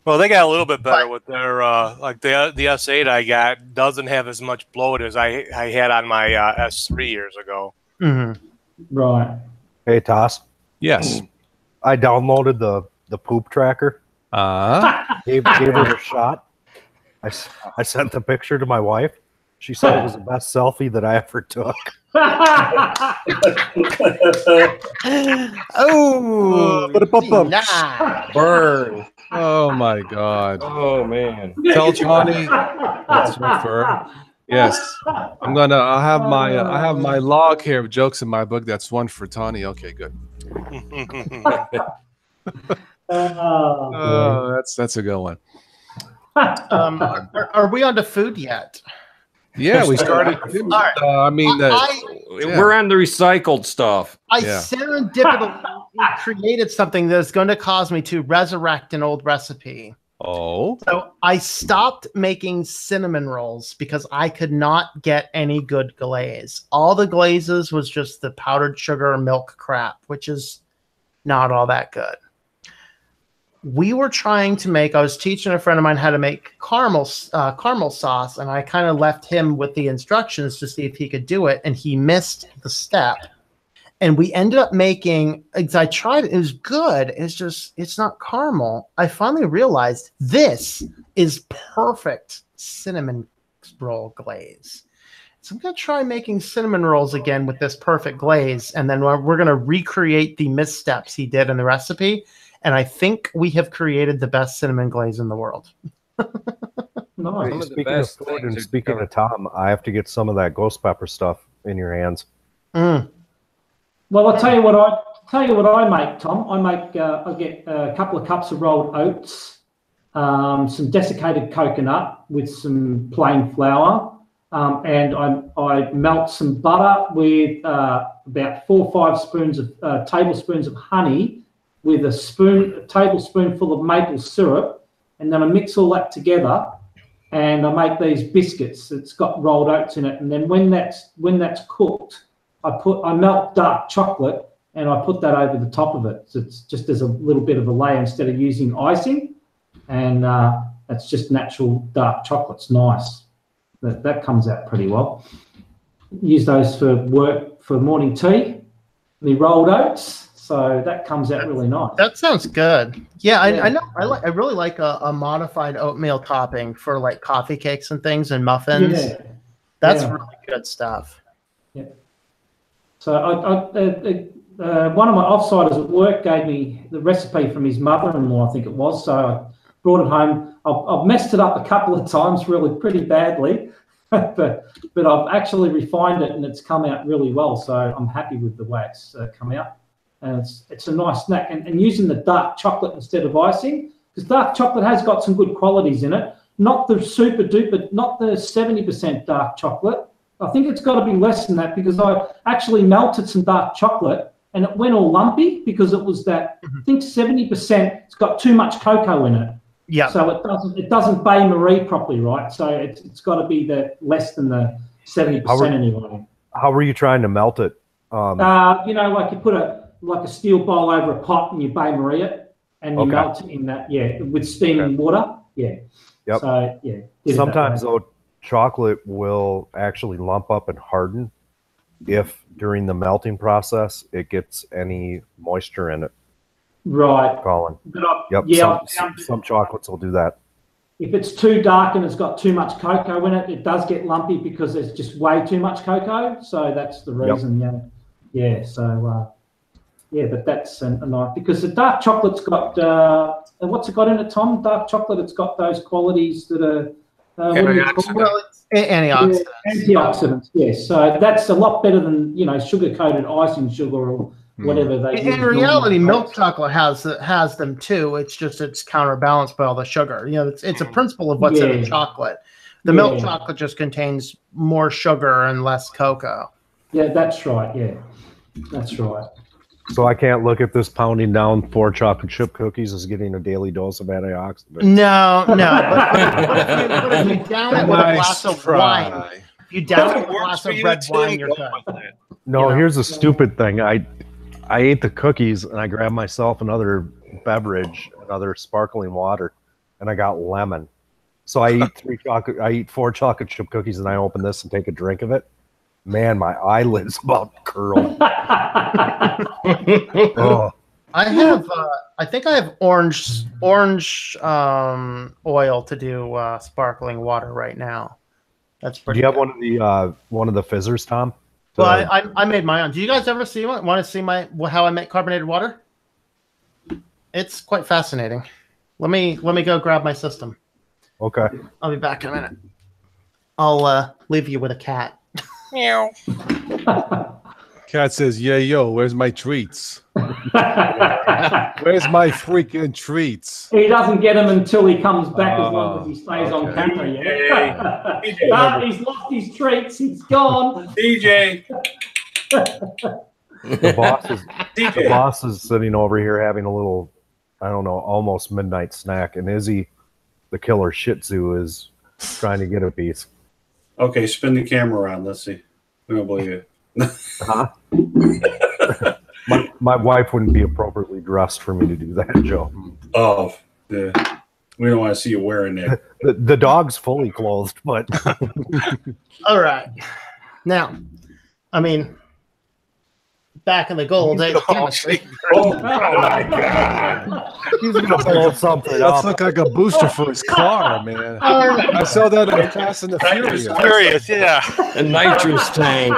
Well, they got a little bit better with their like the S8 I got doesn't have as much bloat as I had on my S3 years ago. Mm-hmm. Right. Hey, Toss. Yes. I downloaded the poop tracker. Gave her a shot. I sent the picture to my wife. She said it was the best selfie that I ever took. Oh, Burn. Oh my God. Oh man. Tell Johnny that's her. Yes, I'll have my log here of jokes in my book. That's one for Tawny. Okay, good. Oh, that's a good one. Are we on to food yet? Yeah, we started. I mean, we're on the recycled stuff. I serendipitously created something that's going to cause me to resurrect an old recipe. Oh. So I stopped making cinnamon rolls because I could not get any good glaze. All the glazes was just the powdered sugar milk crap, which is not all that good. We were trying to make, I was teaching a friend of mine how to make caramel sauce, and I kind of left him with the instructions to see if he could do it, and he missed the step. And we ended up making, I tried it was good. It's not caramel. I finally realized this is perfect cinnamon roll glaze. So I'm going to try making cinnamon rolls again with this perfect glaze. And then we're going to recreate the missteps he did in the recipe. And I think we have created the best cinnamon glaze in the world. Nice. Speaking of food and speaking of Tom, I have to get some of that ghost pepper stuff in your hands. Well, I'll tell you what I make, Tom. I get a couple of cups of rolled oats, some desiccated coconut with some plain flour, and I melt some butter with about 4 or 5 tablespoons of honey, with a tablespoonful of maple syrup, and then I mix all that together, and I make these biscuits. It's got rolled oats in it, and then when that's cooked, I melt dark chocolate and I put that over the top of it. So it's just as a little bit of a layer instead of using icing, and that's just natural dark chocolate. It's nice. That comes out pretty well. Use those for morning tea. The rolled oats. So that comes out really nice. That sounds good. Yeah, I know. I really like a modified oatmeal topping for like coffee cakes and things and muffins. Yeah. That's really good stuff. Yeah. So one of my offsiders at work gave me the recipe from his mother-in-law, I think it was. So I brought it home. I've messed it up a couple of times, really pretty badly, but I've actually refined it and it's come out really well. So I'm happy with the way it's come out. And it's a nice snack. And using the dark chocolate instead of icing, because dark chocolate has got some good qualities in it. Not the super duper, not the 70% dark chocolate. I think it's got to be less than that, because I actually melted some dark chocolate and it went all lumpy because it was that, I think 70%, it's got too much cocoa in it. Yeah. So it doesn't Bain Marie properly, right? So it's got to be the less than the 70% anyway. How were you trying to melt it? Like you put a steel bowl over a pot and you Bain Marie it and you melt it in that, with steaming water. Yeah. Yep. So sometimes though, chocolate will actually lump up and harden if during the melting process it gets any moisture in it. Right. Colin. Yep. Some chocolates will do that. If it's too dark and it's got too much cocoa in it, it does get lumpy because there's just way too much cocoa. So that's the reason. Yep. Yeah. So but that's a nice, because the dark chocolate's got what's it got in it, Tom? Dark chocolate. It's got those qualities that are antioxidants. Antioxidants. Yes. So that's a lot better than sugar coated icing sugar or whatever they. In reality, milk chocolate has them too. It's just it's counterbalanced by all the sugar. It's a principle of what's in a chocolate. The milk chocolate just contains more sugar and less cocoa. Yeah, that's right. Yeah, that's right. So I can't look at this pounding down 4 chocolate chip cookies as getting a daily dose of antioxidants. No. But if you down it with a glass of wine, if you down it with a glass of red wine, you're good. No, here's the stupid thing. I ate the cookies and I grabbed myself another beverage, another sparkling water, and I got lemon. So I eat 4 chocolate chip cookies and I open this and take a drink of it. Man, my eyelids about curled. Oh. I think I have orange oil to do sparkling water right now. That's pretty. Do you have one of the fizzers, Tom? Well, I made my own. Do you guys ever want to see how I make carbonated water? It's quite fascinating. Let me go grab my system. Okay. I'll be back in a minute. I'll leave you with a cat. Meow. Cat says, "Yeah, yo, where's my treats? Where's my freaking treats?" He doesn't get them until he comes back, as long as he stays on camera. Yeah. He's lost his treats. He's gone. DJ. The boss is sitting over here having a little, I don't know, almost midnight snack, and Izzy, the killer Shih Tzu, is trying to get a piece. Okay, spin the camera around. Let's see. We don't believe it. Huh? my wife wouldn't be appropriately dressed for me to do that, Joe. Oh, we don't want to see you wearing that. The dog's fully clothed, but all right. Now, I mean, back in the gold days of chemistry. Oh my God! He's gonna blow something That up. looks like a booster for his car, man. I saw that in Fast and the Furious. Furious, yeah. A nitrous tank.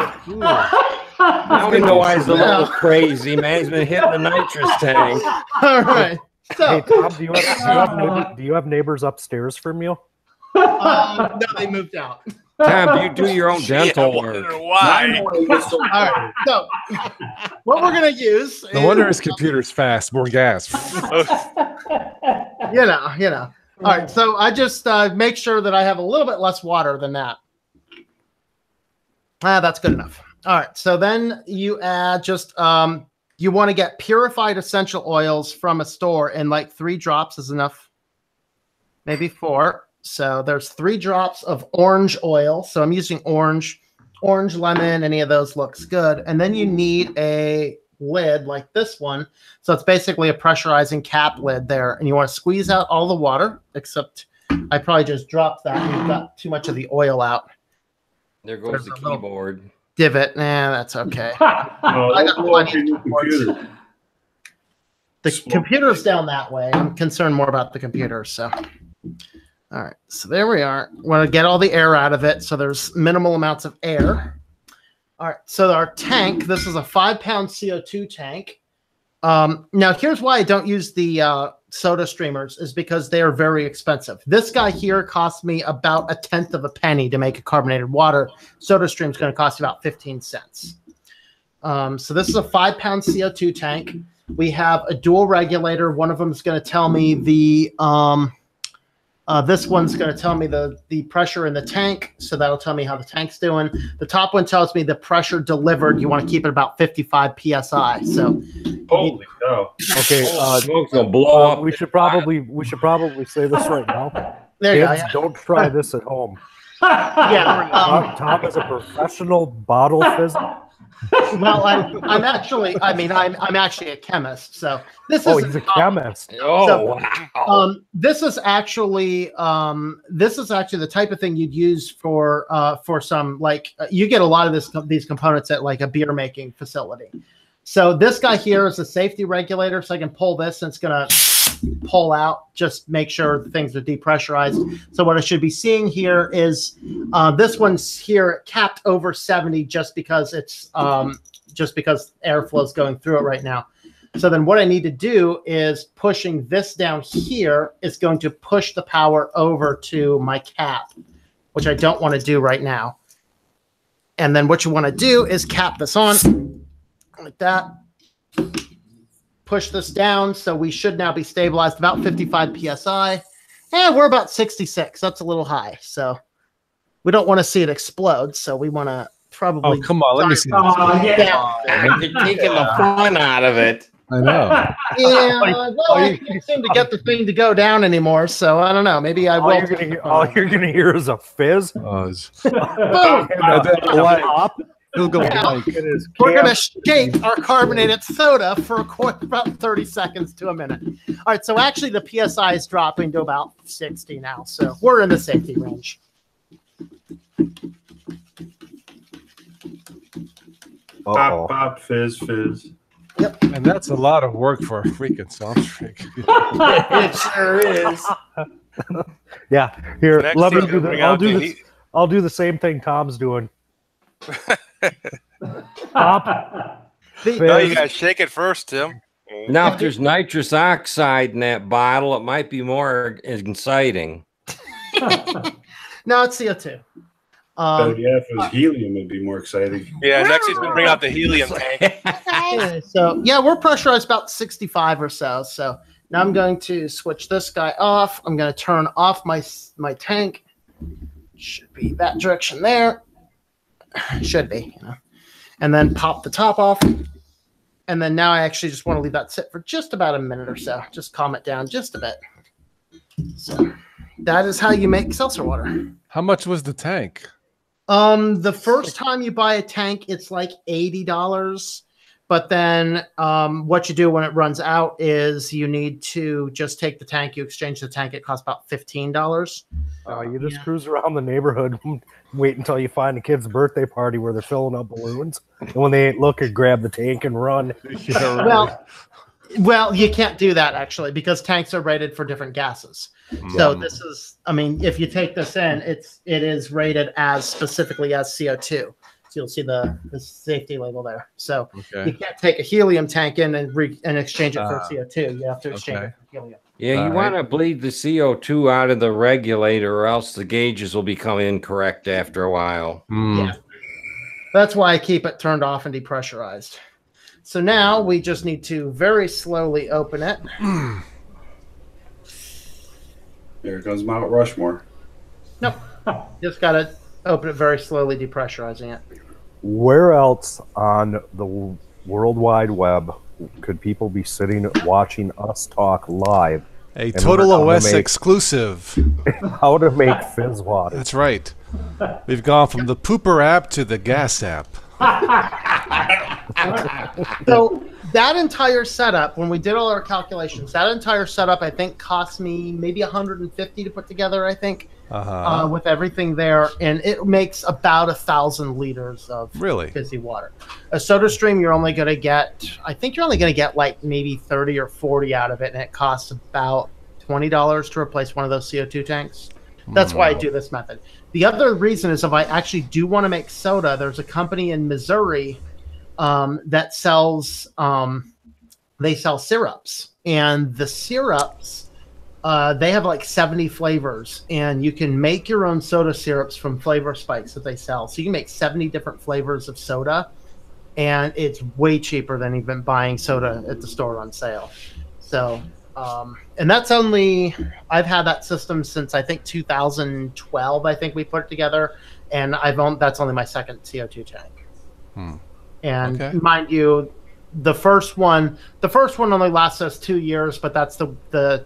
Now we know why he's a little crazy, man. He's been hitting the nitrous tank. All right. So, Hey Tom, do you have neighbors upstairs from you? no, they moved out. Tom, you do your own dental I work. wonder why. All right. So, what we're gonna use? No wonder his computer's fast. More gas. You know. All right. So I just make sure that I have a little bit less water than that. That's good enough. All right. So then you add just you want to get purified essential oils from a store, and like 3 drops is enough. Maybe 4. So there's 3 drops of orange oil. So I'm using orange, lemon, any of those looks good. And then you need a lid like this one. So it's basically a pressurizing cap lid there. And you want to squeeze out all the water, except I probably just dropped that. You've got too much of the oil out. There goes the keyboard. Divot. Nah, that's okay. I got plenty of keyboards. The computer's down that way. I'm concerned more about the computer. So, all right. So there we are. Want to get all the air out of it. So there's minimal amounts of air. All right. So our tank. This is a 5-pound CO2 tank. Now here's why I don't use the soda streamers, is because they are very expensive. This guy here cost me about 1/10 of a penny to make a carbonated water. Soda stream is going to cost you about 15 cents. So this is a 5-pound CO2 tank. We have a dual regulator. One of them is going to tell me the this one's going to tell me the pressure in the tank. So that'll tell me how the tank's doing. The top one tells me the pressure delivered. You want to keep it about 55 PSI. So Holy cow! Okay, Smoke's gonna blow up. we should probably say this right now. There you go. Kids, don't try this at home. Yeah. Tom is a professional bottle fizz. Well, I'm actually a chemist. So this Oh, is he's a chemist. Oh, wow. this is actually the type of thing you'd use for some you get a lot of these components at like a beer making facility. So this guy here is a safety regulator, so I can pull this and it's gonna pull out, just make sure things are depressurized. So what I should be seeing here is this one's here capped over 70 just because it's airflow is going through it right now. So then what I need to do is pushing this down here is going to push the power over to my cap, which I don't want to do right now. And then what you want to do is cap this on like that. Push this down, so we should now be stabilized about 55 psi. And we're about 66. That's a little high, so we don't want to see it explode. So we want to probably. Oh, come on, let me see. You're taking the fun out of it. I know. Yeah, well, I can't seem to get the thing to go down anymore, so I don't know. Maybe I will. All you're gonna hear is a fizz. Oh, Boom! Pop. It'll go blank. We're going to shake our carbonated soda for about 30 seconds to a minute. All right, so actually the PSI is dropping to about 60 now, so we're in the safety range. Pop, pop, fizz, fizz. Yep. And that's a lot of work for a freaking soft drink. It sure is. Yeah, here, Next let me thing, do bring that. out the heat. I'll do the same thing Tom's doing. Pop. No, you gotta shake it first, Tim. Now, if there's nitrous oxide in that bottle, it might be more exciting. No, it's CO2. Yeah, if it was helium, it'd be more exciting. Yeah, next he's gonna bring out the helium tank. So yeah, we're pressurized about 65 or so. So now I'm going to switch this guy off. I'm going to turn off my tank. Should be that direction there. Should be, and then pop the top off. And then now I actually just want to leave that sit for just about a minute or so. Just calm it down just a bit. So that is how you make seltzer water. How much was the tank? The first time you buy a tank, it's like $80. But then what you do when it runs out is you need to just take the tank, you exchange the tank. It costs about $15. You just cruise around the neighborhood, wait until you find a kid's birthday party where they're filling up balloons. And when they ain't looking, grab the tank and run. Well, you can't do that actually because tanks are rated for different gases. So this is, I mean, if you take this in, it is rated as specifically as CO2. So you'll see the safety label there. So you can't take a helium tank in and exchange it for CO2. You have to exchange it for helium. Yeah, you want to bleed the CO2 out of the regulator or else the gauges will become incorrect after a while. Yeah. That's why I keep it turned off and depressurized. So now we just need to very slowly open it. There comes Mount Rushmore. Nope. Just got to open it very slowly, depressurizing it. Where else on the World Wide Web could people be sitting watching us talk live? A Total OS exclusive. How to make fizz water. That's right. We've gone from the pooper app to the gas app. So that entire setup, when we did all our calculations, that entire setup I think cost me maybe $150 to put together, I think, with everything there, and it makes about 1,000 liters of fizzy water. A SodaStream, you're only going to get, I think you're only going to get like maybe 30 or 40 out of it, and it costs about $20 to replace one of those CO2 tanks. That's why I do this method. The other reason is if I actually do want to make soda, there's a company in Missouri that sells they sell syrups, and the syrups they have like 70 flavors, and you can make your own soda syrups from flavor spikes that they sell. So you can make 70 different flavors of soda, and it's way cheaper than even buying soda at the store on sale. So and that's only, I've had that system since I think 2012. I think we put it together, and that's only my second CO2 tank. And mind you, the first one only lasts us 2 years, but that's the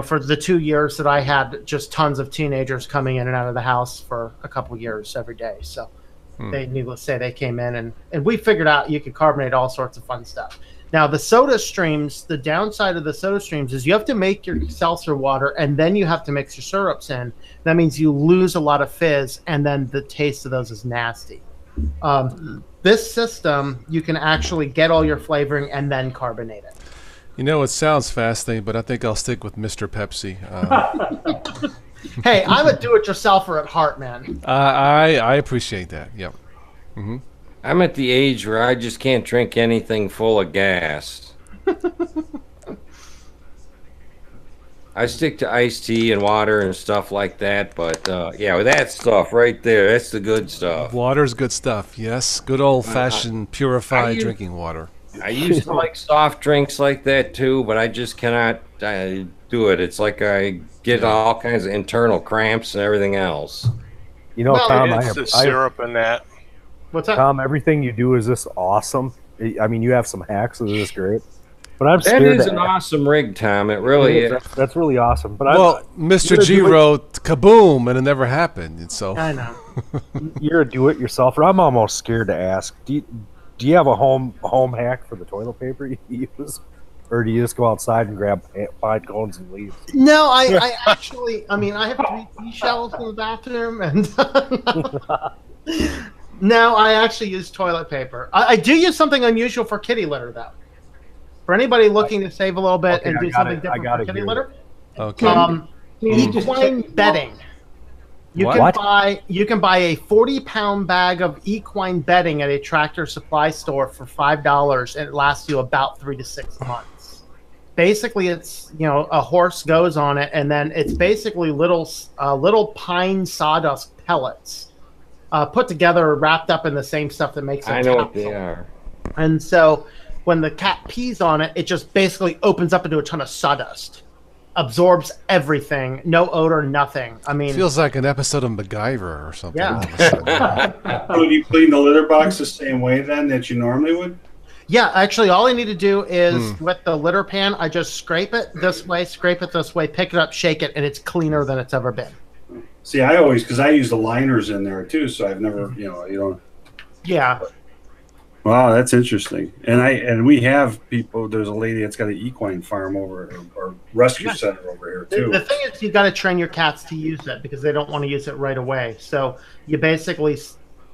for the 2 years that I had just tons of teenagers coming in and out of the house for a couple years every day. So they, needless to say, they came in and we figured out you could carbonate all sorts of fun stuff. Now the soda streams, the downside of the soda streams is you have to make your seltzer water and then you have to mix your syrups in. That means you lose a lot of fizz and then the taste of those is nasty. This system, you can actually get all your flavoring and then carbonate it. You know, it sounds fascinating, but I think I'll stick with Mr. Pepsi. Hey, I'm a do-it-yourselfer at heart, man. I appreciate that. Yep. Mm-hmm. I'm at the age where I just can't drink anything full of gas. I stick to iced tea and water and stuff like that, but yeah, that stuff right there, that's the good stuff. Water's good stuff, yes. Good old-fashioned purified drinking water. I used to like soft drinks like that too, but I just cannot do it. It's like I get all kinds of internal cramps and everything else. You know, Well, Tom, It's the syrup in that. What's that? Tom, everything you do is just awesome. I mean, you have some hacks that are just great. But I'm That scared is to an ask. awesome rig, Tom. It really is. That's really awesome. But Well, Mr. you're G doing- wrote kaboom, and it never happened. And so I know. you're a do-it-yourselfer. I'm almost scared to ask. Do you have a home hack for the toilet paper you use, or do you just go outside and grab 5 cones and leave? No, I actually, I mean, I have 3 seashells in the bathroom, and no, I actually use toilet paper. I do use something unusual for kitty litter, though. For anybody looking to save a little bit Okay, and I do got something it. different for kitty hear litter, okay. equine bedding. You What? can buy a 40-pound bag of equine bedding at a Tractor Supply store for $5, and it lasts you about 3 to 6 months. Basically, it's a horse goes on it, and then it's basically little pine sawdust pellets put together, wrapped up in the same stuff that makes. I know what they are. And so when the cat pees on it, it just basically opens up into a ton of sawdust. Absorbs everything, no odor, nothing. I mean, Feels like an episode of MacGyver or something. Yeah. all of a sudden. So do you clean the litter box the same way then that you normally would? yeah, actually, all I need to do is with the litter pan, I just scrape it this way, pick it up, shake it, and it's cleaner than it's ever been. See, I always, because I use the liners in there too, so I've never, you don't. Yeah. Wow, that's interesting. And we have people. There's a lady that's got an equine farm or rescue center over here The too. thing is, you got to train your cats to use it because they don't want to use it right away. So you basically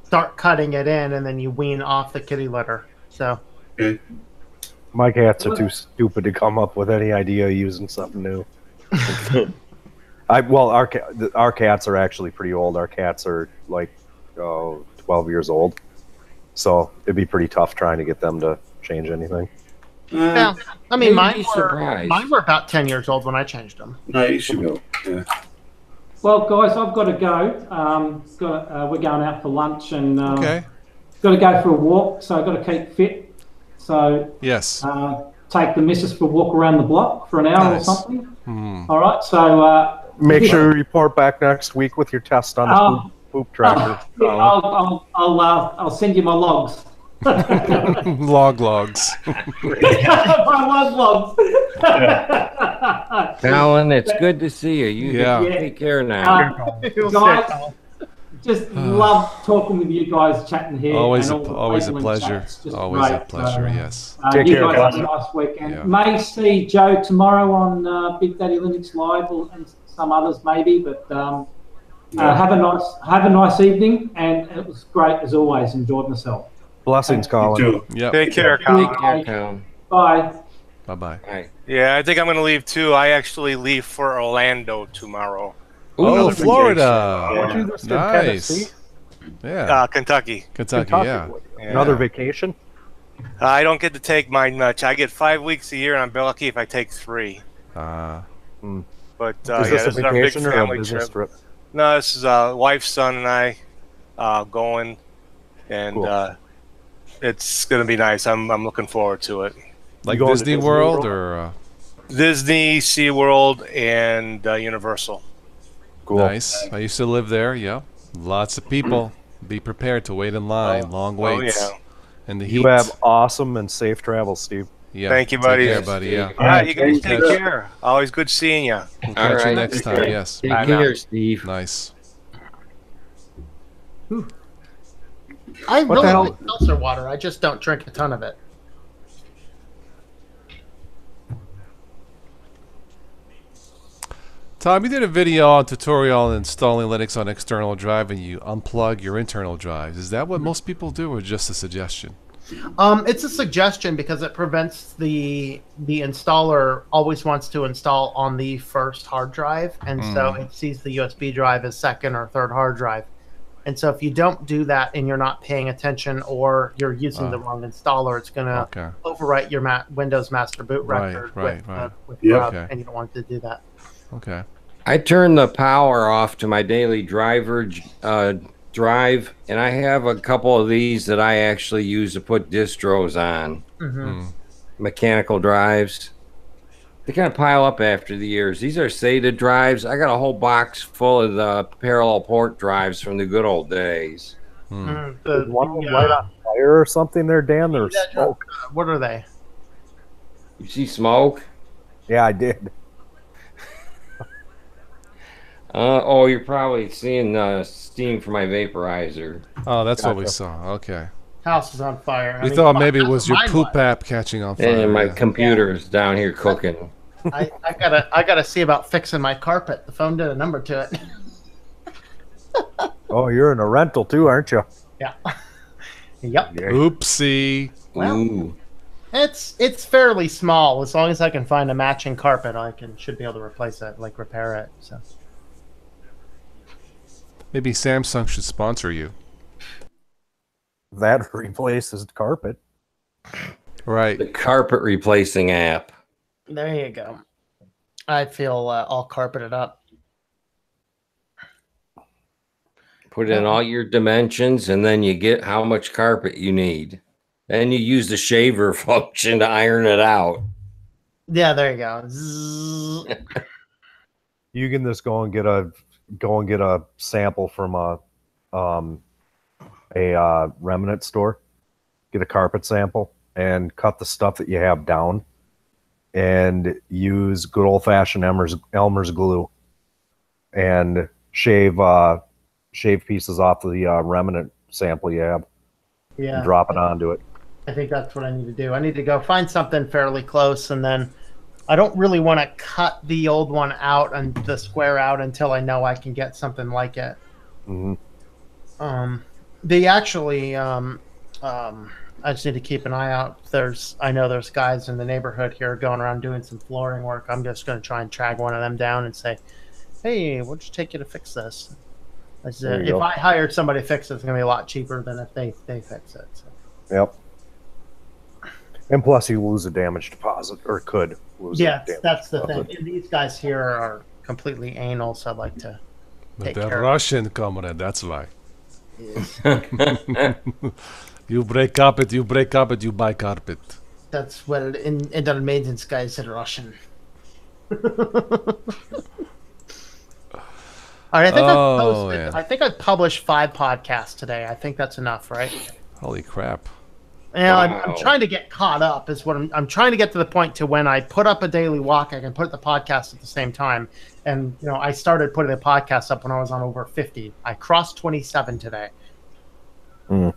start cutting it in, and then you wean off the kitty litter. So Okay. My cats are too stupid to come up with any idea of using something new. Our cats are actually pretty old. Our cats are like 12 years old, so it'd be pretty tough trying to get them to change anything. yeah, I mean, You'd mine be were surprised. about 10 years old when I changed them. No, you should go. Yeah. Well, guys, I've got to go. We're going out for lunch and Okay. got to go for a walk, so I've got to keep fit. So Yes. take the missus for a walk around the block for an hour Nice. or something. Hmm. All right, so Make sure you report back next week with your test on the poop tracker. I'll send you my logs. Logs. My log logs. Alan, it's good to see you. You Yeah. take care now. Guys, just love talking with you guys, chatting here. Always and a all the people in pleasure. chat. It's just Always a great. pleasure. So, Yes. Take you care, guys guys. have a nice weekend. Yeah. May see Joe tomorrow on Big Daddy Linux Live and some others maybe, but have a nice evening, and it was great as always. Enjoyed myself. Blessings, You Colin. too. Yep. Take care, Colin. Take care, Colin. Bye. Bye bye. Bye. Yeah, I think I'm going to leave too. I actually leave for Orlando tomorrow. Oh, Another Florida. vacation. Weren't you just in Nice. Tennessee? Yeah. Kentucky. Kentucky. Yeah. Another vacation? I don't get to take mine much. I get 5 weeks a year, and I'm lucky if I take 3. Uh, But Is yeah, this this a is our big vacation or a family business trip. trip? No, this is wife, son, and I going, and Cool. it's going to be nice. I'm looking forward to it. like going to Disney Disney World World? or Disney, SeaWorld, and Universal. Cool. nice. I used to live there. Yeah. Lots of people. Be prepared to wait in line. Long Oh waits. yeah. And the heat. You have awesome and safe travels, Steve. Yeah. Thank you, Take buddy. care, buddy. Yeah. All right, you guys Thank take you. care. Always good seeing you. We'll All catch you right. next time. Yes. Take Bye now. care, Steve. Nice. I What the really hell? like seltzer water. I just don't drink a ton of it. Tom, you did a video on tutorial on installing Linux on external drive, and you unplug your internal drives. Is that what most people do, or just a suggestion? It's a suggestion because it prevents the installer always wants to install on the first hard drive, and so it sees the USB drive as second or third hard drive. And so if you don't do that and you're not paying attention or you're using the wrong installer, it's going to overwrite your Windows master boot record with Grub, and you don't want to do that. Okay. I turn the power off to my daily driver drive, and I have a couple of these that I actually use to put distros on. Mechanical drives. They kind of pile up after the years. These are SATA drives. I got a whole box full of the parallel port drives from the good old days. Is one of them light on fire or something there, Dan? There's smoke. What are they? You see smoke? Yeah, I did. Oh, you're probably seeing steam from my vaporizer. Oh, that's what we saw. Okay. House is on fire. We thought maybe it was your poop app catching on fire. And my computer's down here cooking. I gotta see about fixing my carpet. The phone did a number to it. Oh, you're in a rental too, aren't you? Yeah. Yep. Oopsie. Well, Ooh. it's fairly small. As long as I can find a matching carpet, should be able to replace it, like repair it. So Maybe Samsung should sponsor you. That replaces the carpet. Right. The carpet replacing app. there you go. I feel all carpeted up. Put in all your dimensions, and then you get how much carpet you need. Then you use the shaver function to iron it out. Yeah, there you go. Zzz. You can just go and get a sample from a remnant store. Get a carpet sample and cut the stuff that you have down, and use good old fashioned Elmer's glue, and shave pieces off of the remnant sample you have. Yeah, and drop it onto it. I think that's what I need to do. I need to go find something fairly close, and then I don't really want to cut the old one out and the square out until I know I can get something like it. They actually, I just need to keep an eye out. I know there's guys in the neighborhood here going around doing some flooring work. I'm just going to try and track one of them down and say, "Hey, what'd you take you to fix this?" I said, if I hired somebody to fix it, it's going to be a lot cheaper than if they fix it. So. Yep. And plus, you lose a damage deposit, or could lose. Yeah, that's the thing. And these guys here are completely anal, so I'd like to take The care Russian comrade, that's why. of it. You break carpet, you buy carpet. That's well, in the maintenance guys are Russian. All right, I think I published 5 podcasts today. I think that's enough, right? Holy crap. Yeah, I'm trying to get caught up. Is what I'm trying to get to the point to when I put up a daily walk, I can put the podcast at the same time. And I started putting the podcast up when I was on over 50. I crossed 27 today. World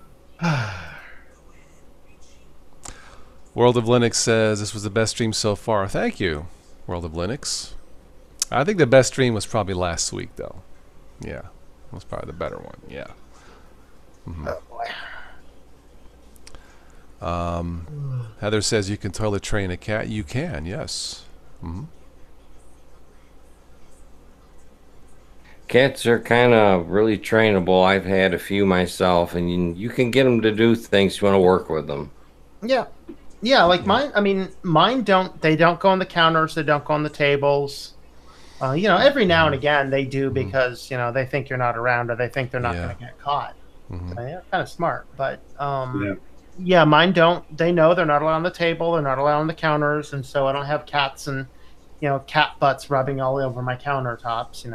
of Linux says this was the best stream so far. Thank you, World of Linux. I think the best stream was probably last week, though. Yeah, it was probably the better one. Yeah. Oh boy. Heather says you can toilet train a cat. You can, yes. Cats are kind of really trainable. I've had a few myself, and you can get them to do things. You want to work with them. Yeah, like mine. I mean, mine don't. They don't go on the counters. They don't go on the tables. Every now and again they do because they think you're not around or they think they're not going to get caught. So they're kind of smart, but yeah, mine don't. They know they're not allowed on the table. They're not allowed on the counters, and so I don't have cats and cat butts rubbing all over my countertops.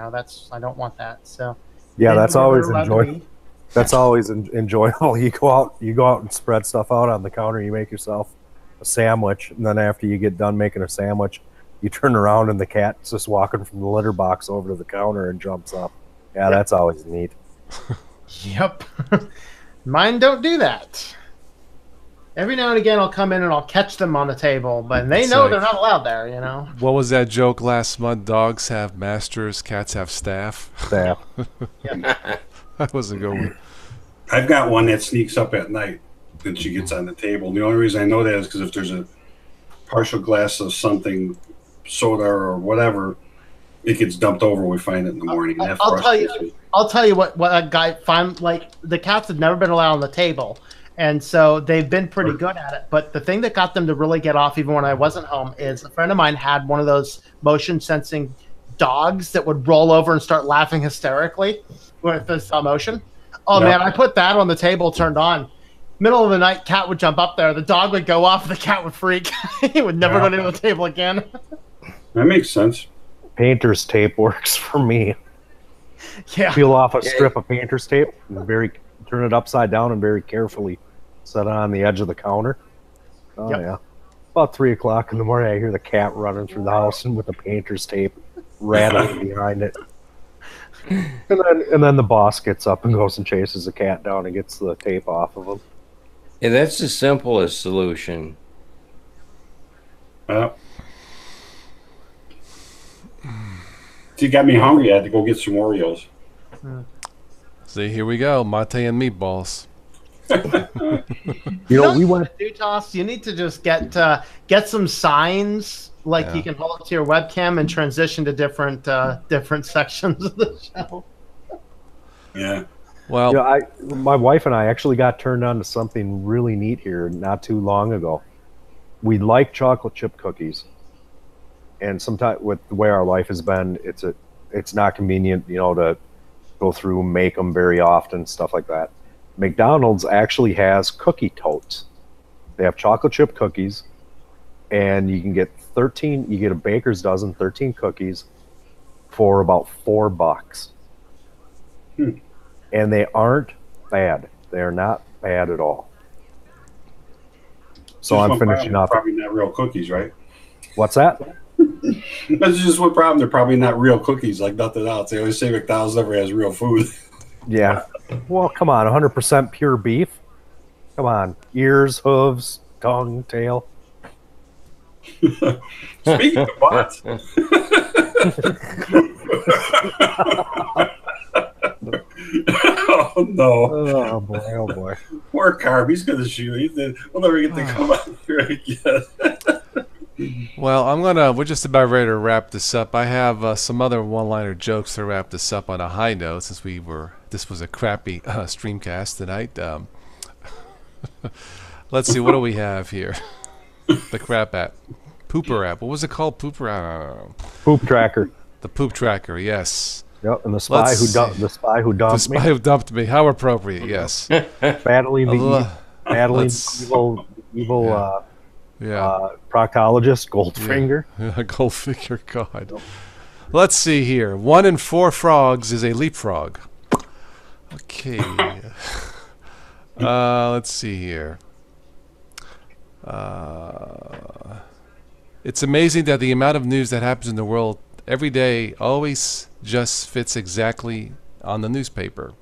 I don't want that. So yeah, that's always enjoyable. That's always enjoyable. You go out and spread stuff out on the counter. You make yourself a sandwich, and then after you get done making a sandwich, you turn around and the cat's just walking from the litter box over to the counter and jumps up. Yeah, that's always neat. Yep. Mine don't do that. Every now and again, I'll come in and I'll catch them on the table, but they know they're not allowed there, you know? What was that joke last month? Dogs have masters, cats have staff. Staff. That was a good one. I've got one that sneaks up at night and she gets on the table. And the only reason I know that is because if there's a partial glass of something, soda or whatever, it gets dumped over. We find it in the morning. I'll tell you what a guy find, like, the cats have never been allowed on the table. And so they've been pretty good at it. But the thing that got them to really get off, even when I wasn't home, is a friend of mine had one of those motion sensing dogs that would roll over and start laughing hysterically if they saw motion. Oh, man, I put that on the table, turned on. Middle of the night, cat would jump up there. The dog would go off. The cat would freak. He would never go near the table again. That makes sense. Painter's tape works for me. Yeah. Peel off a strip of painter's tape and turn it upside down and very carefully set it on the edge of the counter. Oh, yeah. About 3 o'clock in the morning, I hear the cat running through the house and with the painter's tape rattling behind it. And then the boss gets up and goes and chases the cat down and gets the tape off of him. Yeah, that's the simplest solution. You got me hungry. I had to go get some Oreos. See, here we go. Mate and meatballs. We went. You need to just get some signs, like you can hold it to your webcam and transition to different sections of the show. Yeah. Well, my wife and I actually got turned on to something really neat here not too long ago. We like chocolate chip cookies, and sometimes with the way our life has been, it's not convenient, to go through and make them very often, stuff like that. McDonald's actually has cookie totes. They have chocolate chip cookies, and you can get 13. You get a baker's dozen, 13 cookies, for about $4. And they aren't bad. They are not bad at all. So I'm finishing off. Probably not real cookies, right? What's that? That's just one problem. They're probably not real cookies, like nothing else. They always say McDonald's never has real food. Yeah. Well, come on, 100% pure beef. Come on, ears, hooves, tongue, tail. Speaking of butts. Oh no! Oh boy! Oh boy! Poor Carb. He's gonna shoot. We'll never get to come out here again. Well, we're just about ready to wrap this up. I have some other one-liner jokes to wrap this up on a high note, since this was a crappy streamcast tonight. Let's see, what do we have here? The crap app. Pooper app. What was it called? Pooper app? Poop tracker. The poop tracker, yes. Yep, and the spy who dumped me. The spy who dumped me. How appropriate, yes. Battling evil proctologist, Goldfinger. Yeah, Goldfinger, God. Let's see here. 1 in 4 frogs is a leapfrog. Okay. Let's see here. It's amazing that the amount of news that happens in the world every day always just fits exactly on the newspaper.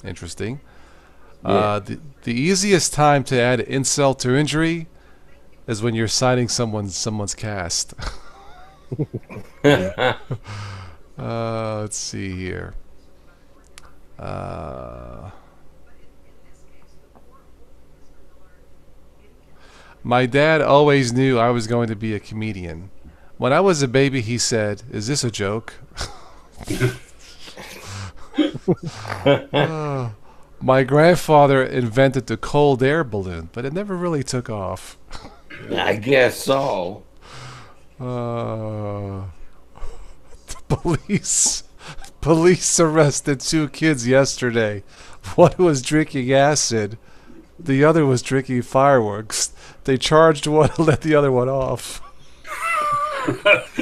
Interesting. Yeah. The easiest time to add insult to injury is when you're signing someone's cast. Let's see here. My dad always knew I was going to be a comedian. When I was a baby, he said, "Is this a joke?" My grandfather invented the cold air balloon, but it never really took off. I guess so. Police arrested 2 kids yesterday. One was drinking acid. The other was drinking fireworks. They charged one and let the other one off. That's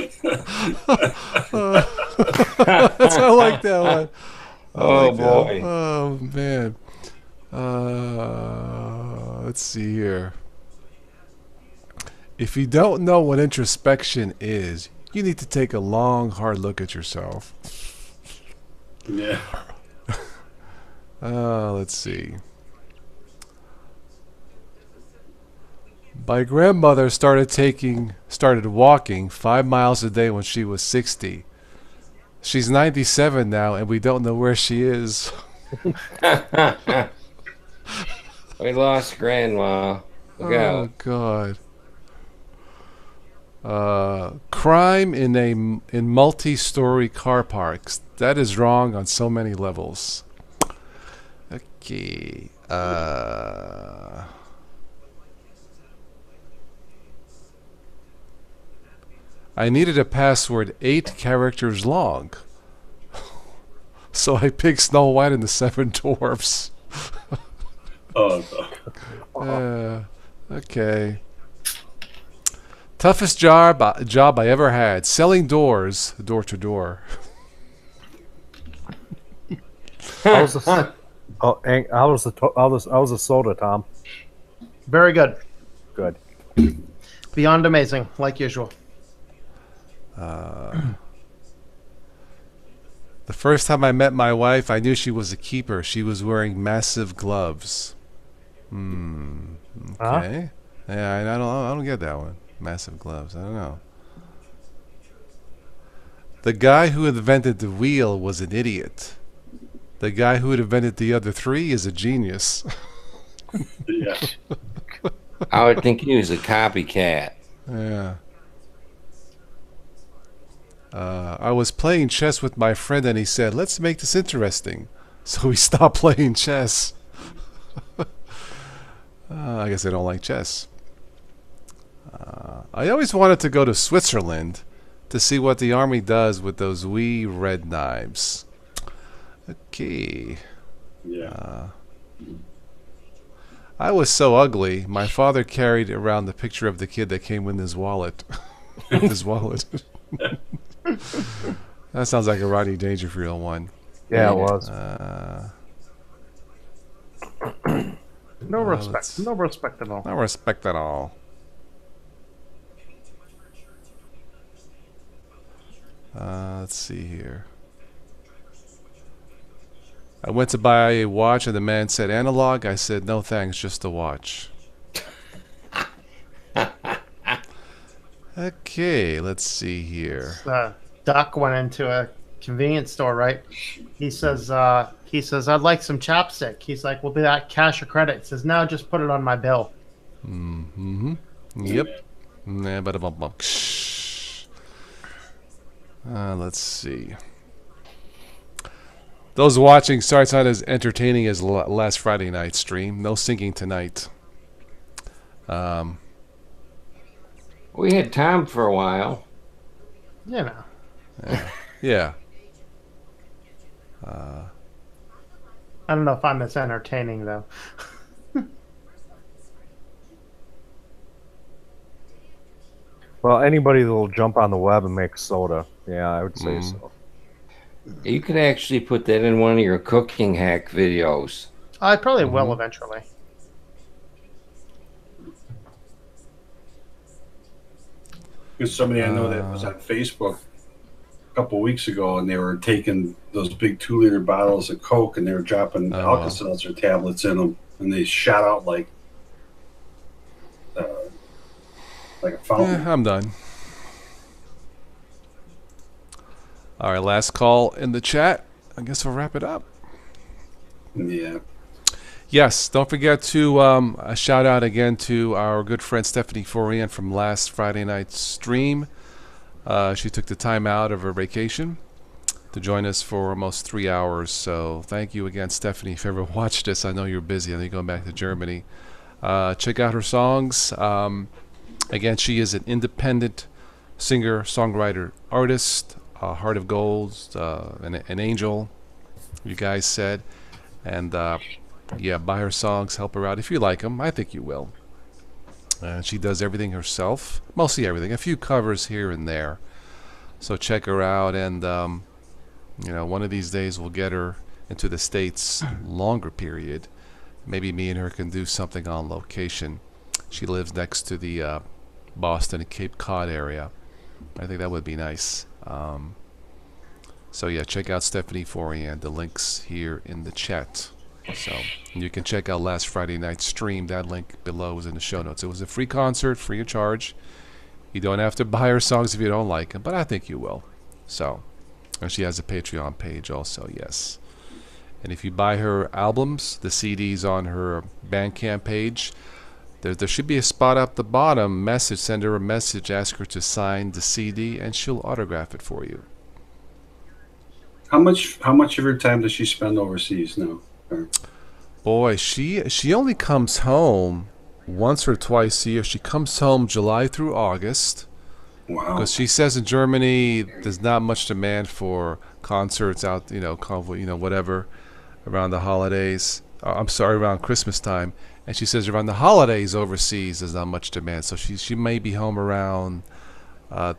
I like that one. Oh like that. boy. Oh man. Let's see here. If you don't know what introspection is, you need to take a long, hard look at yourself. Yeah. Let's see. My grandmother started walking 5 miles a day when she was 60. She's 97 now, and we don't know where she is. We lost grandma. Look Oh out. God. Crime in multi-story car parks. That is wrong on so many levels. Okay. I needed a password 8 characters long. So I picked Snow White and the Seven Dwarfs. Oh, Okay. Toughest job I ever had. Selling door to door. How's the soda, Tom? Very good. Good. Beyond amazing, like usual. The first time I met my wife, I knew she was a keeper. She was wearing massive gloves. Okay. Yeah, I don't get that one. Massive gloves. I don't know. The guy who invented the wheel was an idiot. The guy who invented the other 3 is a genius. yeah. I would think he was a copycat. Yeah. I was playing chess with my friend and he said, let's make this interesting. So we stopped playing chess. I guess I don't like chess. I always wanted to go to Switzerland to see what the army does with those wee red knives. Okay. Yeah. I was so ugly, my father carried around the picture of the kid that came in his wallet. With his wallet. That sounds like a Rodney Dangerfield one. Yeah, it was. No respect. No respect at all. No respect at all. Let's see here. I went to buy a watch and the man said analog. I said no thanks, just a watch. Okay, let's see here. Doc went into a convenience store, right? He says, I'd like some chapstick. He's like, will be that cash or credit? He says, no, just put it on my bill. Mm-hmm. Yep. Nah, bada-bum-bum. Let's see. Those watching, sorry it's not as entertaining as last Friday night stream. No singing tonight. We had Tom for a while. You know. Yeah. I don't know if I'm as entertaining, though. Well, anybody that'll jump on the web and make soda, yeah, I would say so. You could actually put that in one of your cooking hack videos. I probably will eventually. Because somebody I know that was on Facebook a couple of weeks ago, and they were taking those big 2-liter bottles of Coke, and they were dropping Alka-Seltzer tablets in them, and they shot out like a fountain. Yeah, I'm done. All right, last call in the chat. I guess we'll wrap it up. Yeah. Yes, don't forget to a shout out again to our good friend Stephanie Forian from last Friday night's stream. She took the time out of her vacation to join us for almost 3 hours. So thank you again, Stephanie. If you ever watched this, I know you're busy. I know you're going back to Germany. Check out her songs. Again, she is an independent singer, songwriter, artist. Heart of Gold, an angel, you guys said. And yeah, buy her songs, help her out if you like them. I think you will. She does everything herself, mostly everything. A few covers here and there. So check her out, and you know, one of these days we'll get her into the States longer period, maybe me and her can do something on location. She lives next to the Boston and Cape Cod area. I think that would be nice. So yeah, check out Stephanie Forian. The link's here in the chat. So you can check out last Friday night's stream. That link below is in the show notes. It was a free concert, free of charge. You don't have to buy her songs if you don't like them, but I think you will. So, and she has a Patreon page also, yes. And if you buy her albums, the CDs on her Bandcamp page, there should be a spot up the bottom. Message, send her a message, ask her to sign the CD, and she'll autograph it for you. How much of her time does she spend overseas now? Boy, she only comes home once or twice a year. She comes home July through August. Wow. Because she says in Germany there's not much demand for concerts out, whatever, around the holidays. Around Christmas time. And she says around the holidays overseas there's not much demand. So she may be home around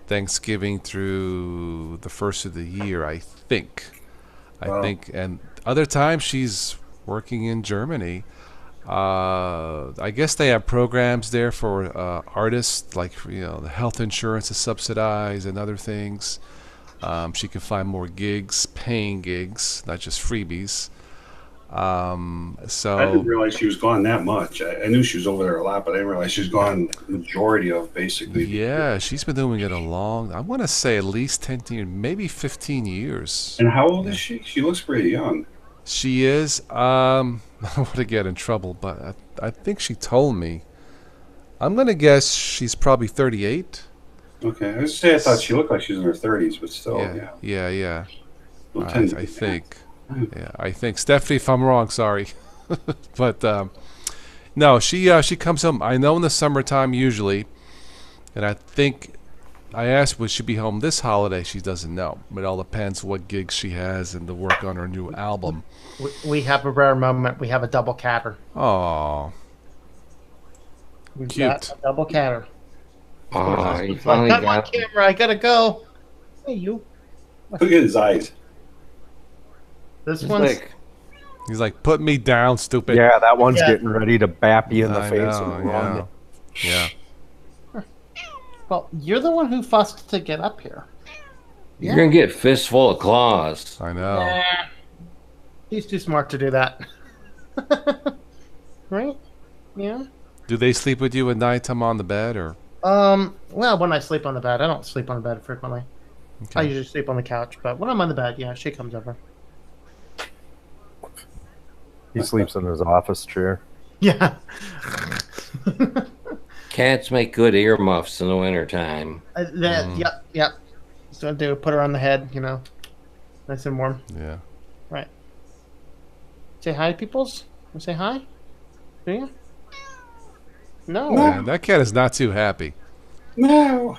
Thanksgiving through the first of the year, I think. Wow. And other times she's working in Germany. I guess they have programs there for artists, like the health insurance is subsidized and other things. She can find more gigs, paying gigs, not just freebies. So I didn't realize she was gone that much. I knew she was over there a lot, but I didn't realize she was gone the majority of basically. Yeah, she's been doing it I want to say at least 10 years, maybe 15 years. And how old is she? She looks pretty young. She is. I don't want to get in trouble, but I think she told me. I'm going to guess she's probably 38. Okay. I was gonna say I thought she looked like she was in her 30s, but still, Yeah. Well, I think. Yeah, I think. Stephanie, if I'm wrong, sorry. But no, she comes home. I know in the summertime usually, and I think I asked would she be home this holiday. She doesn't know. It all depends what gigs she has and the work on her new album. We have a rare moment. We have a double catter. Oh, We've cute. got a double catter. Oh, you I've finally got my got. camera. I gotta go. Hey, you. Look at his eyes. This It's one's. like, He's like, put me down, stupid. Yeah, that one's Yeah. getting ready to bap you in the I face know, and run. yeah. Well, you're the one who fussed to get up here. you're gonna get fistful of claws. I know. Nah. He's too smart to do that. Right? Yeah. Do they sleep with you at night? I'm on the bed, or Well, when I sleep on the bed, I don't sleep on the bed frequently. I okay. usually sleep on the couch, but when I'm on the bed, yeah, she comes over. He sleeps in his office chair. Yeah. Cats make good earmuffs in the wintertime. Yep. So I do put her on the head, nice and warm. Yeah. Right. Say hi, peoples. You say hi? Do you? No. Man, that cat is not too happy. No.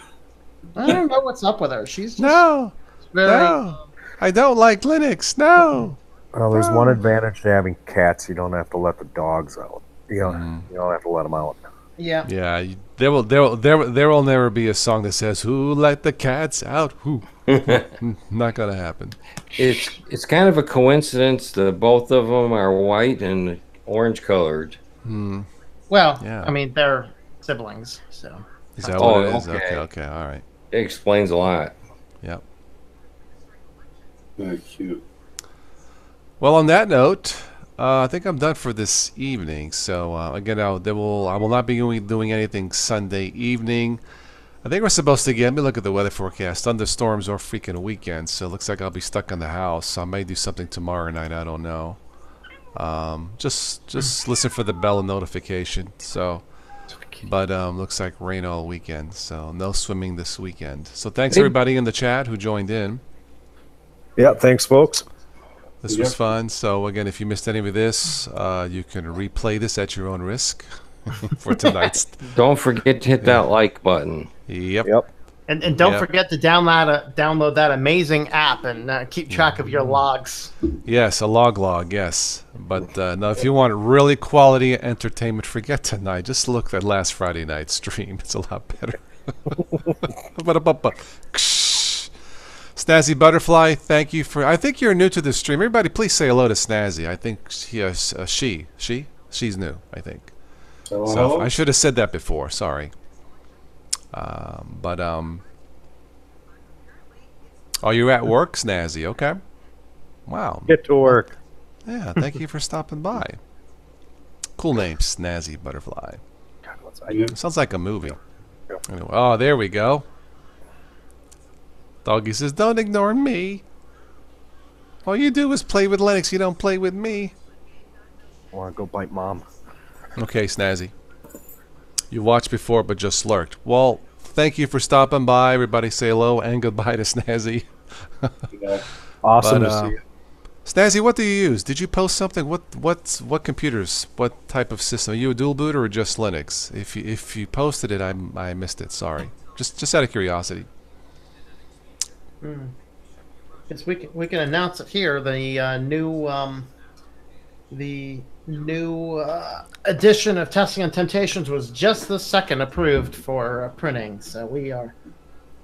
I don't know what's up with her. She's just No, very. no, I don't like Linux. No. Well, there's one advantage to having cats. You don't have to let the dogs out. You don't have to let them out. Yeah. Yeah, there will never be a song that says "Who let the cats out?" Who? Not gonna happen. It's kind of a coincidence that both of them are white and orange colored. Well, Yeah. I mean, they're siblings, so. Is that what Oh, it is? okay. Okay, all right. It explains a lot. Yep. Very cute. Well, on that note, I think I'm done for this evening. So again, I will not be doing anything Sunday evening. I think we're supposed to get. Let me look at the weather forecast. Thunderstorms or freaking weekend. So it looks like I'll be stuck in the house. So I may do something tomorrow night. I don't know. Just listen for the bell and notification. So, but looks like rain all weekend. So no swimming this weekend. So thanks everybody in the chat who joined in. Yeah, thanks, folks. This was fun. So again, if you missed any of this, you can replay this at your own risk for tonight's. Don't forget to hit that like button. Yep. And don't Yep. forget to download that amazing app and keep track of your logs. Yes, a log. Yes, but now if you want really quality entertainment, forget tonight. Just look at last Friday night's stream. It's a lot better. Snazzy Butterfly, thank you for. I think you're new to the stream. Everybody, please say hello to Snazzy. I think she's new. I think. So I should have said that before. Sorry. Oh, you're at work, Snazzy. Okay. Wow. Get to work. Yeah. Thank you for stopping by. Cool name, Snazzy Butterfly. Sounds like a movie. Anyway, oh, there we go. Doggy says, "Don't ignore me. All you do is play with Linux. You don't play with me." I want to go bite mom. Okay, Snazzy. You watched before, but just lurked. Well, thank you for stopping by. Everybody say hello and goodbye to Snazzy. Awesome to see you. Snazzy, what do you use? Did you post something? What computers? What type of system? Are you a dual boot or just Linux? If you posted it, I missed it. Sorry. Just out of curiosity. Yes, we can announce it here. The new edition of Testing on Temptations was just this second approved for printing. So we are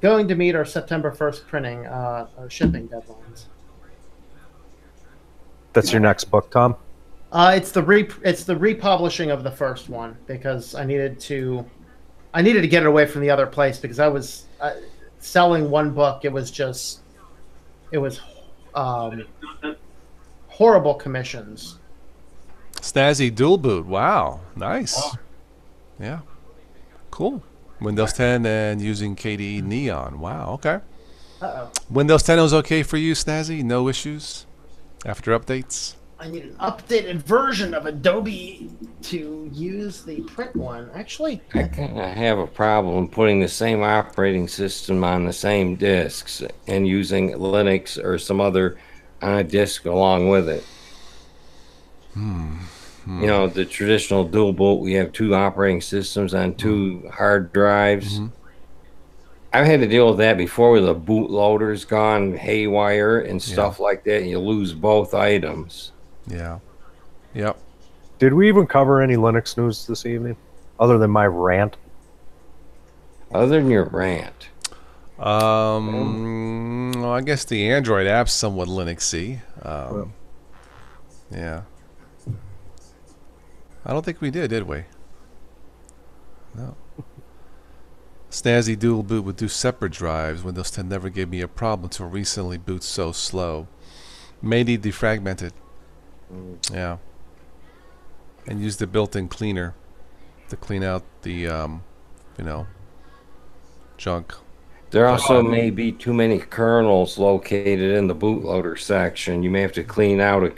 going to meet our September 1st printing shipping deadlines. That's your next book, Tom? It's the republishing of the first one because I needed to get it away from the other place because I was selling one book. It was horrible commissions. Snazzy dual boot. Wow, nice. Oh. Yeah, cool. Windows 10 and using KDE Neon. Wow. Okay. Windows 10 was okay for you, Snazzy. No issues after updates. I need an updated version of Adobe to use the print one. Actually, I kind of have a problem putting the same operating system on the same disks and using Linux or some other on a disk along with it. You know, the traditional dual boot, we have two operating systems on two hard drives. I've had to deal with that before where the bootloader's gone haywire and stuff like that, and you lose both items. Yeah. Yep. Did we even cover any Linux news this evening, other than my rant? Other than your rant. Well, I guess the Android app's somewhat Linuxy. Yeah. I don't think we did we? No. Snazzy dual boot would do separate drives. Windows 10 never gave me a problem until recently. Boot's so slow. May need defragmented. Yeah. And use the built-in cleaner to clean out the, junk. There also may be too many kernels located in the bootloader section. You may have to clean out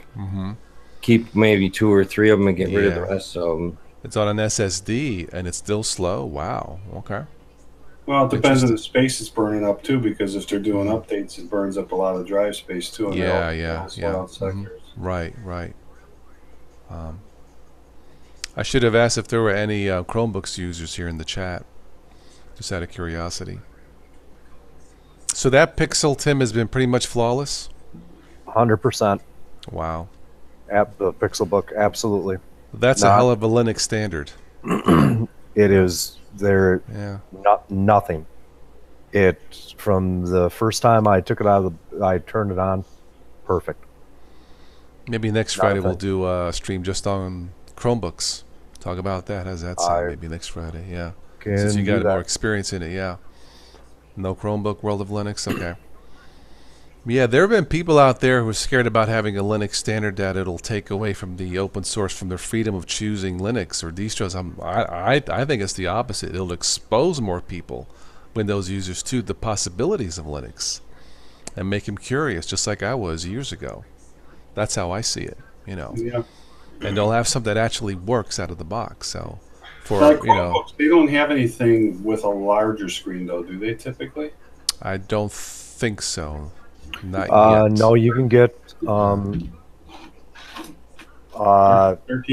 keep maybe 2 or 3 of them and get rid of the rest of them. It's on an SSD and it's still slow. Wow. Okay. Well, it depends on the space it's burning up too, because if they're doing updates, it burns up a lot of drive space too. And Right. I should have asked if there were any Chromebooks users here in the chat, just out of curiosity. So that Pixel, Tim, has been pretty much flawless? 100%. Wow. The Pixel book, absolutely. That's a hell of a Linux standard. It is. There, nothing. It, from the first time I took it out of I turned it on, perfect. Maybe next Friday we'll do a stream just on Chromebooks. Talk about that. How's that sound? Maybe next Friday, yeah. Since you got more experience in it, yeah. No Chromebook, World of Linux, okay. Yeah, there have been people out there who are scared about having a Linux standard that it'll take away from the open source, from their freedom of choosing Linux or distros. I think it's the opposite. It'll expose more people, Windows users, to the possibilities of Linux and make them curious, just like I was years ago. That's how I see it, Yeah. And they'll have something that actually works out of the box. So, they don't have anything with a larger screen, though, do they typically? I don't think so. Not yet. No, you can get 13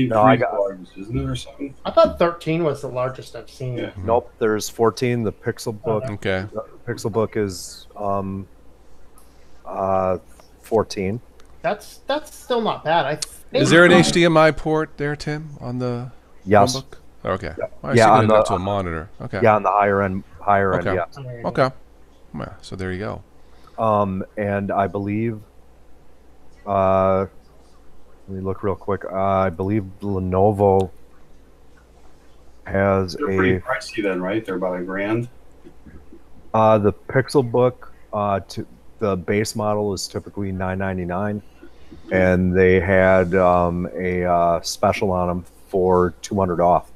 large, isn't it, or something? I thought 13 was the largest I've seen. Yeah. Nope, there's 14. The Pixel book. Okay. The Pixel book is 14. That's still not bad. Is there an HDMI port there, Tim, on the Chromebook? Okay. On the, to a monitor. Okay. Yeah, on the higher end. Yeah. Okay. Yeah, so there you go. And I believe, let me look real quick. I believe Lenovo has They're pretty pricey then, right? They're about $1,000. The Pixelbook, the base model is typically $999, and they had a special on them for $200 off.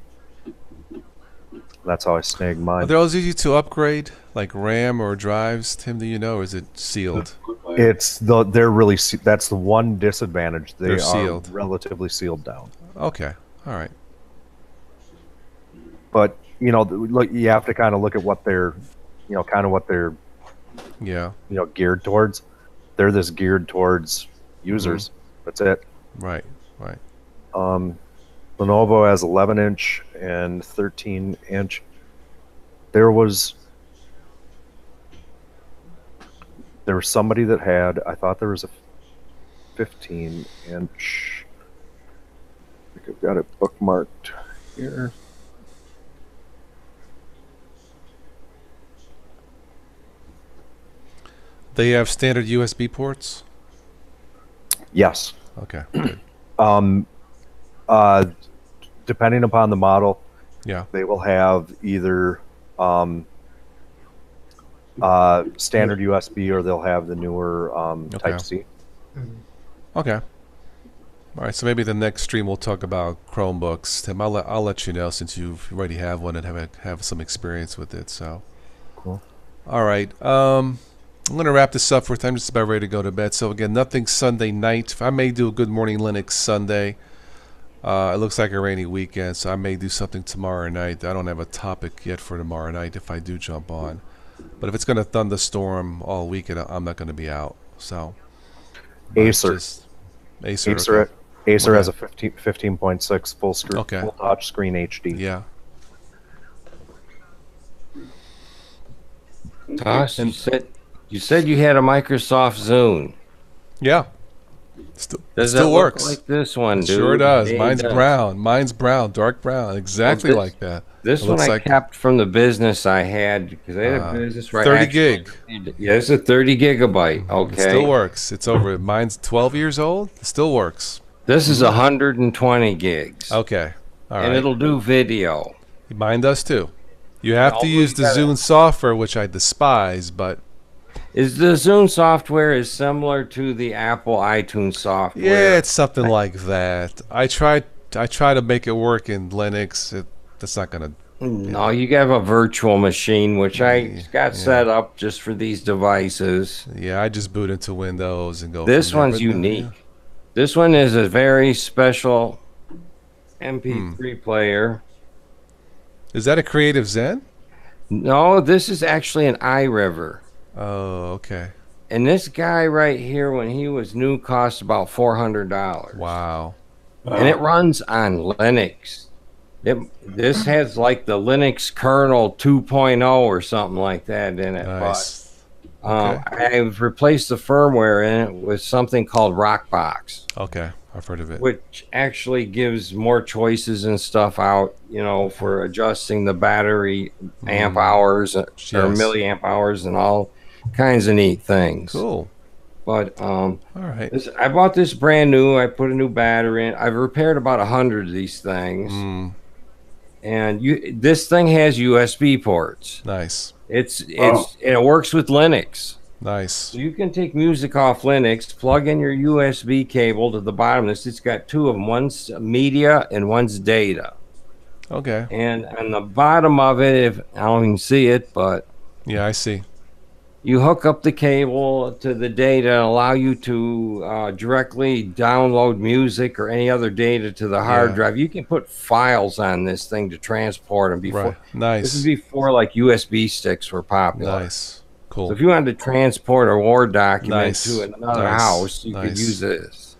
That's how I snagged mine. Are those easy to upgrade, like RAM or drives, Tim? Do you know, or is it sealed? They're really that's the one disadvantage. They're sealed, relatively sealed down. Okay, all right. But look, you have to kind of look at what they're, geared towards. They're this geared towards users. That's it. Right. Lenovo has 11-inch and 13-inch. There was somebody that had, I thought there was a 15-inch. I think I've got it bookmarked here. They have standard USB ports? Yes. Okay. Depending upon the model, yeah, they will have either standard USB or they'll have the newer Type C. Okay. All right. So maybe the next stream we'll talk about Chromebooks. Tim, I'll let you know since you already have one and have some experience with it. So. Cool. All right. I'm going to wrap this up for time. I'm just about ready to go to bed. So again, nothing Sunday night. I may do a Good Morning Linux Sunday. It looks like a rainy weekend, so I may do something tomorrow night. I don't have a topic yet for tomorrow night if I do jump on. But if it's going to thunderstorm all weekend, I'm not going to be out. So Acer has a 15.6 full touch screen HD. Yeah. Tosh, you said you had a Microsoft Zune. Yeah. Does it still look works like this one, dude? Sure does. Mine's brown, dark brown, exactly like that. This one I kept from the business I had because I had a business 30 gig. Yeah, it's a 30 gigabyte. Okay, it still works. It's over. Mine's 12 years old. It still works. This is 120 gigs. Okay, all right. And it'll do video. Mine does too. You have to use the Zune software, which I despise, but. Is the Zune software is similar to the Apple iTunes software? Yeah, it's something like that. I try to make it work in Linux. That's not gonna. No, you have a virtual machine, which I got set up just for these devices. Yeah, I just boot into Windows and go. This one's unique. This one is a very special MP3 player. Is that a Creative Zen? No, this is actually an iRiver. Oh, okay. And this guy right here, when he was new, cost about $400. Wow. And it runs on Linux. This has like the Linux kernel 2.0 or something like that in it. Nice. But I've replaced the firmware in it with something called Rockbox. Okay, I've heard of it. Which actually gives more choices and stuff out, for adjusting the battery amp hours or milliamp hours and all kinds of neat things. Cool. But all right. I bought this brand new. I put a new battery in. I've repaired about 100 of these things. And this thing has USB ports. Nice. It works with Linux. Nice. So you can take music off Linux, plug in your USB cable to the bottom of this. It's got two of them. One's media and one's data. Okay. And on the bottom of it, if I don't even see it, but yeah, I see. You hook up the cable to the data and allow you to directly download music or any other data to the hard drive. You can put files on this thing to transport them. Before, Nice. This is before like USB sticks were popular. Nice. Cool. So if you wanted to transport a Word document to another house, you could use this.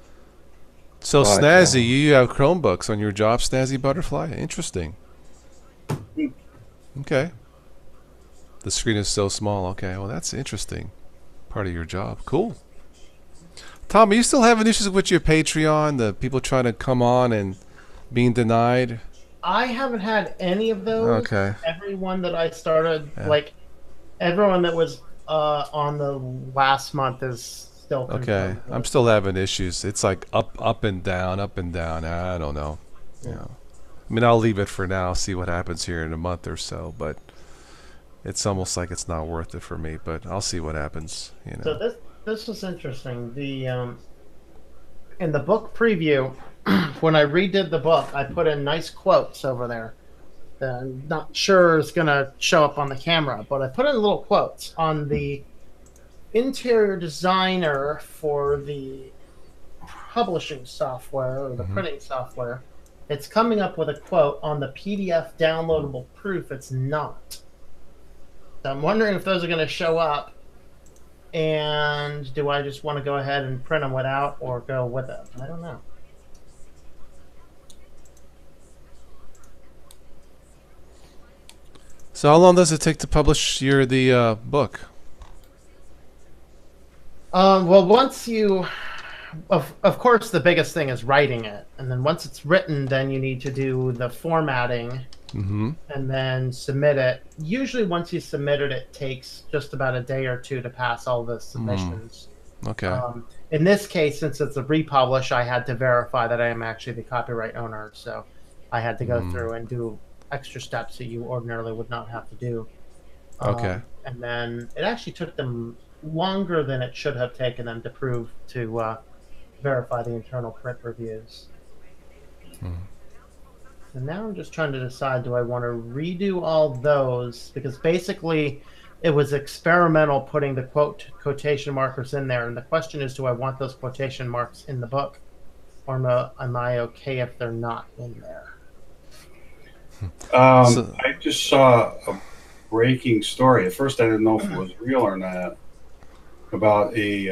So Snazzy, you have Chromebooks on your job, Snazzy Butterfly? Interesting. Okay. The screen is so small. Okay, well, that's interesting. Part of your job. Cool. Tom, are you still having issues with your Patreon? The people trying to come on and being denied? I haven't had any of those. Okay. Everyone that I started, like, everyone that was on the last month is still Okay, confirmed. I'm still having issues. It's like up and down, up and down. I don't know. Yeah. I mean, I'll leave it for now, see what happens here in a month or so, but it's almost like it's not worth it for me, but I'll see what happens, you know. So this was interesting. The in the book preview, when I redid the book, I put in nice quotes over there. I'm not sure it's going to show up on the camera, but I put in little quotes on the interior designer for the publishing software or the printing software. It's coming up with a quote on the PDF downloadable proof. It's not. So I'm wondering if those are going to show up, and do I just want to go ahead and print them without or go with it? I don't know. So how long does it take to publish the book? Well, once you, of course, the biggest thing is writing it, and then once it's written, then you need to do the formatting, and then submit it. Usually, once you submit it, it takes just about a day or two to pass all the submissions. Okay. In this case, since it's a republish, I had to verify that I am actually the copyright owner, so I had to go through and do extra steps that you ordinarily would not have to do. Okay. And then it actually took them longer than it should have taken them to verify the internal print reviews. And now I'm just trying to decide, do I want to redo all those? Because basically it was experimental putting the quotation markers in there. And the question is, do I want those quotation marks in the book? Or am I okay if they're not in there? I just saw a breaking story. At first, I didn't know if it was real or not. About they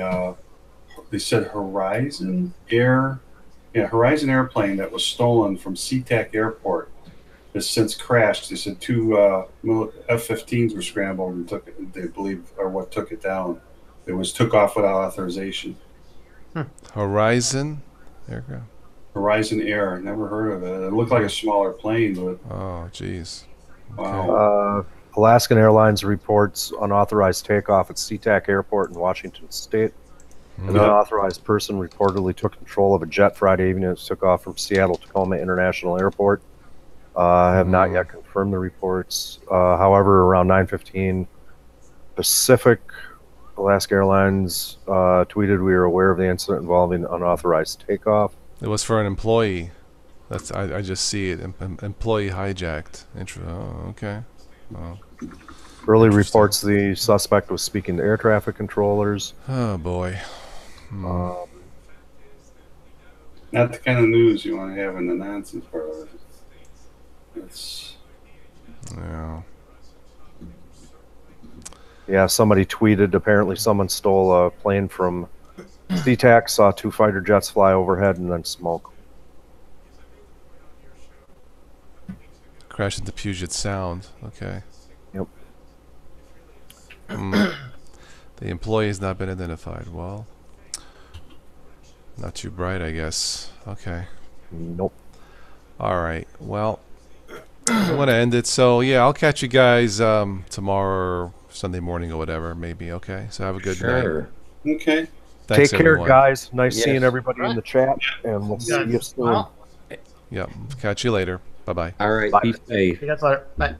said Horizon airplane that was stolen from SeaTac Airport has since crashed. They said two F-15s were scrambled and took it. They believe, or what took it down. It was took off without authorization. Horizon aircraft. Horizon Air. Never heard of it. It looked like a smaller plane, but oh, jeez. wow. Alaskan Airlines reports unauthorized takeoff at SeaTac Airport in Washington State. An unauthorized person reportedly took control of a jet Friday evening and took off from Seattle-Tacoma International Airport. Have not yet confirmed the reports. However, around 9:15 Pacific, Alaska Airlines tweeted, "We are aware of the incident involving unauthorized takeoff." It was for an employee. I just see it. Employee hijacked. Oh, okay. Oh. Early reports the suspect was speaking to air traffic controllers. Oh boy. Not the kind of news you want to have in the nonsense part of it. It's yeah. Somebody tweeted. Apparently, someone stole a plane from SeaTac. Saw two fighter jets fly overhead and then smoke. Crashed into Puget Sound. Okay. Yep. The employee has not been identified. Well, not too bright, I guess. Okay. Nope. All right. Well, I want to end it. So, yeah, I'll catch you guys tomorrow or Sunday morning or whatever, maybe. Okay. So have a good night. okay. Thanks, Take care, everyone. guys. Nice seeing everybody in the chat, and we'll see you soon. Well, Yep. Catch you later. Bye-bye. All right. Bye. Be safe. see you guys later. Bye.